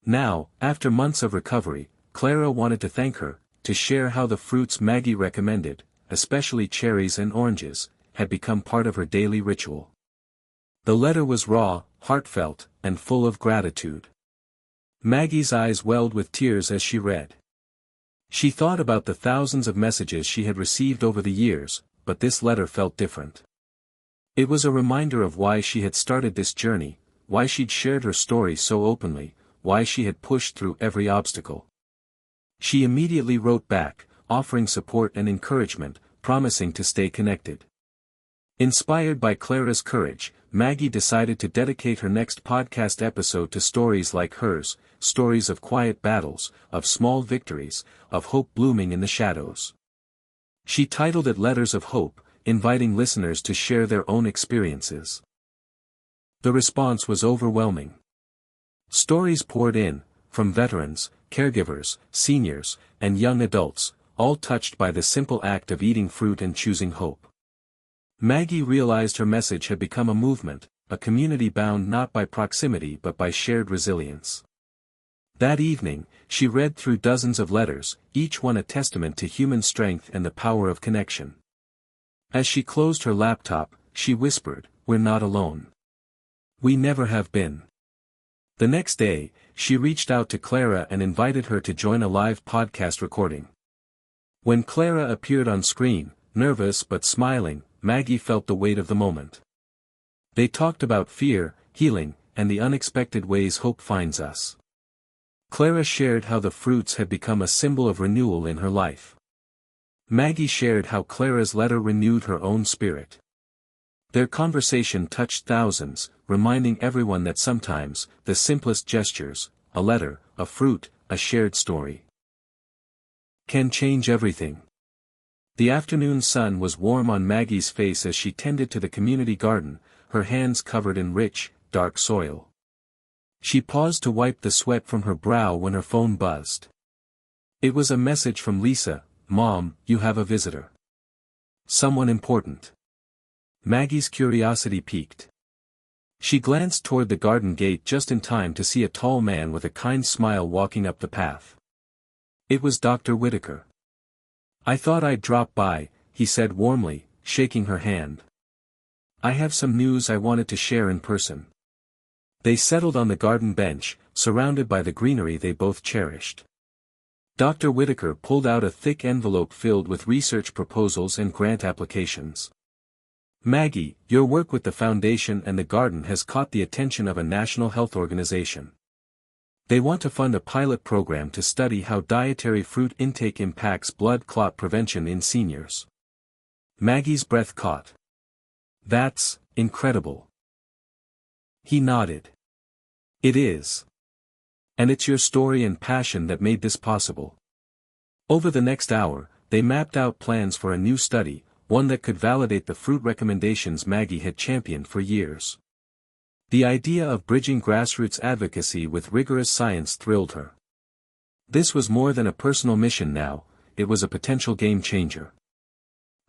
Speaker 1: Now, after months of recovery, Clara wanted to thank her, to share how the fruits Maggie recommended, especially cherries and oranges, had become part of her daily ritual. The letter was raw, heartfelt, and full of gratitude. Maggie's eyes welled with tears as she read. She thought about the thousands of messages she had received over the years, but this letter felt different. It was a reminder of why she had started this journey, why she'd shared her story so openly, why she had pushed through every obstacle. She immediately wrote back, offering support and encouragement, promising to stay connected. Inspired by Clara's courage, Maggie decided to dedicate her next podcast episode to stories like hers, stories of quiet battles, of small victories, of hope blooming in the shadows. She titled it Letters of Hope, inviting listeners to share their own experiences. The response was overwhelming. Stories poured in, from veterans, caregivers, seniors, and young adults, all touched by the simple act of eating fruit and choosing hope. Maggie realized her message had become a movement, a community bound not by proximity but by shared resilience. That evening, she read through dozens of letters, each one a testament to human strength and the power of connection. As she closed her laptop, she whispered, "We're not alone. We never have been." The next day, she reached out to Clara and invited her to join a live podcast recording. When Clara appeared on screen, nervous but smiling, Maggie felt the weight of the moment. They talked about fear, healing, and the unexpected ways hope finds us. Clara shared how the fruits had become a symbol of renewal in her life. Maggie shared how Clara's letter renewed her own spirit. Their conversation touched thousands, reminding everyone that sometimes, the simplest gestures, a letter, a fruit, a shared story, can change everything. The afternoon sun was warm on Maggie's face as she tended to the community garden, her hands covered in rich, dark soil. She paused to wipe the sweat from her brow when her phone buzzed. It was a message from Lisa, "Mom, you have a visitor. Someone important." Maggie's curiosity piqued. She glanced toward the garden gate just in time to see a tall man with a kind smile walking up the path. It was Dr. Whitaker. "I thought I'd drop by," he said warmly, shaking her hand. "I have some news I wanted to share in person." They settled on the garden bench, surrounded by the greenery they both cherished. Dr. Whitaker pulled out a thick envelope filled with research proposals and grant applications. "Maggie, your work with the foundation and the garden has caught the attention of a national health organization. They want to fund a pilot program to study how dietary fruit intake impacts blood clot prevention in seniors." Maggie's breath caught. "That's incredible." He nodded. "It is. And it's your story and passion that made this possible." Over the next hour, they mapped out plans for a new study, one that could validate the fruit recommendations Maggie had championed for years. The idea of bridging grassroots advocacy with rigorous science thrilled her. This was more than a personal mission now, it was a potential game changer.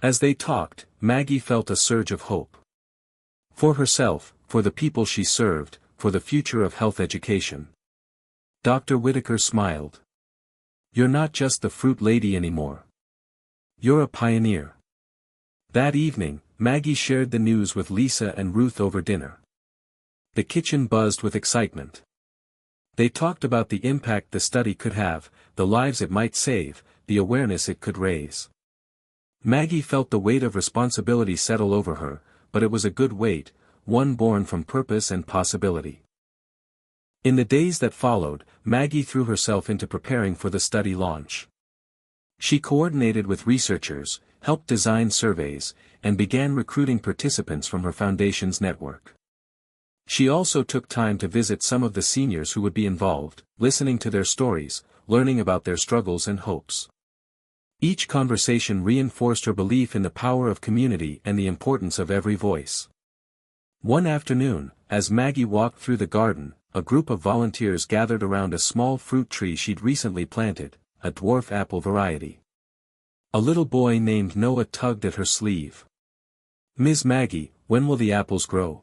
Speaker 1: As they talked, Maggie felt a surge of hope. For herself, for the people she served, for the future of health education. Dr. Whitaker smiled. "You're not just the fruit lady anymore. You're a pioneer." That evening, Maggie shared the news with Lisa and Ruth over dinner. The kitchen buzzed with excitement. They talked about the impact the study could have, the lives it might save, the awareness it could raise. Maggie felt the weight of responsibility settle over her, but it was a good weight, one born from purpose and possibility. In the days that followed, Maggie threw herself into preparing for the study launch. She coordinated with researchers, helped design surveys, and began recruiting participants from her foundation's network. She also took time to visit some of the seniors who would be involved, listening to their stories, learning about their struggles and hopes. Each conversation reinforced her belief in the power of community and the importance of every voice. One afternoon, as Maggie walked through the garden, a group of volunteers gathered around a small fruit tree she'd recently planted, a dwarf apple variety. A little boy named Noah tugged at her sleeve. "Ms. Maggie, when will the apples grow?"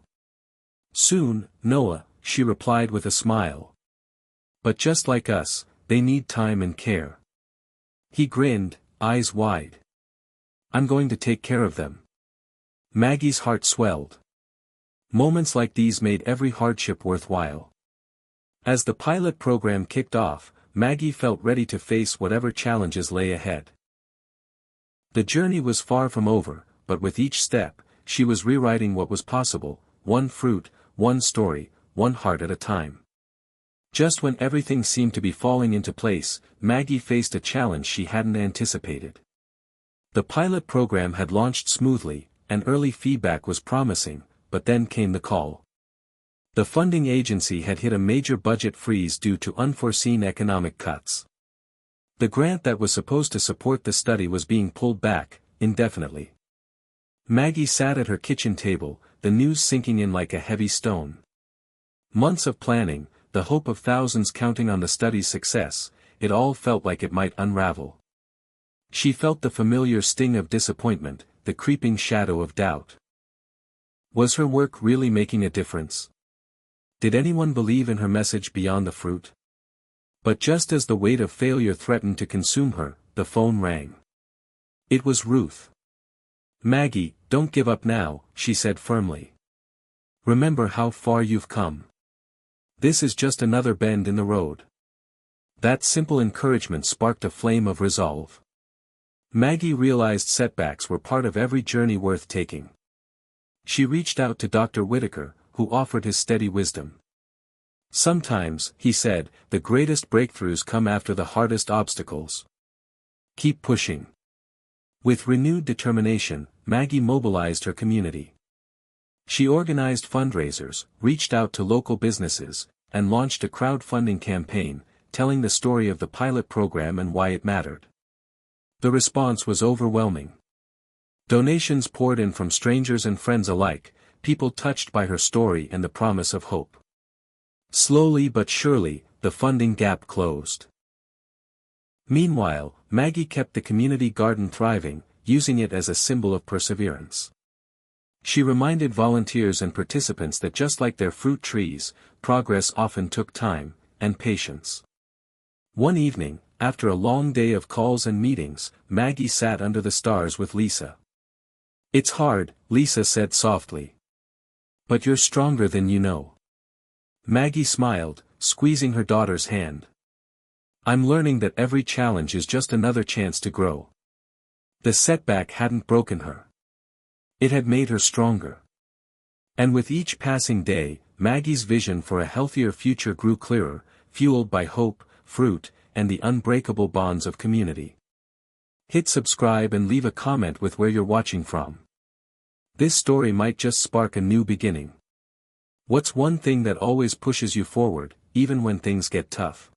Speaker 1: "Soon, Noah," she replied with a smile. "But just like us, they need time and care." He grinned, eyes wide. "I'm going to take care of them." Maggie's heart swelled. Moments like these made every hardship worthwhile. As the pilot program kicked off, Maggie felt ready to face whatever challenges lay ahead. The journey was far from over, but with each step, she was rewriting what was possible, one fruit, one story, one heart at a time. Just when everything seemed to be falling into place, Maggie faced a challenge she hadn't anticipated. The pilot program had launched smoothly, and early feedback was promising, but then came the call. The funding agency had hit a major budget freeze due to unforeseen economic cuts. The grant that was supposed to support the study was being pulled back, indefinitely. Maggie sat at her kitchen table, the news sinking in like a heavy stone. Months of planning, the hope of thousands counting on the study's success, it all felt like it might unravel. She felt the familiar sting of disappointment, the creeping shadow of doubt. Was her work really making a difference? Did anyone believe in her message beyond the fruit? But just as the weight of failure threatened to consume her, the phone rang. It was Ruth. "Maggie, don't give up now," she said firmly. "Remember how far you've come. This is just another bend in the road." That simple encouragement sparked a flame of resolve. Maggie realized setbacks were part of every journey worth taking. She reached out to Dr. Whitaker, who offered his steady wisdom. "Sometimes," he said, "the greatest breakthroughs come after the hardest obstacles. Keep pushing." With renewed determination, Maggie mobilized her community. She organized fundraisers, reached out to local businesses, and launched a crowdfunding campaign, telling the story of the pilot program and why it mattered. The response was overwhelming. Donations poured in from strangers and friends alike, people touched by her story and the promise of hope. Slowly but surely, the funding gap closed. Meanwhile, Maggie kept the community garden thriving, using it as a symbol of perseverance. She reminded volunteers and participants that just like their fruit trees, progress often took time and patience. One evening, after a long day of calls and meetings, Maggie sat under the stars with Lisa. "It's hard," Lisa said softly. "But you're stronger than you know." Maggie smiled, squeezing her daughter's hand. "I'm learning that every challenge is just another chance to grow." The setback hadn't broken her. It had made her stronger. And with each passing day, Maggie's vision for a healthier future grew clearer, fueled by hope, fruit, and the unbreakable bonds of community. Hit subscribe and leave a comment with where you're watching from. This story might just spark a new beginning. What's one thing that always pushes you forward, even when things get tough?